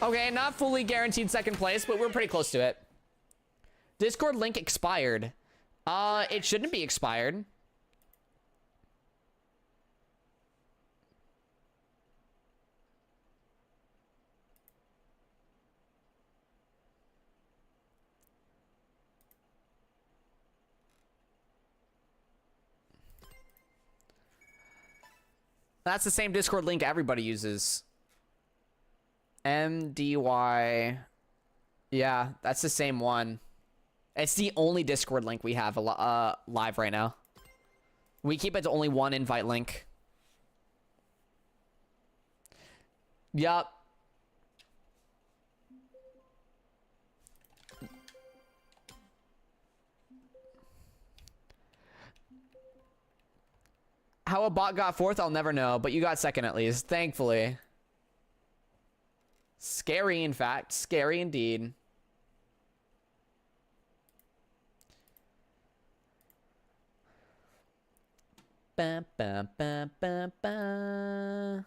Okay, not fully guaranteed second place, but we're pretty close to it. Discord link expired. It shouldn't be expired. That's the same Discord link everybody uses. MDY. Yeah, that's the same one. It's the only Discord link we have live right now. We keep it to only one invite link. Yup. How a bot got fourth, I'll never know, but you got second at least, thankfully. Scary, in fact. Scary indeed. Ba, ba, ba, ba, ba.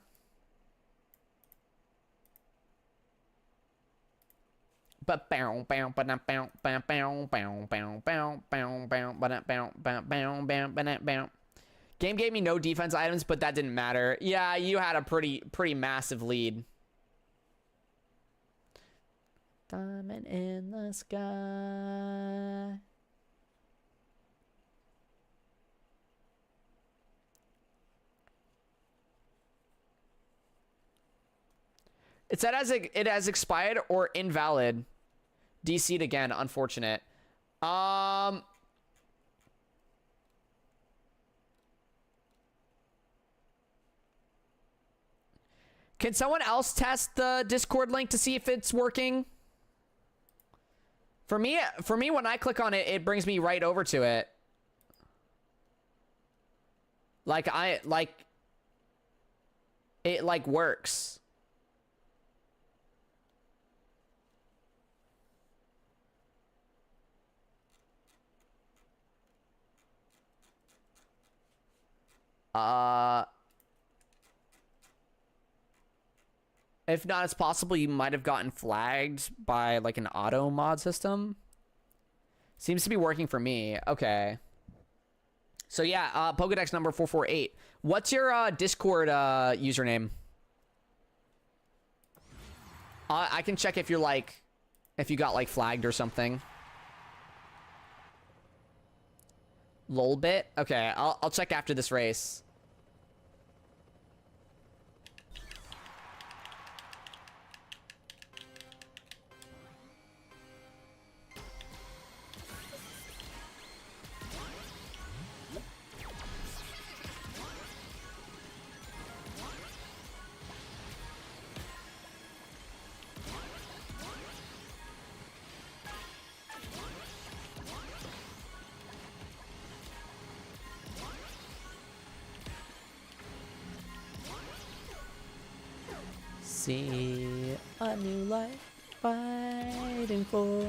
But bow bow ba bow bow bow bow bow bow bow bow ba bow bow bow bow bow. Game gave me no defense items, but that didn't matter. Yeah, you had a pretty massive lead. Diamond in the sky. It said it has expired or invalid. DC'd again, unfortunate. Can someone else test the Discord link to see if it's working? For me, when I click on it, it brings me right over to it. It works. If not, it's possible you might have gotten flagged by like an auto mod system. Seems to be working for me. Okay. So yeah, Pokedex number 448. What's your Discord username? I can check if you're like, if you got like flagged or something. Lolbit? Okay, I'll check after this race. See a new life fighting for.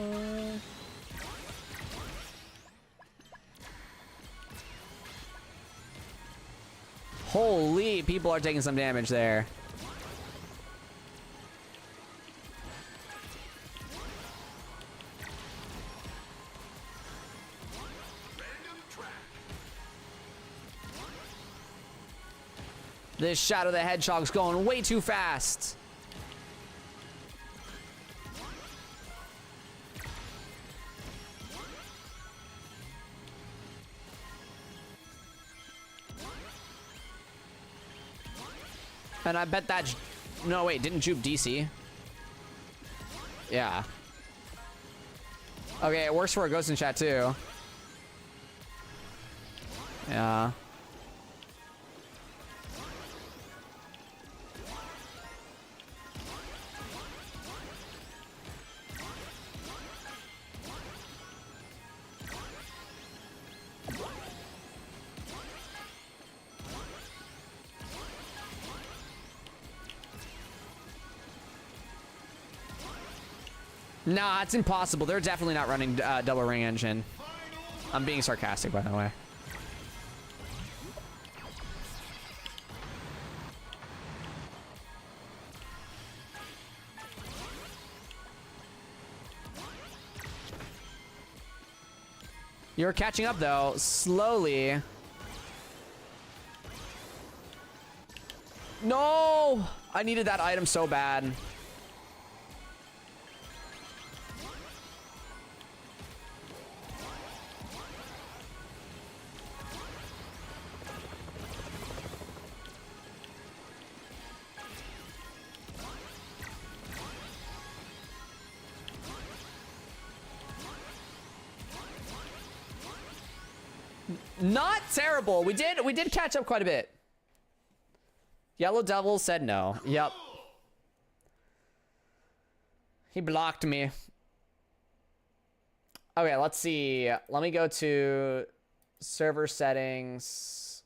Holy, people are taking some damage there. This Shadow the Hedgehog's going way too fast. And I bet that... No, wait, didn't Jupe DC? Yeah. Okay, it works for a Ghost in Chat, too. Yeah. Nah, it's impossible. They're definitely not running double ring engine. I'm being sarcastic, by the way. You're catching up, though, slowly. No! I needed that item so bad. Not terrible. We did catch up quite a bit. Yellow Devil said no. Yep. He blocked me. Okay, let's see. Let me go to server settings.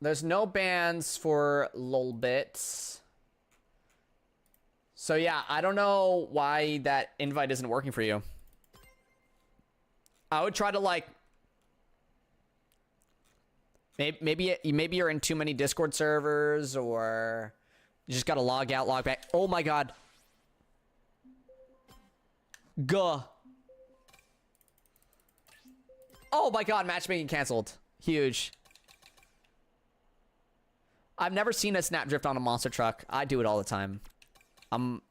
There's no bans for Lolbit. So yeah, I don't know why that invite isn't working for you. I would try to like... Maybe you're in too many Discord servers, or you just gotta log out, log back. Oh my god. Gah. Oh my god, matchmaking canceled. Huge. I've never seen a snap drift on a monster truck. I do it all the time. I'm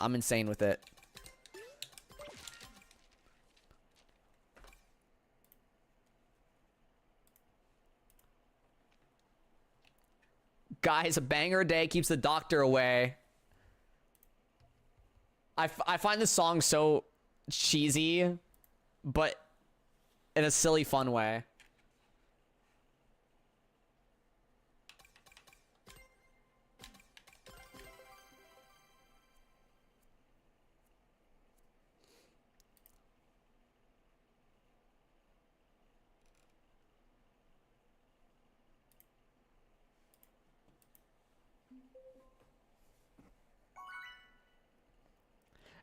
insane with it. Guys, a banger a day keeps the doctor away. I find this song so cheesy, but in a silly, fun way.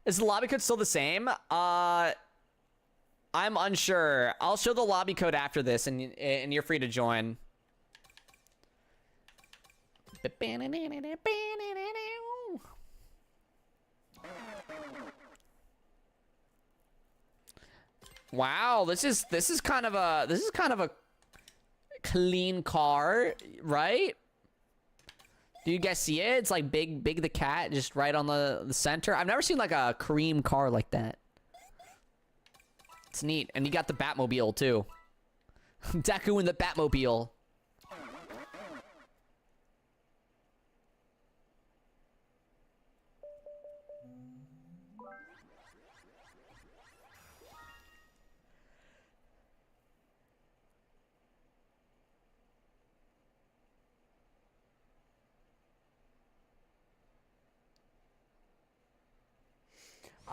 Is the lobby code still the same? I'm unsure. I'll show the lobby code after this, and you're free to join. Wow, this is kind of a clean car, right? Do you guys see it? It's like Big the cat, just right on the center. I've never seen like a cream car like that. It's neat. And you got the Batmobile too. Deku in the Batmobile.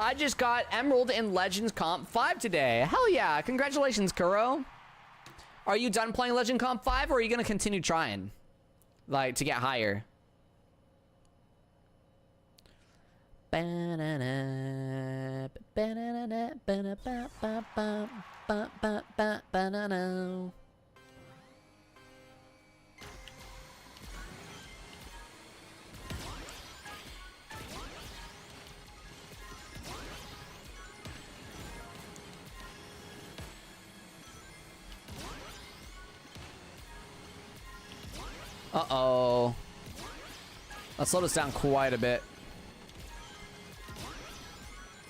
I just got Emerald in Legends Comp 5 today. Hell yeah. Congratulations, Kuro. Are you done playing Legend Comp 5, or are you going to continue trying? Like, to get higher? Uh-oh. That slowed us down quite a bit.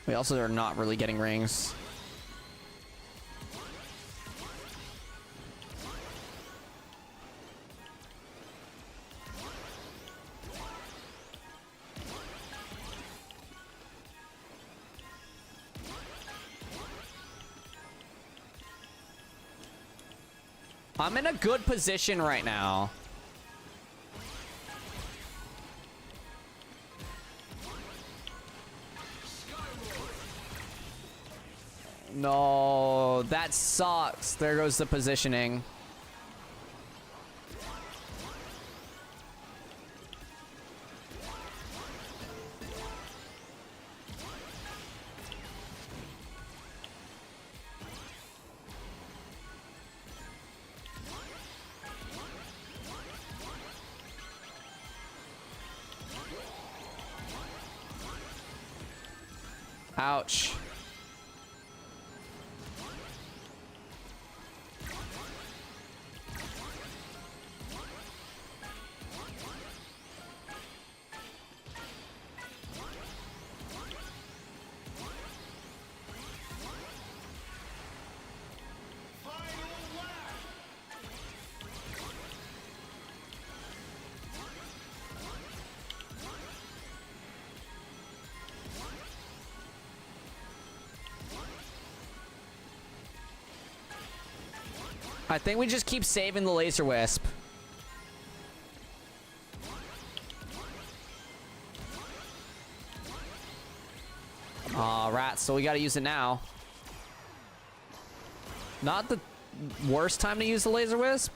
We also are not really getting rings. I'm in a good position right now. No, that sucks. There goes the positioning. Ouch. I think we just keep saving the laser wisp. Aw, rats, so we gotta use it now. Not the worst time to use the laser wisp.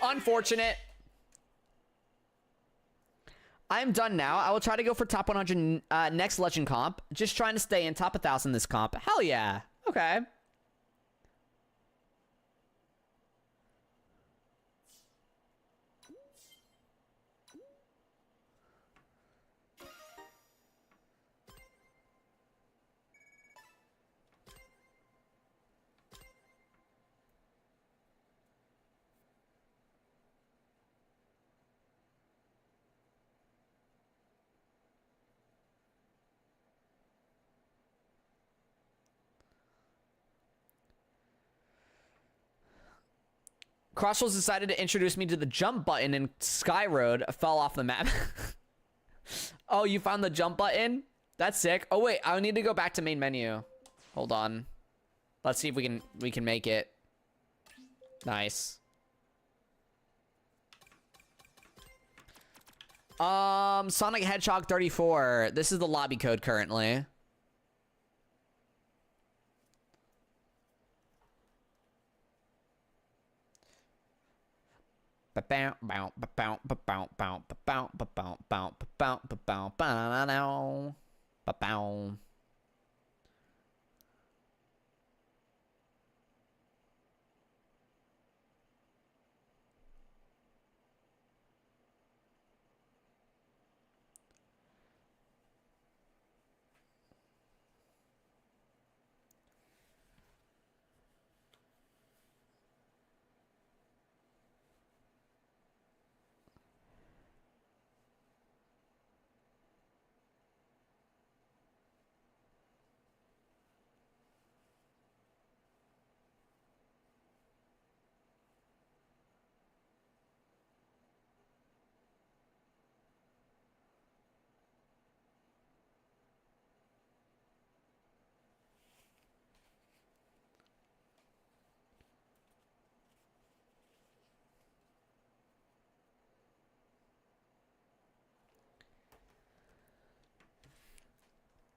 Unfortunate. I'm done now. I will try to go for top 100 next legend comp. Just trying to stay in top 1,000 this comp. Hell yeah. Okay. Crossroads decided to introduce me to the jump button in Sky Road. Fell off the map. Oh, you found the jump button? That's sick. Oh wait, I need to go back to main menu. Hold on. Let's see if we can make it. Nice. Sonic Hedgehog 34. This is the lobby code currently.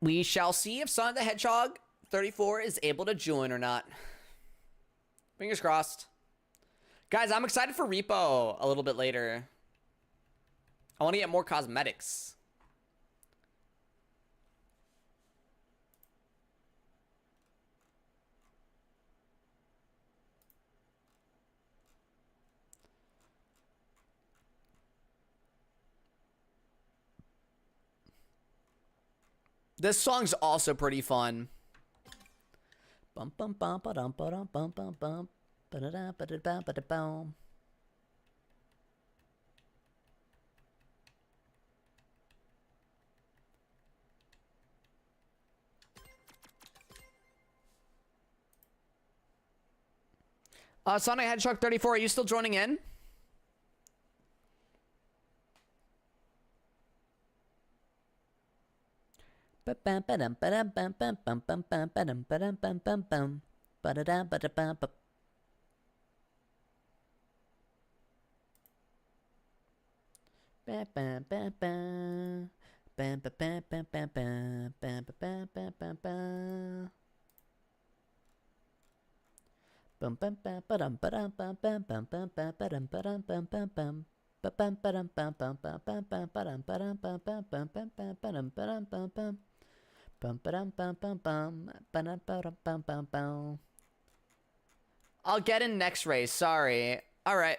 We shall see if Sonic the Hedgehog 34 is able to join or not. Fingers crossed. Guys, I'm excited for Repo a little bit later. I want to get more cosmetics. This song's also pretty fun. Bum bum bum ba dum bum bum bum ba da da ba da ba da bum. Sonic Hedgehog 34, are you still joining in? I'll get in next race. Sorry. All right.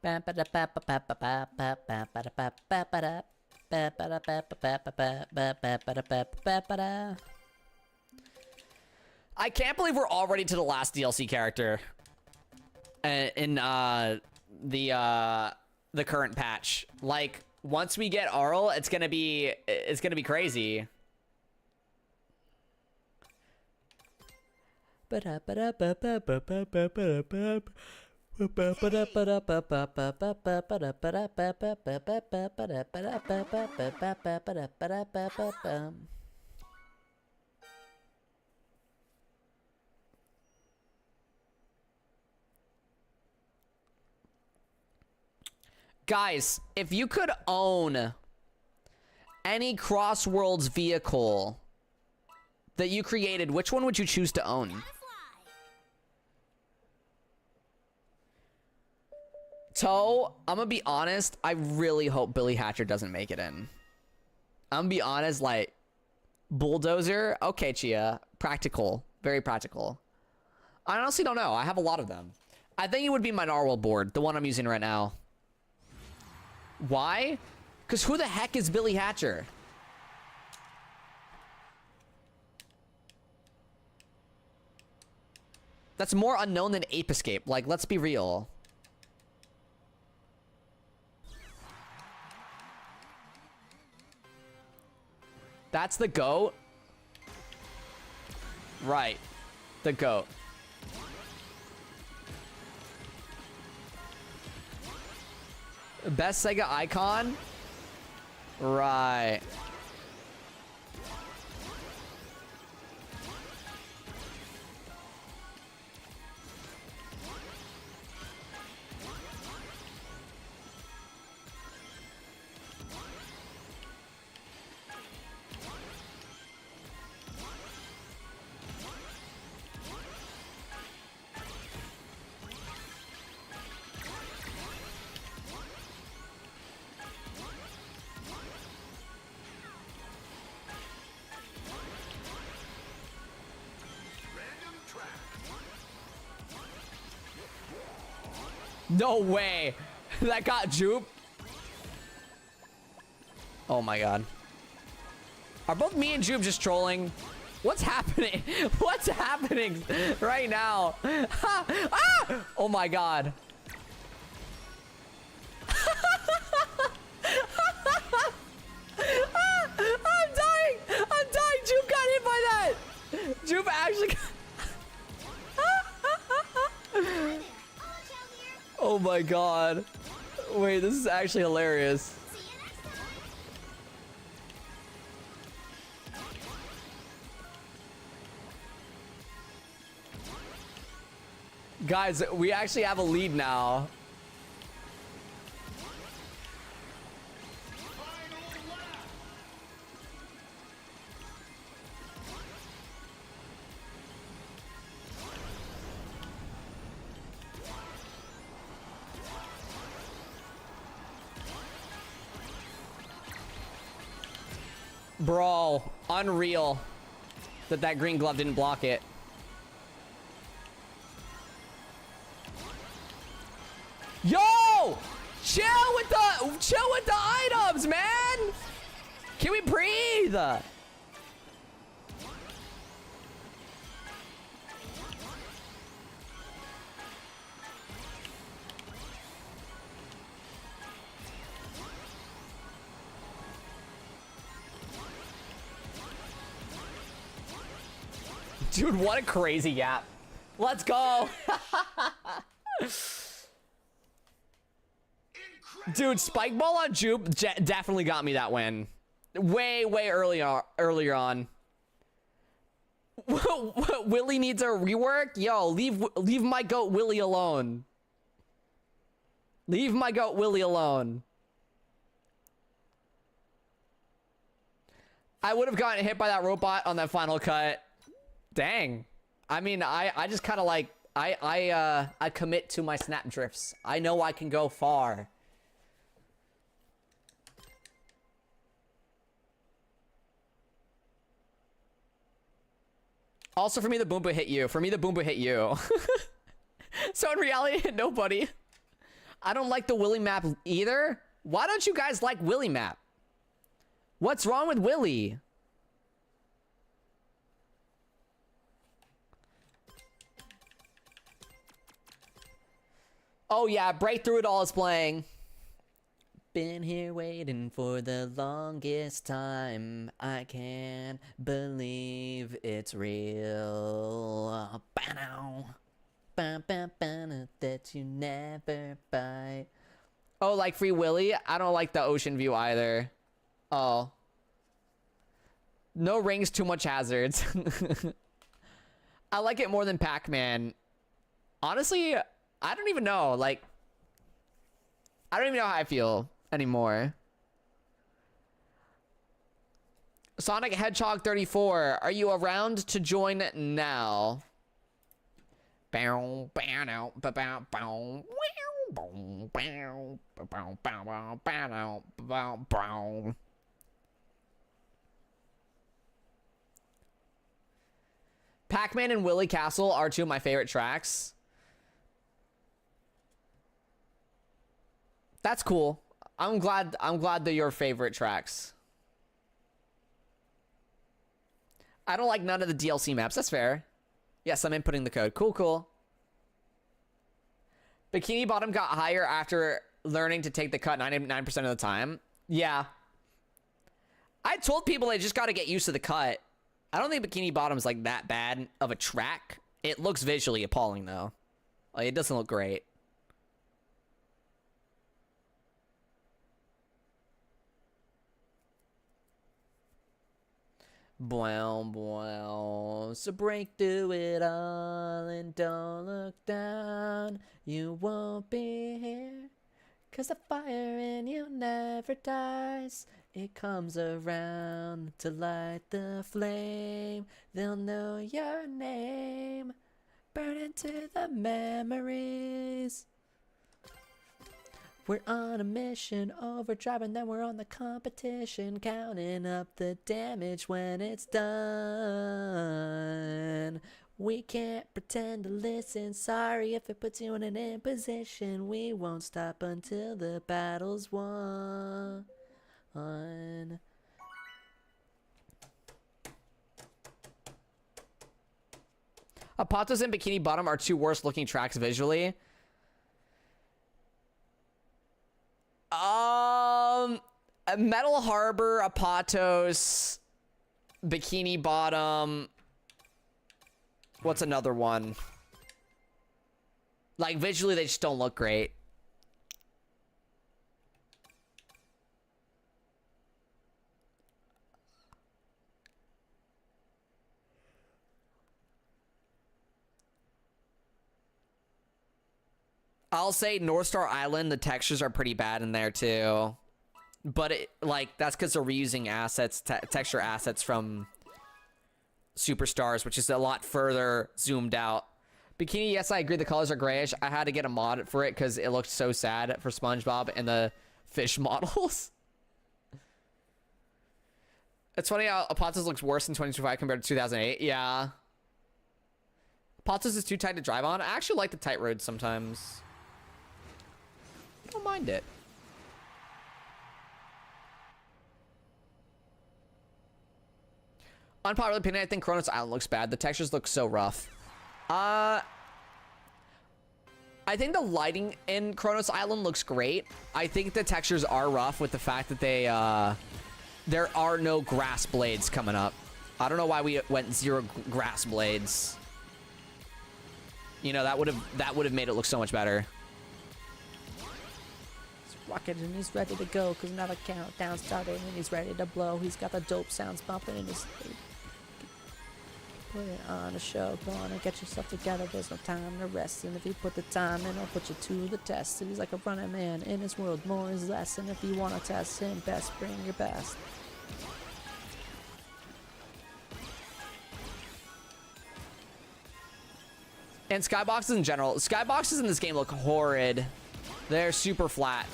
I can't believe we're already to the last DLC character in the current patch. Like, once we get Arl, it's gonna be crazy. Guys, if you could own any Crossworlds vehicle that you created, which one would you choose to own? Toe, I'm gonna be honest, I really hope Billy Hatcher doesn't make it in. I'm gonna be honest, like, Bulldozer, okay, Chia, practical, very practical. I honestly don't know, I have a lot of them. I think it would be my Narwhal board, the one I'm using right now. Why? Because who the heck is Billy Hatcher? That's more unknown than Ape Escape. Like, let's be real. That's the GOAT? Right. The GOAT. Best Sega icon? Right. No way. That got Jupe. Oh my god. Are both me and Jupe just trolling? What's happening? What's happening right now? Ah! Oh my god. I'm dying. I'm dying. Jupe got hit by that. Jupe actually got... Oh my god. Wait, this is actually hilarious. Guys, we actually have a lead now. Bro, unreal that that green glove didn't block it. Yo! Chill with the items, man! Can we breathe? Dude, what a crazy gap. Let's go. Dude, Spike Ball on Jupe definitely got me that win. Way earlier on. Willie needs a rework? Yo, leave my goat Willie alone. Leave my goat Willie alone. I would have gotten hit by that robot on that final cut. Dang. I mean, I just kind of like, I commit to my snap drifts. I know I can go far. Also, for me, the Boomba hit you. For me, the Boomba hit you. So in reality, it hit nobody. I don't like the Willy map either. Why don't you guys like Willy map? What's wrong with Willy? Oh yeah, Break Through It All is playing. Been here waiting for the longest time. I can't believe it's real. that you never buy. Oh, like Free Willy? I don't like the ocean view either. Oh. No rings, too much hazards. I like it more than Pac-Man. Honestly, I don't even know. Like, I don't even know how I feel anymore. Sonic Hedgehog 34, are you around to join now? Bow, bow, bow, bow, bow, bow, bow, bow, bow, bow, bow, bow. Pac-Man and Willy Castle are two of my favorite tracks. That's cool. I'm glad they're your favorite tracks. I don't like none of the DLC maps. That's fair. Yes, I'm inputting the code. Cool, cool. Bikini Bottom got higher after learning to take the cut 99% of the time. Yeah. I told people they just got to get used to the cut. I don't think Bikini Bottom's like that bad of a track. It looks visually appalling though. Like, it doesn't look great. Bwow, bwow. So break through it all and don't look down. You won't be here, 'cause the fire in you never dies. It comes around to light the flame. They'll know your name. Burn into the memories. We're on a mission, overdrive, and then we're on the competition, counting up the damage when it's done. We can't pretend to listen, sorry if it puts you in an imposition. We won't stop until the battle's won. Apatos and Bikini Bottom are two worst looking tracks visually. Metal Harbor, Apatos, Bikini Bottom. What's another one? Like, visually, they just don't look great. I'll say North Star Island, the textures are pretty bad in there too. But it, like, that's because they're reusing assets, texture assets from Superstars, which is a lot further zoomed out. Bikini, yes, I agree. The colors are grayish. I had to get a mod for it because it looked so sad for SpongeBob and the fish models. It's funny how Apatos looks worse in 2025 compared to 2008. Yeah. Apatos is too tight to drive on. I actually like the tight roads sometimes. I don't mind it. Unpopular opinion, I think Kronos Island looks bad. The textures look so rough. I think the lighting in Kronos Island looks great. I think the textures are rough with the fact that they, there are no grass blades coming up. I don't know why we went zero grass blades. You know, that would have made it look so much better. Rocket and he's ready to go, cause now the countdown started and he's ready to blow. He's got the dope sounds bumping in his sleep. Put it on a show, go on and get yourself together. There's no time to rest, and if you put the time in, I'll put you to the test. He's like a running man in his world, more is less. And if you wanna test him, best bring your best. And skyboxes in general, skyboxes in this game look horrid. They're super flat.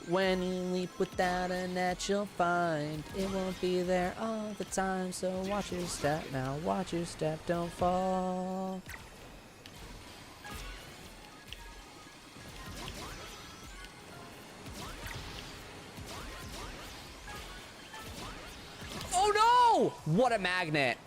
When you leap without a net, you'll find it won't be there all the time. So watch your step now, watch your step, don't fall. Oh no! What a magnet.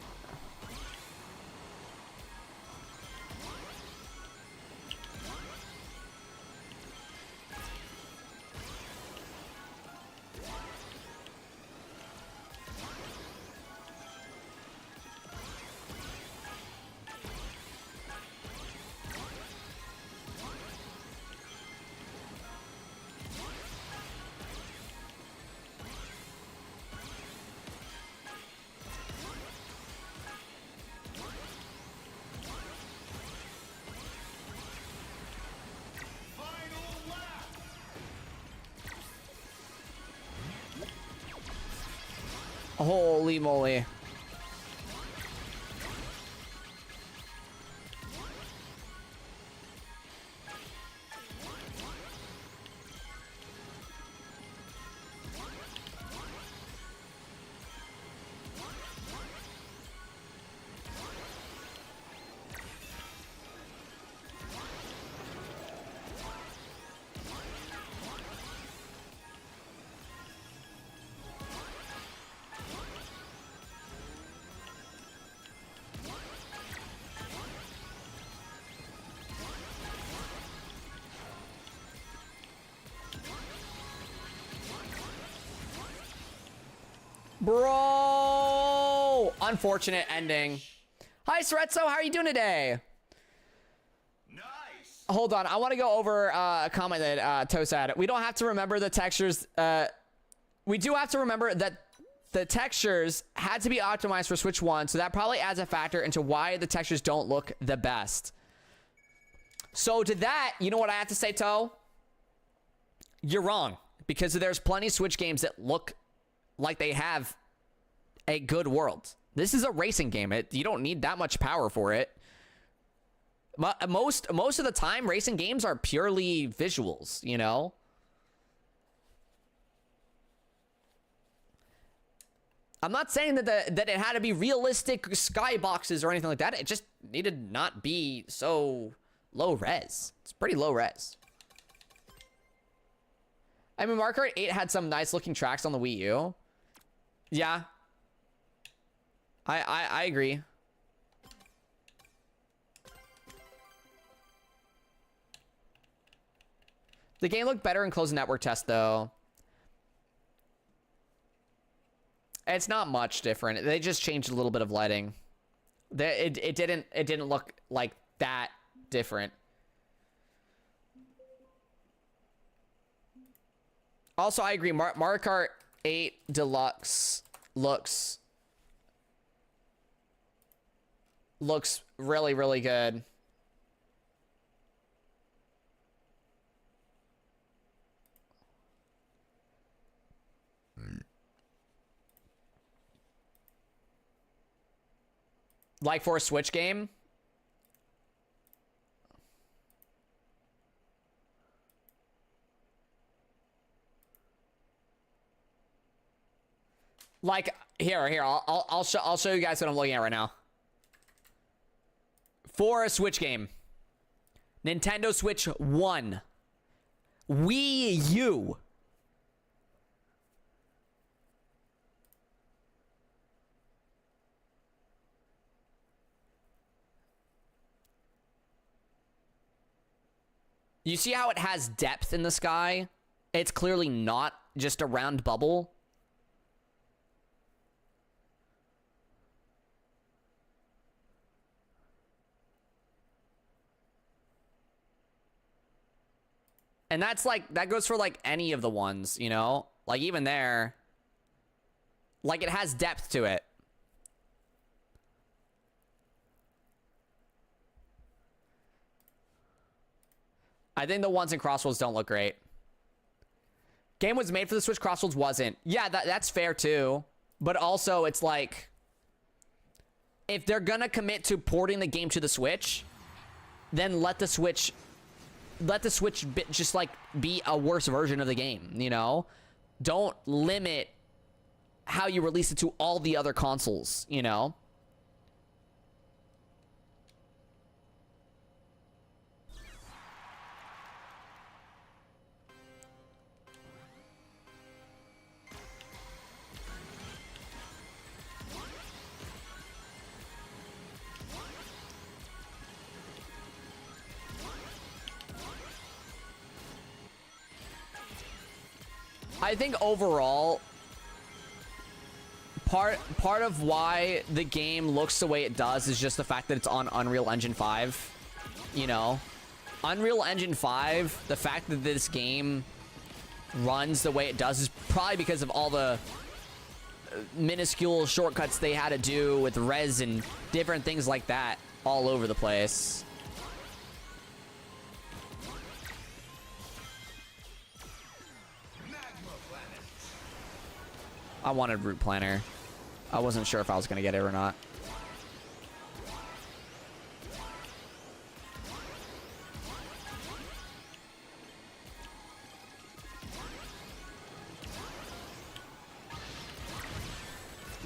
Holy moly. Bro! Unfortunate ending. Hi, Sorezzo. How are you doing today? Nice. Hold on. I want to go over a comment that Toe said. We don't have to remember the textures. We do have to remember that the textures had to be optimized for Switch 1, so that probably adds a factor into why the textures don't look the best. So to that, you know what I have to say, Toe? You're wrong. Because there's plenty of Switch games that look like they have a good world. This is a racing game. You don't need that much power for it. Most of the time, racing games are purely visuals, you know? I'm not saying that that it had to be realistic skyboxes or anything like that. It just needed not be so low res. It's pretty low res. I mean, Mario Kart 8 had some nice looking tracks on the Wii U. Yeah. I agree. The game looked better in closed network test though. It's not much different. They just changed a little bit of lighting. It didn't look like that different. Also, I agree. Mario Kart 8 Deluxe looks really, really good. Like for a Switch game? Like here, I'll show you guys what I'm looking at right now. For a Switch game, Nintendo Switch 1, Wii U. You see how it has depth in the sky? It's clearly not just a round bubble. And that's like, that goes for like any of the ones, you know? Like even there, like it has depth to it. I think the ones in Crossroads don't look great. Game was made for the Switch, Crossroads wasn't. Yeah, that's fair too. But also it's like, if they're gonna commit to porting the game to the Switch, then let the Switch just like be a worse version of the game, you know? Don't limit how you release it to all the other consoles, you know? I think overall, part of why the game looks the way it does is just the fact that it's on Unreal Engine 5, you know? Unreal Engine 5, the fact that this game runs the way it does is probably because of all the minuscule shortcuts they had to do with res and different things like that all over the place. I wanted Route Planner. I wasn't sure if I was gonna get it or not.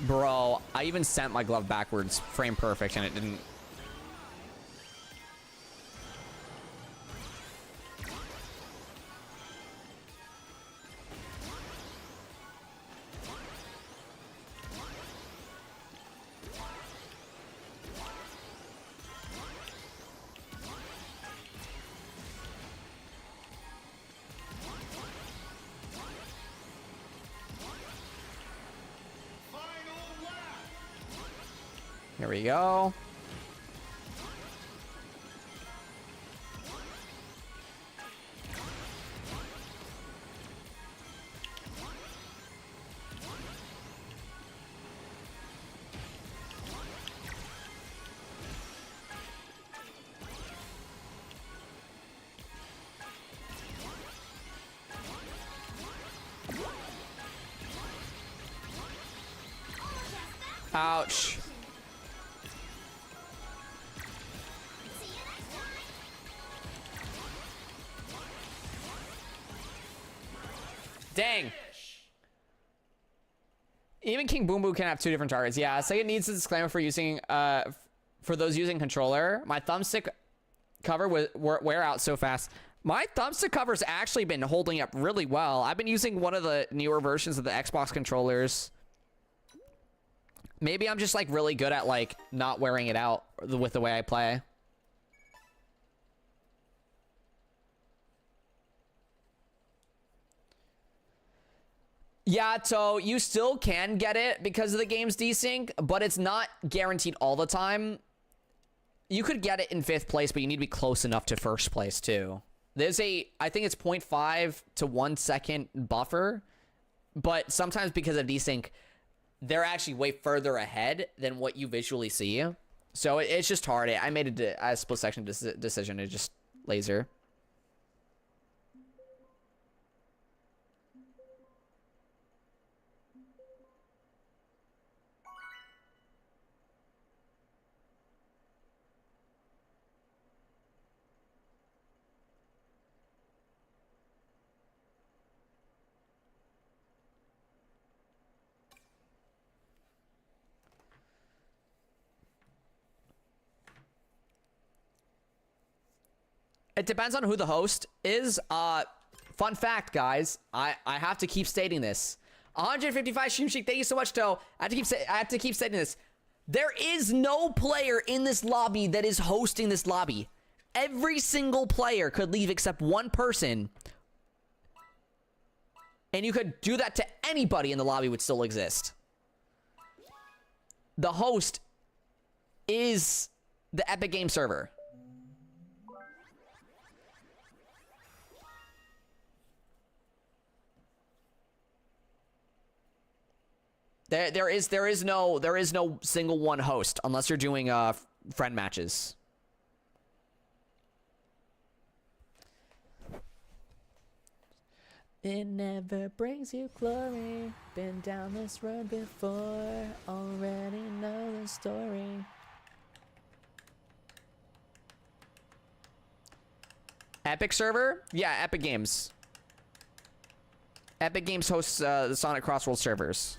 Bro, I even sent my glove backwards, frame perfect, and it didn't. Here we go. Ouch. Dang. Even King Boom Boom can have two different targets. Yeah, say it needs a disclaimer for using for those using controller. My thumbstick cover will wear out so fast. My thumbstick cover's actually been holding up really well. I've been using one of the newer versions of the Xbox controllers. Maybe I'm just like really good at like not wearing it out with the way I play. Yeah, so you still can get it because of the game's desync, but it's not guaranteed all the time. You could get it in 5th place, but you need to be close enough to 1st place too. There's a, I think it's 0.5 to 1 second buffer, but sometimes because of desync, they're actually way further ahead than what you visually see. So it's just hard. I made a split section decision to just laser. It depends on who the host is. Fun fact, guys. I have to keep stating this. 155 Stream Sheik, thank you so much, Toe. I have to keep stating this. There is no player in this lobby that is hosting this lobby. Every single player could leave except one person. And you could do that to anybody in the lobby would still exist. The host is the Epic Game server. There is no single one host unless you're doing friend matches. It never brings you glory. Been down this road before. Already know the story. Epic server? Yeah, Epic Games. Epic Games hosts the Sonic Crossworld servers.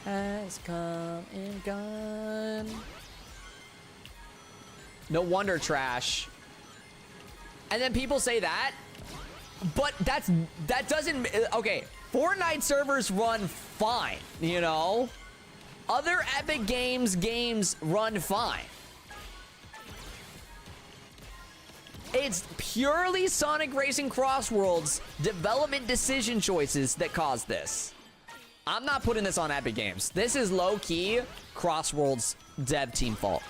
Has come and gone. No wonder trash. And then people say that, but that doesn't, okay, Fortnite servers run fine, you know? Other Epic games run fine. It's purely Sonic Racing Crossworld's development decision choices that caused this. I'm not putting this on Epic Games. This is low-key Crossworld's dev team fault.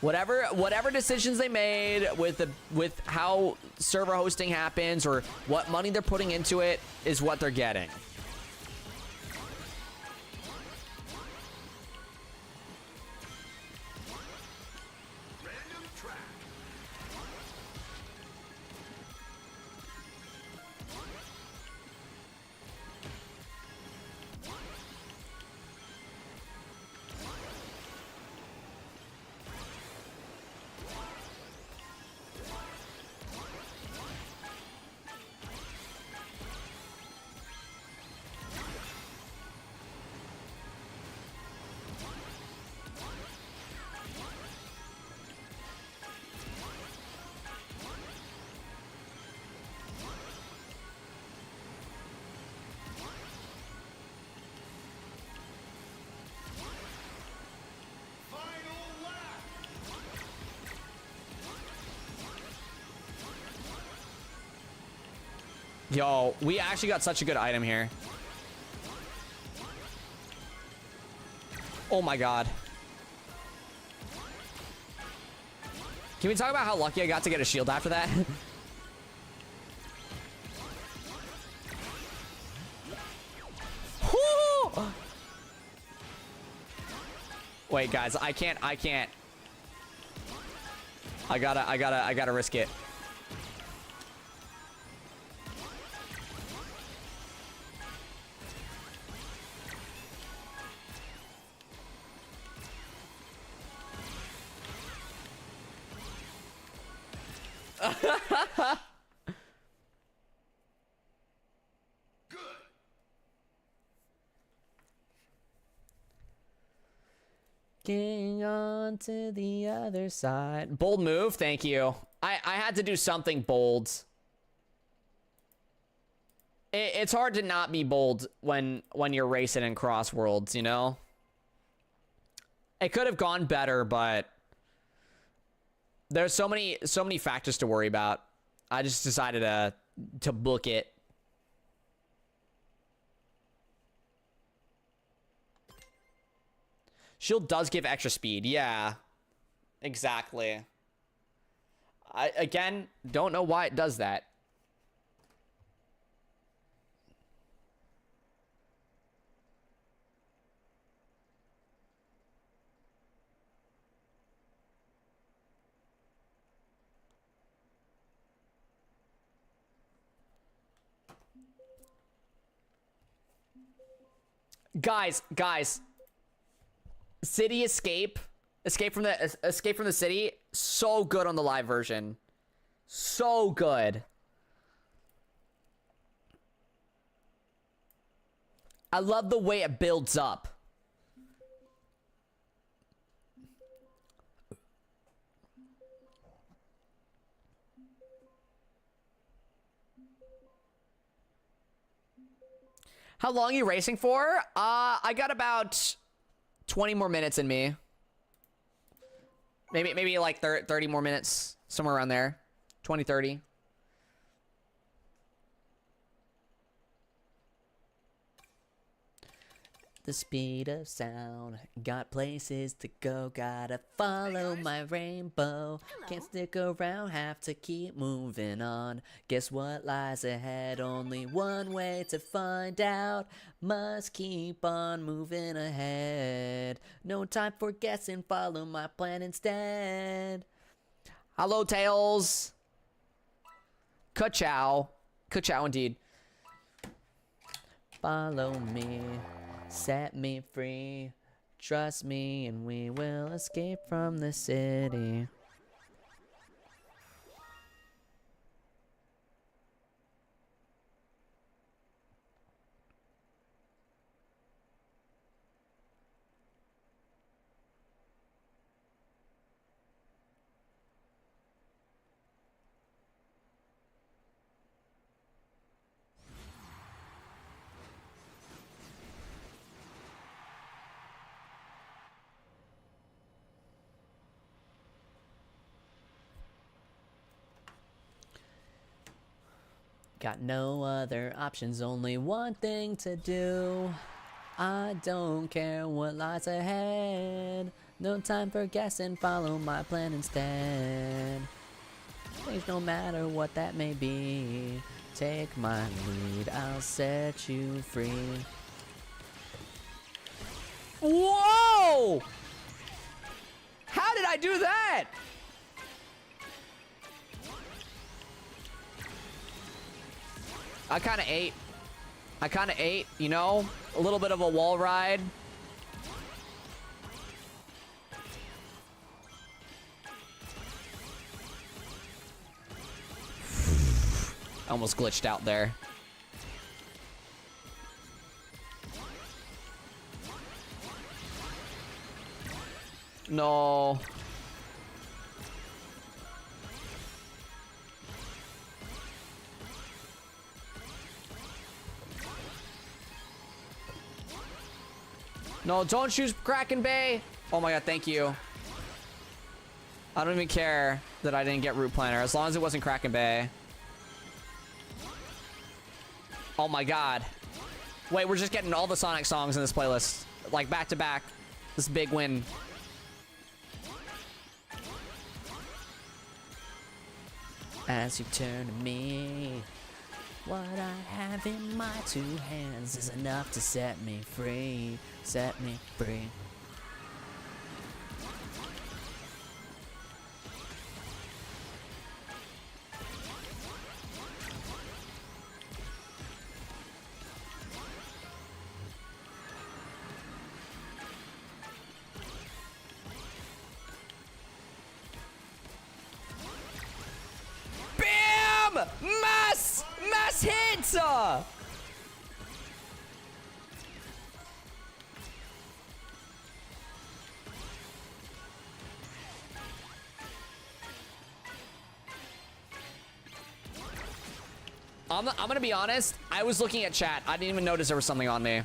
Whatever decisions they made with how server hosting happens or what money they're putting into it is what they're getting. Yo, we actually got such a good item here. Oh my god. Can we talk about how lucky I got to get a shield after that? Wait, guys, I can't. I gotta risk it. Getting on to the other side. Bold move, thank you. I had to do something bold. It's hard to not be bold when you're racing in cross worlds, you know? It could have gone better, but there's so many factors to worry about. I just decided to book it. Shield does give extra speed. Yeah, exactly. I, again, don't know why it does that. Guys. City escape from the city, so good on the live version, so good. I love the way it builds up. How long are you racing for? I got about 20 more minutes in me. Maybe like 30 more minutes, somewhere around there. 20, 30. The speed of sound, got places to go, gotta follow my rainbow. Can't stick around, have to keep moving on. Guess what lies ahead? Only one way to find out. Must keep on moving ahead. No time for guessing, follow my plan instead. Hello, Tails. Ka-chow. Ka-chow indeed. Follow me. Set me free, trust me, and we will escape from the city. Got no other options, only one thing to do. I don't care what lies ahead. No time for guessing, follow my plan instead. Please, no matter what that may be, take my lead, I'll set you free. Whoa! How did I do that? I kind of ate, you know? A little bit of a wall ride. Almost glitched out there. No. No, don't choose Kraken Bay. Oh my god, thank you. I don't even care that I didn't get Root Planner, as long as it wasn't Kraken Bay. Oh my god. Wait, we're just getting all the Sonic songs in this playlist. Like, back to back. This is a big win. As you turn to me, what I have in my two hands is enough to set me free. Set me free. Mass hits! I'm gonna be honest, I was looking at chat. I didn't even notice there was something on me.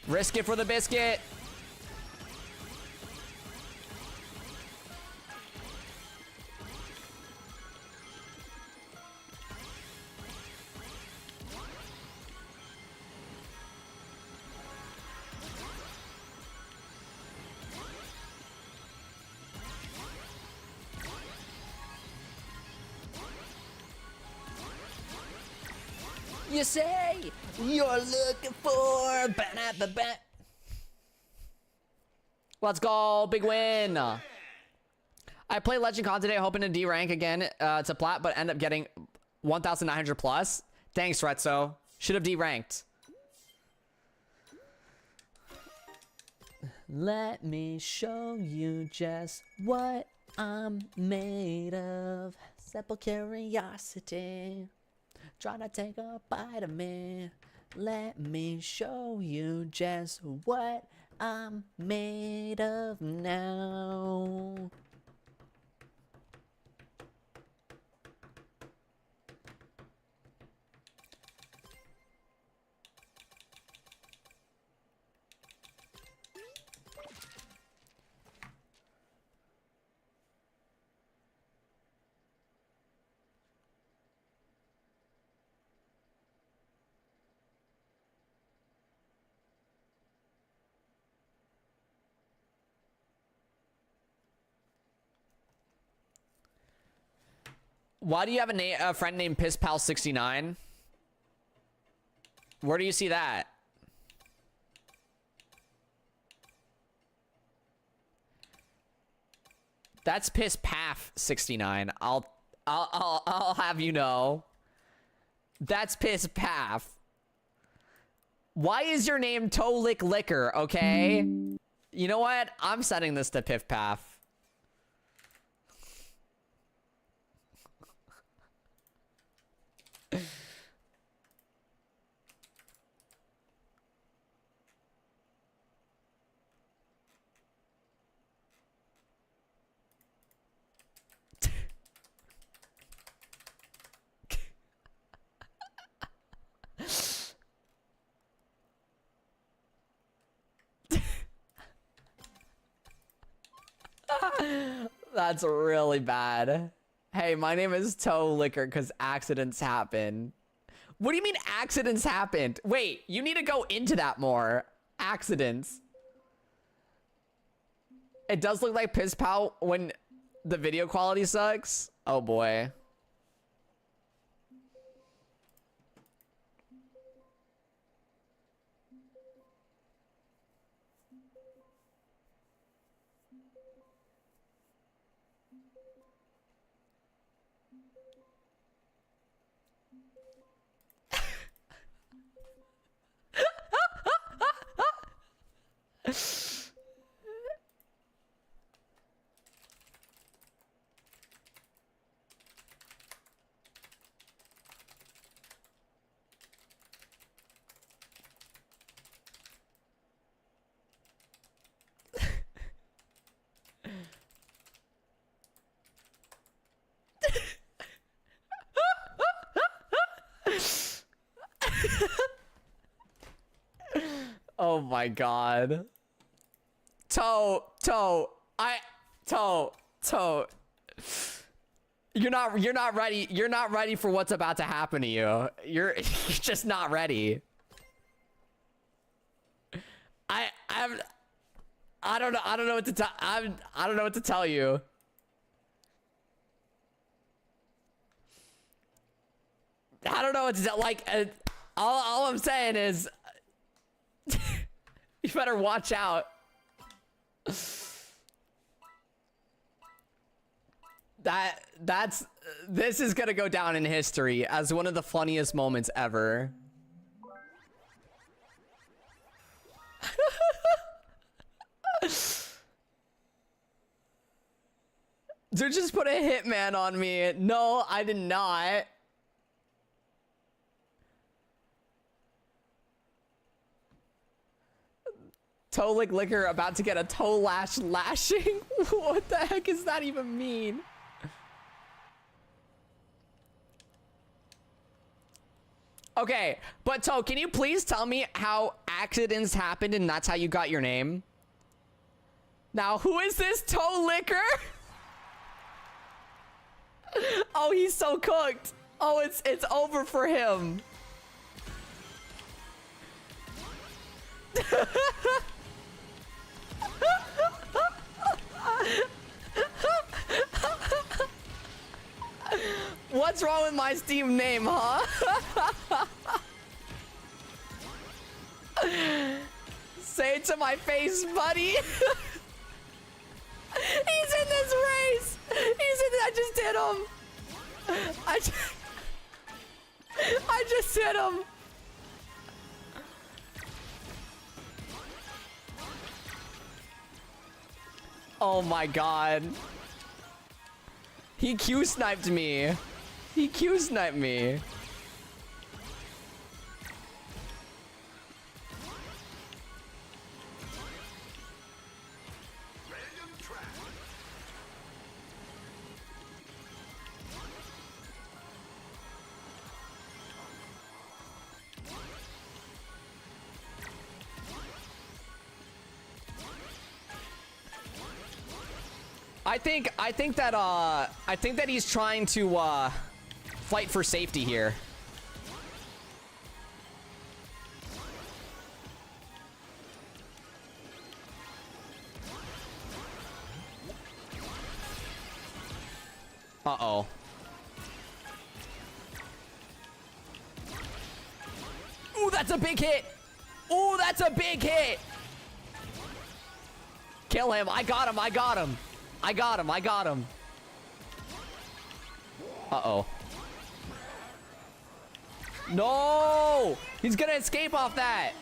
Risk it for the biscuit. You say you're looking for ba-da-ba-ba. Let's go, big win. I played Legend Con today, hoping to D rank again to plat, but end up getting 1,900 plus. Thanks, Retso. Should have D ranked. Let me show you just what I'm made of. Simple curiosity. Try to take a bite of me. Let me show you just what I'm made of now. Why do you have a friend named PissPal69? Where do you see that? That's PissPath69. I'll have you know. That's PissPath. Why is your name Toe Lick Liquor? Okay. You know what? I'm setting this to PiffPath. That's really bad. Hey, my name is Toe Liquor because accidents happen. What do you mean accidents happened? Wait, you need to go into that more. Accidents. It does look like Piss Pow when the video quality sucks. Oh boy. Oh my god. Toe, Toe. You're not ready. You're not ready for what's about to happen to you. You're just not ready. I don't know what to tell. I don't know what to tell you. I don't know what to tell. Like, all I'm saying is, you better watch out. This is gonna go down in history as one of the funniest moments ever. Dude just put a hitman on me. No, I did not. Toe lick liquor about to get a toe lashing. What the heck does that even mean? Okay, but Toe, can you please tell me how accidents happened and that's how you got your name? Now, who is this Toe Licker? Oh, he's so cooked. Oh, it's over for him. What's wrong with my Steam name, huh? Say it to my face, buddy. He's in this race. I just hit him. I just hit him. Oh my god. He Q-sniped me. He Q-sniped me. Random track. I think that he's trying to fight for safety here. Uh-oh. Ooh, that's a big hit. Ooh, that's a big hit. Kill him. I got him. Uh-oh. No! He's gonna escape off that.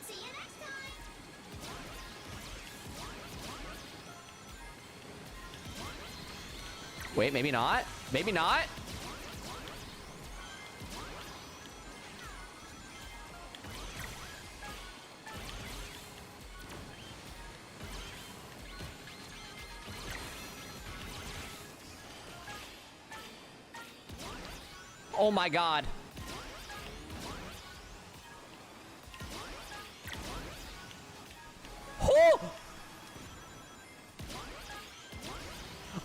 See you next time. Wait, maybe not. Maybe not. Oh my god. Oh!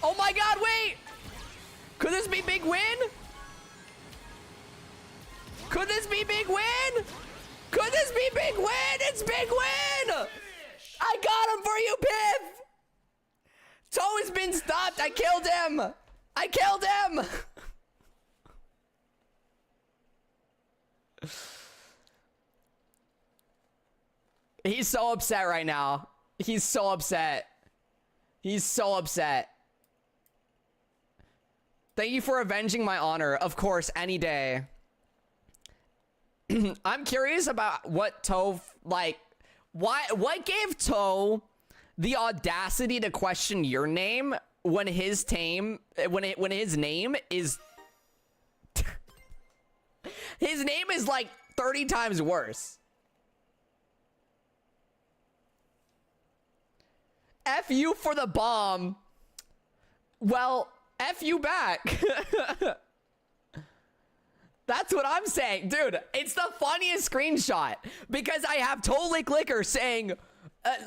Oh my god, wait! Could this be big win? Could this be big win? Could this be big win? It's big win! I got him for you, Piff! Toe has been stopped. I killed him! I killed him! He's so upset right now. He's so upset. He's so upset. Thank you for avenging my honor. Of course, any day. I'm curious about what Toe, like, what gave Toe the audacity to question your name when his name is his name is like 30 times worse. F you for the bomb. Well, F you back. That's what I'm saying. Dude, it's the funniest screenshot because I have Toe Lick Licker saying,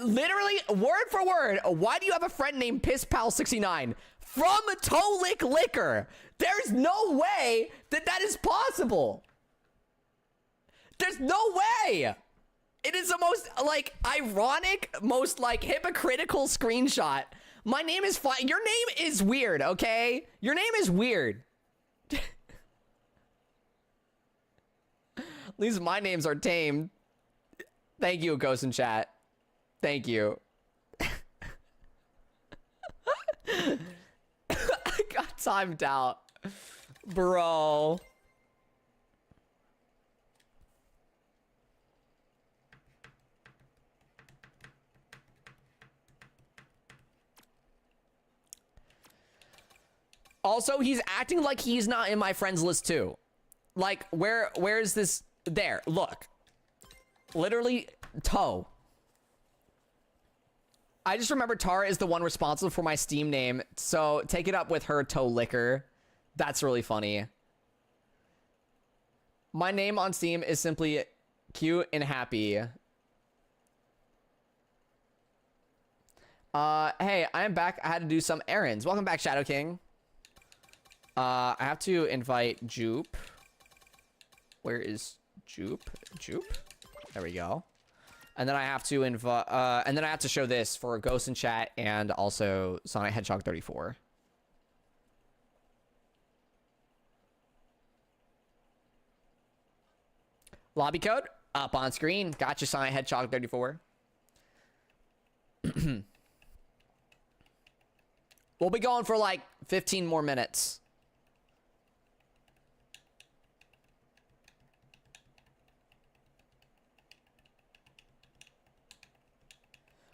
Literally, word for word, why do you have a friend named Piss Pal 69 from Toe Lick Liquor? There's no way that that is possible. There's no way. It is the most, like, ironic, most, like, hypocritical screenshot. My name is fine. Your name is weird, okay? Your name is weird. At least my names are tame. Thank you, Ghost in Chat. Thank you. I got timed out. Bro. Also, he's acting like he's not in my friends list too. Like, where is this? There, look. Literally, Toe. I just remember Tara is the one responsible for my Steam name, so take it up with her, Toe Liquor. That's really funny. My name on Steam is simply cute and happy. Hey, I am back. I had to do some errands. Welcome back, Shadow King. I have to invite Jupe. Where is Jupe? Jupe? There we go. And then I have to invite, and then I have to show this for Ghost in Chat and also Sonic Hedgehog 34. Lobby code up on screen. Gotcha, Sonic Hedgehog 34. We'll be going for like 15 more minutes.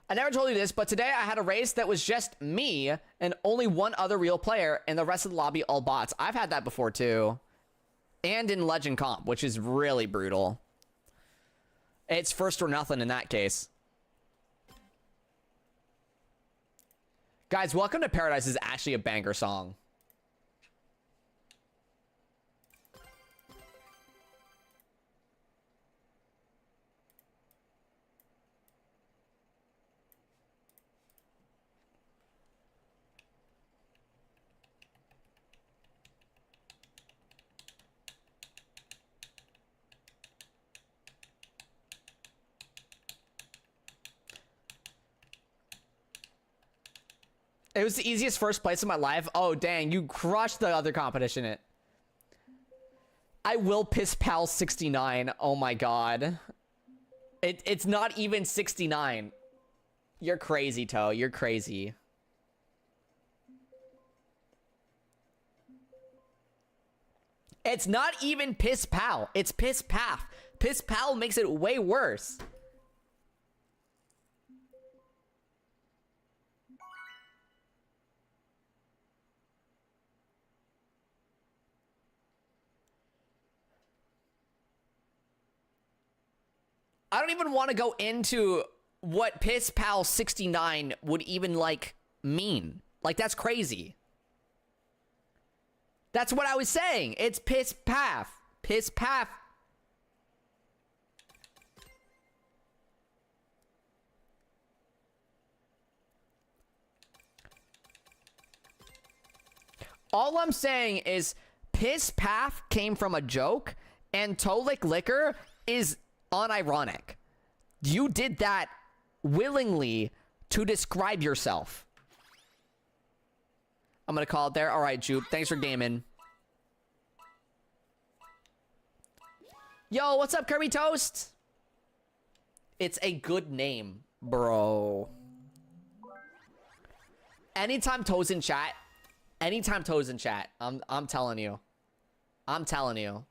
I never told you this, but today I had a race that was just me and only one other real player, and the rest of the lobby all bots. I've had that before too. And in Legend Comp, which is really brutal. It's first or nothing in that case. Guys, Welcome to Paradise is actually a banger song. It was the easiest first place in my life. Oh, dang. You crushed the other competition. I will piss pal 69. Oh, my God. It's not even 69. You're crazy, Toe. You're crazy. It's not even piss pal. It's piss paf. Piss pal makes it way worse. I don't even want to go into what Piss Pal 69 would even, like, mean. Like, that's crazy. That's what I was saying. It's Piss Paf. Piss Paf. All I'm saying is Piss Paf came from a joke, and Tolik Liquor is unironic. You did that willingly to describe yourself. I'm gonna call it there. All right, Jupe. Thanks for gaming. Yo, what's up, Kirby Toast? It's a good name, bro. Anytime Toe's in chat, I'm telling you. I'm telling you.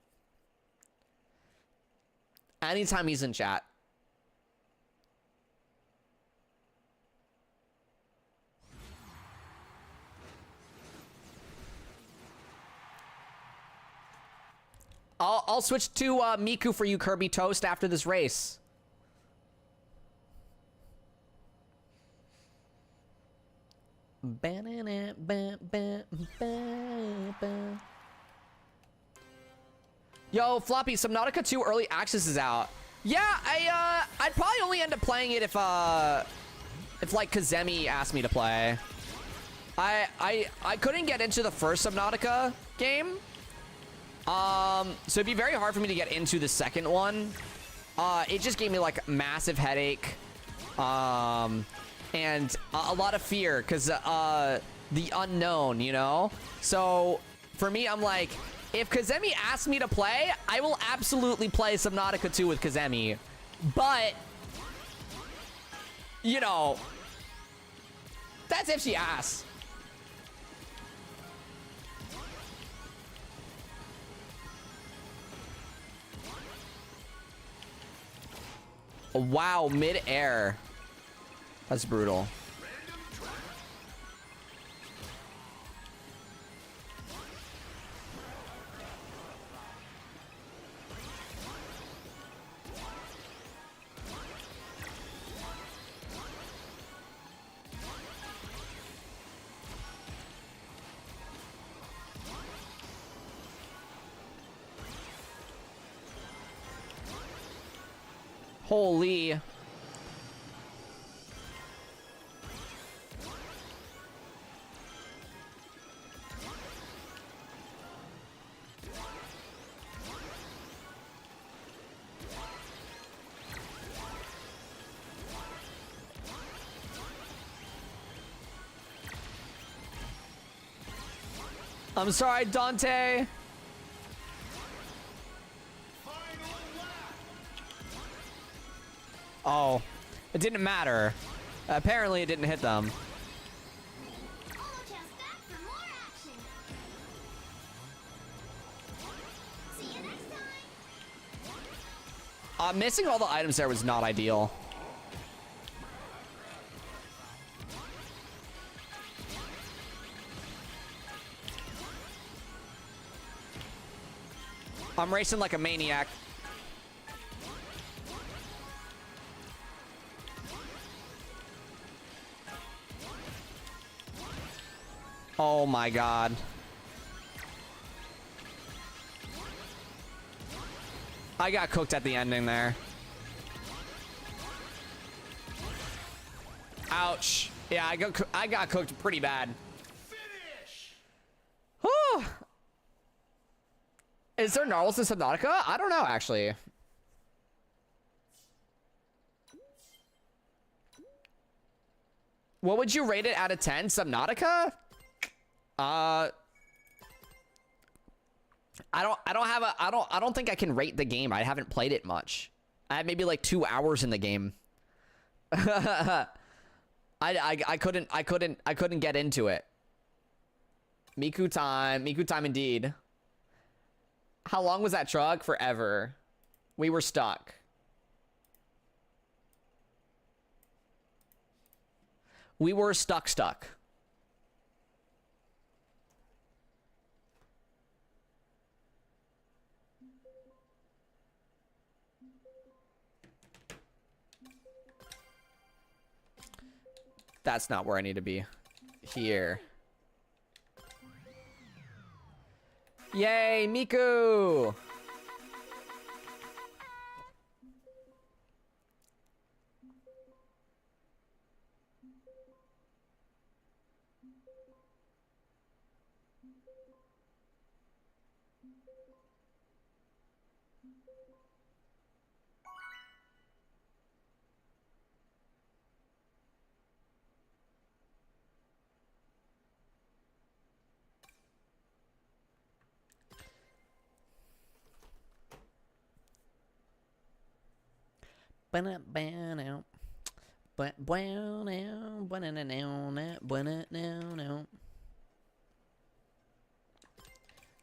Anytime he's in chat. I'll switch to Miku for you, Kirby Toast, after this race. Yo, Floppy, Subnautica 2 early access is out. Yeah, I'd probably only end up playing it if like Kazemi asked me to play. I couldn't get into the first Subnautica game. So it'd be very hard for me to get into the second one. It just gave me like massive headache. And a lot of fear because the unknown, you know? So for me, I'm like, if Kazemi asks me to play, I will absolutely play Subnautica 2 with Kazemi. But, you know, that's if she asks. Wow, mid-air. That's brutal. Holy. I'm sorry, Dante. Oh, it didn't matter. Apparently, it didn't hit them. Missing all the items there was not ideal. I'm racing like a maniac. Oh my god. I got cooked at the ending there. Ouch. Yeah, I got cooked pretty bad. Finish! Whew. Is there Gnarls in Subnautica? I don't know, actually. What would you rate it out of 10? Subnautica? I don't think I can rate the game. I haven't played it much. I had maybe like 2 hours in the game. I couldn't get into it. Miku time indeed. How long was that truck? Forever. We were stuck. We were stuck. That's not where I need to be. Here. Yay, Miku!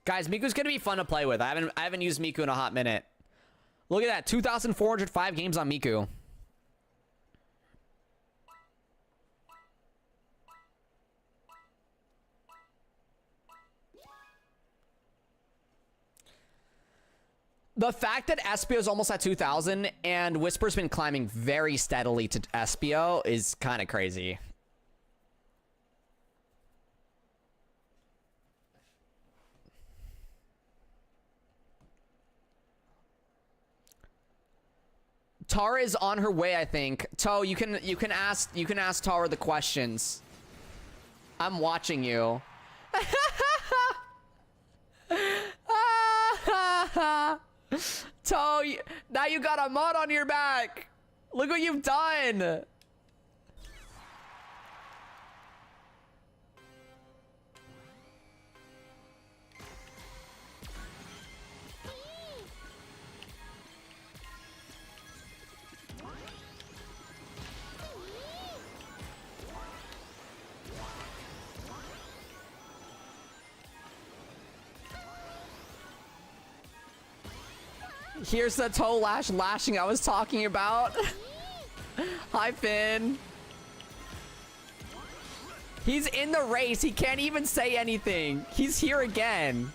Guys, Miku's gonna be fun to play with. I haven't used Miku in a hot minute. Look at that, 2,405 games on Miku. The fact that Espio's almost at 2,000 and Whisper's been climbing very steadily to Espio is kind of crazy. Tara is on her way, I think. Toe, you can ask Tara the questions. I'm watching you. Toe, now you got a mud on your back. Look what you've done. Here's the toe lashing I was talking about. Hi, Finn. He's in the race. He can't even say anything. He's here again.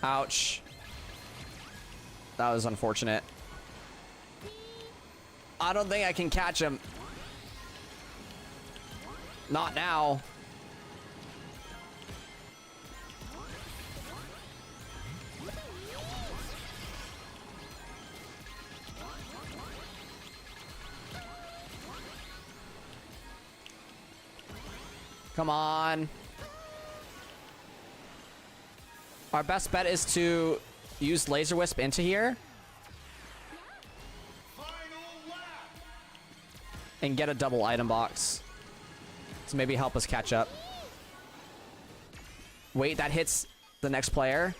Ouch. That was unfortunate. I don't think I can catch him. Not now. Come on. Our best bet is to use Laser Wisp into here and get a double item box to maybe help us catch up. Wait, that hits the next player.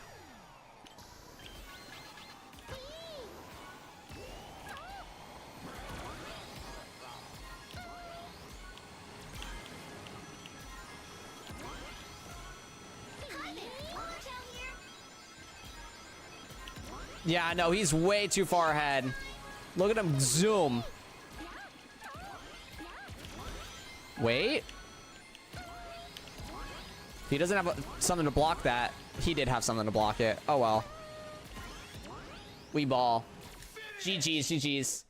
Yeah, no, he's way too far ahead. Look at him zoom. Wait. He doesn't have something to block that. He did have something to block it. Oh, well. We ball. GG's, GG's.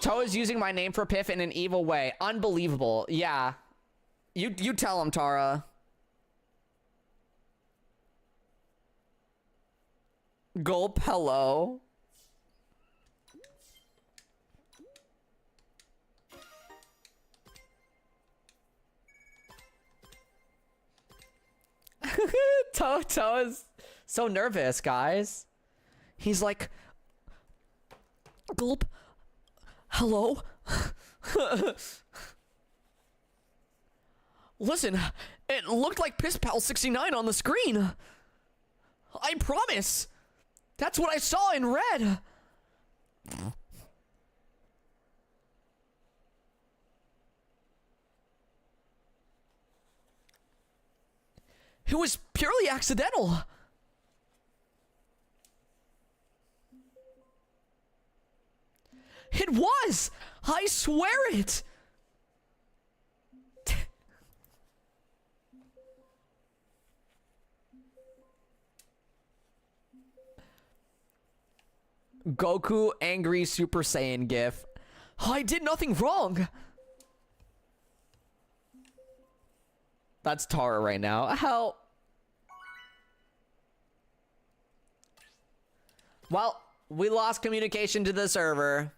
Toe is using my name for Piff in an evil way. Unbelievable. Yeah. You tell him, Tara. Gulp, hello. Toto is so nervous, guys. He's like, Gulp, hello. Listen, it looked like Piss Pal 69 on the screen. I promise. That's what I saw in red. It was purely accidental. It was. I swear it. Goku angry Super Saiyan gif. I did nothing wrong. That's Tara right now. How? Well, we lost communication to the server.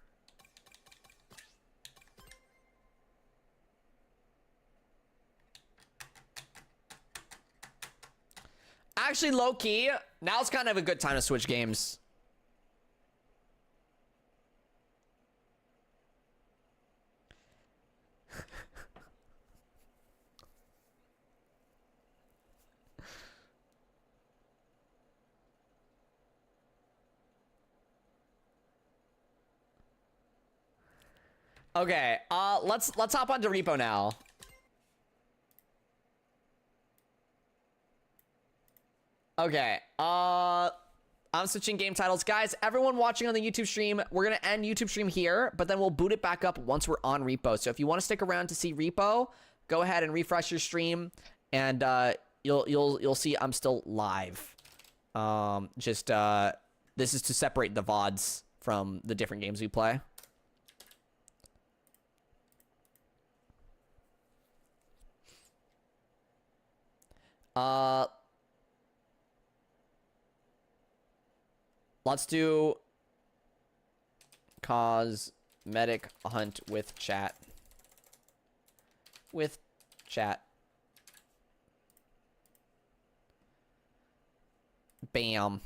Actually, low-key, now's kind of a good time to switch games. Okay, let's hop onto repo now. Okay. I'm switching game titles. Guys, everyone watching on the YouTube stream, we're going to end YouTube stream here, but then we'll boot it back up once we're on Repo. So if you want to stick around to see Repo, go ahead and refresh your stream, and you'll see I'm still live. This is to separate the VODs from the different games we play. Let's do cosmetic hunt with chat. With chat. Bam.